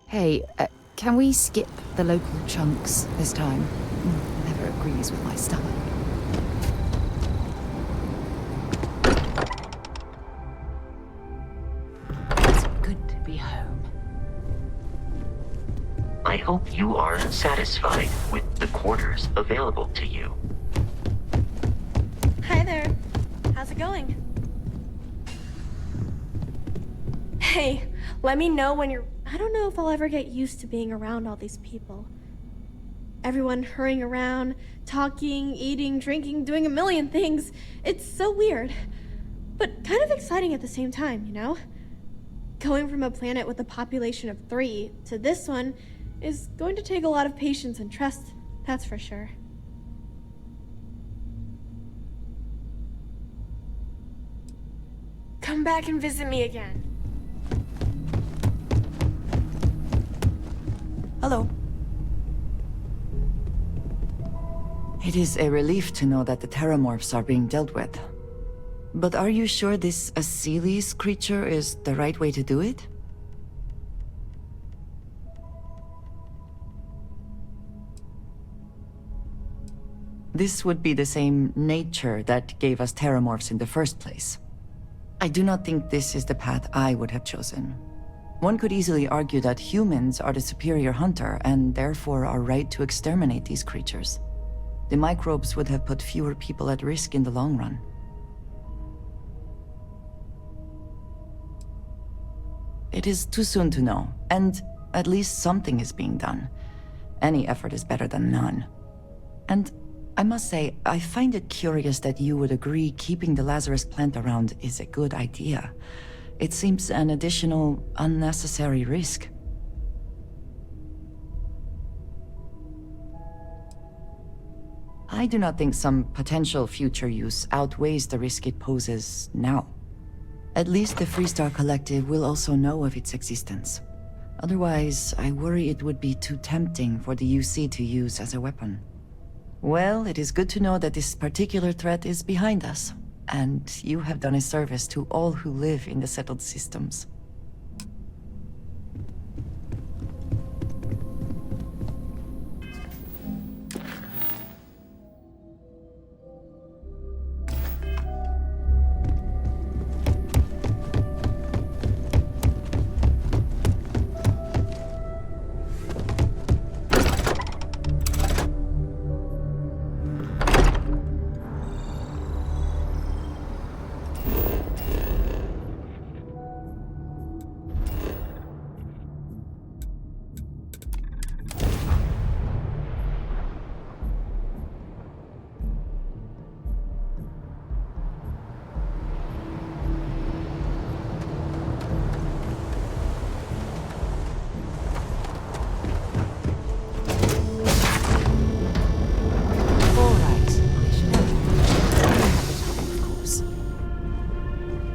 Hey, can we skip the local chunks this time? Never agrees with my stomach. It's good to be home. I hope you are satisfied with the quarters available to you. Hi there. How's it going? Hey, let me know when you're... I don't know if I'll ever get used to being around all these people. Everyone hurrying around, talking, eating, drinking, doing a million things. It's so weird, but kind of exciting at the same time, you know? Going from a planet with a population of 3 to this one is going to take a lot of patience and trust, that's for sure. Come back and visit me again. Hello. It is a relief to know that the terramorphs are being dealt with. But are you sure this Aseles creature is the right way to do it? This would be the same nature that gave us terramorphs in the first place. I do not think this is the path I would have chosen. One could easily argue that humans are the superior hunter and therefore are right to exterminate these creatures. The microbes would have put fewer people at risk in the long run. It is too soon to know, and at least something is being done. Any effort is better than none. And I must say, I find it curious that you would agree keeping the Lazarus plant around is a good idea. It seems an additional, unnecessary risk. I do not think some potential future use outweighs the risk it poses now. At least the Freestar Collective will also know of its existence. Otherwise, I worry it would be too tempting for the UC to use as a weapon. Well, it is good to know that this particular threat is behind us. And you have done a service to all who live in the settled systems.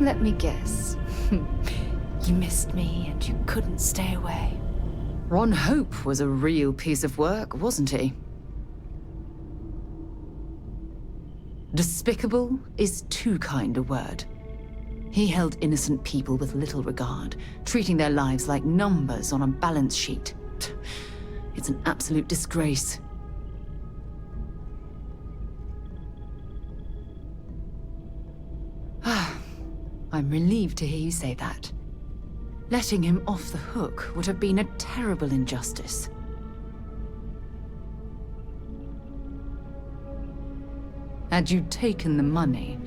Let me guess. You missed me and you couldn't stay away. Ron Hope was a real piece of work, wasn't he? Despicable is too kind a word. He held innocent people with little regard, treating their lives like numbers on a balance sheet. It's an absolute disgrace. I'm relieved to hear you say that. Letting him off the hook would have been a terrible injustice. Had you taken the money,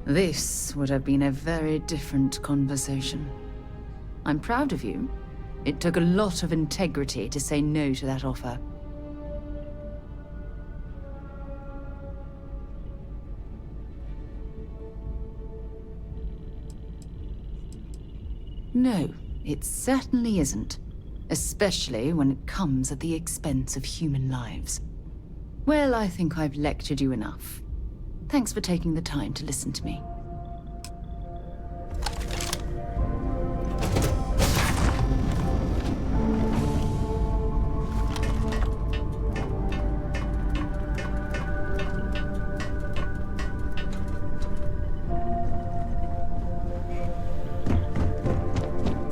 this would have been a very different conversation. I'm proud of you. It took a lot of integrity to say no to that offer. No, it certainly isn't. Especially when it comes at the expense of human lives. Well, I think I've lectured you enough. Thanks for taking the time to listen to me.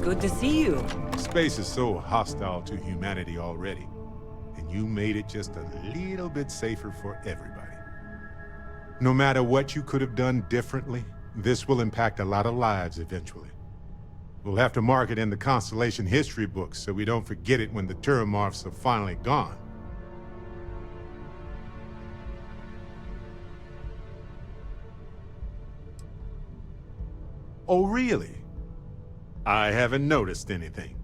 Good to see you. Space is so hostile to humanity already, and you made it just a little bit safer for everybody. No matter what you could have done differently, this will impact a lot of lives eventually. We'll have to mark it in the Constellation history books so we don't forget it when the Turomorphs are finally gone. Oh, really? I haven't noticed anything.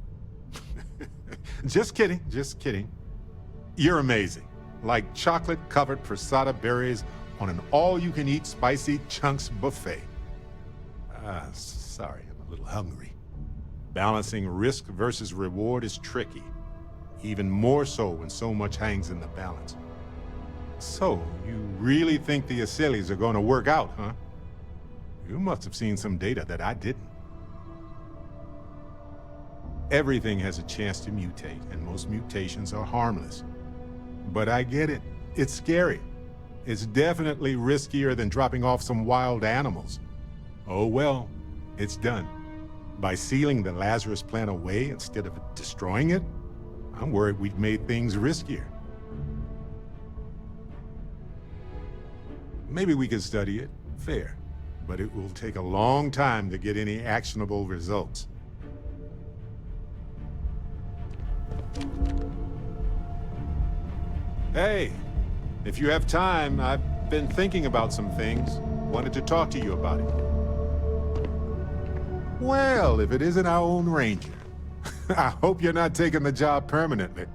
Just kidding, just kidding. You're amazing. Like chocolate-covered prasada berries on an all-you-can-eat spicy chunks buffet. Sorry, I'm a little hungry. Balancing risk versus reward is tricky. Even more so when so much hangs in the balance. So, you really think the Asylees are going to work out, huh? You must have seen some data that I didn't. Everything has a chance to mutate, and most mutations are harmless. But I get it. It's scary. It's definitely riskier than dropping off some wild animals. Oh well, it's done. By sealing the Lazarus plant away instead of destroying it, I'm worried we've made things riskier. Maybe we could study it, fair. But it will take a long time to get any actionable results. Hey, if you have time, I've been thinking about some things. Wanted to talk to you about it. Well, if it isn't our own ranger. I hope you're not taking the job permanently.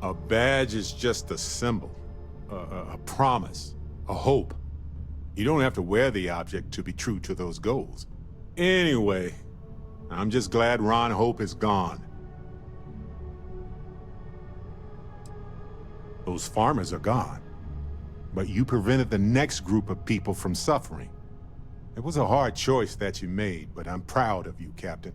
A badge is just a symbol, a promise, a hope. You don't have to wear the object to be true to those goals. Anyway, I'm just glad Ron Hope is gone. Those farmers are gone. But you prevented the next group of people from suffering. It was a hard choice that you made, but I'm proud of you, Captain.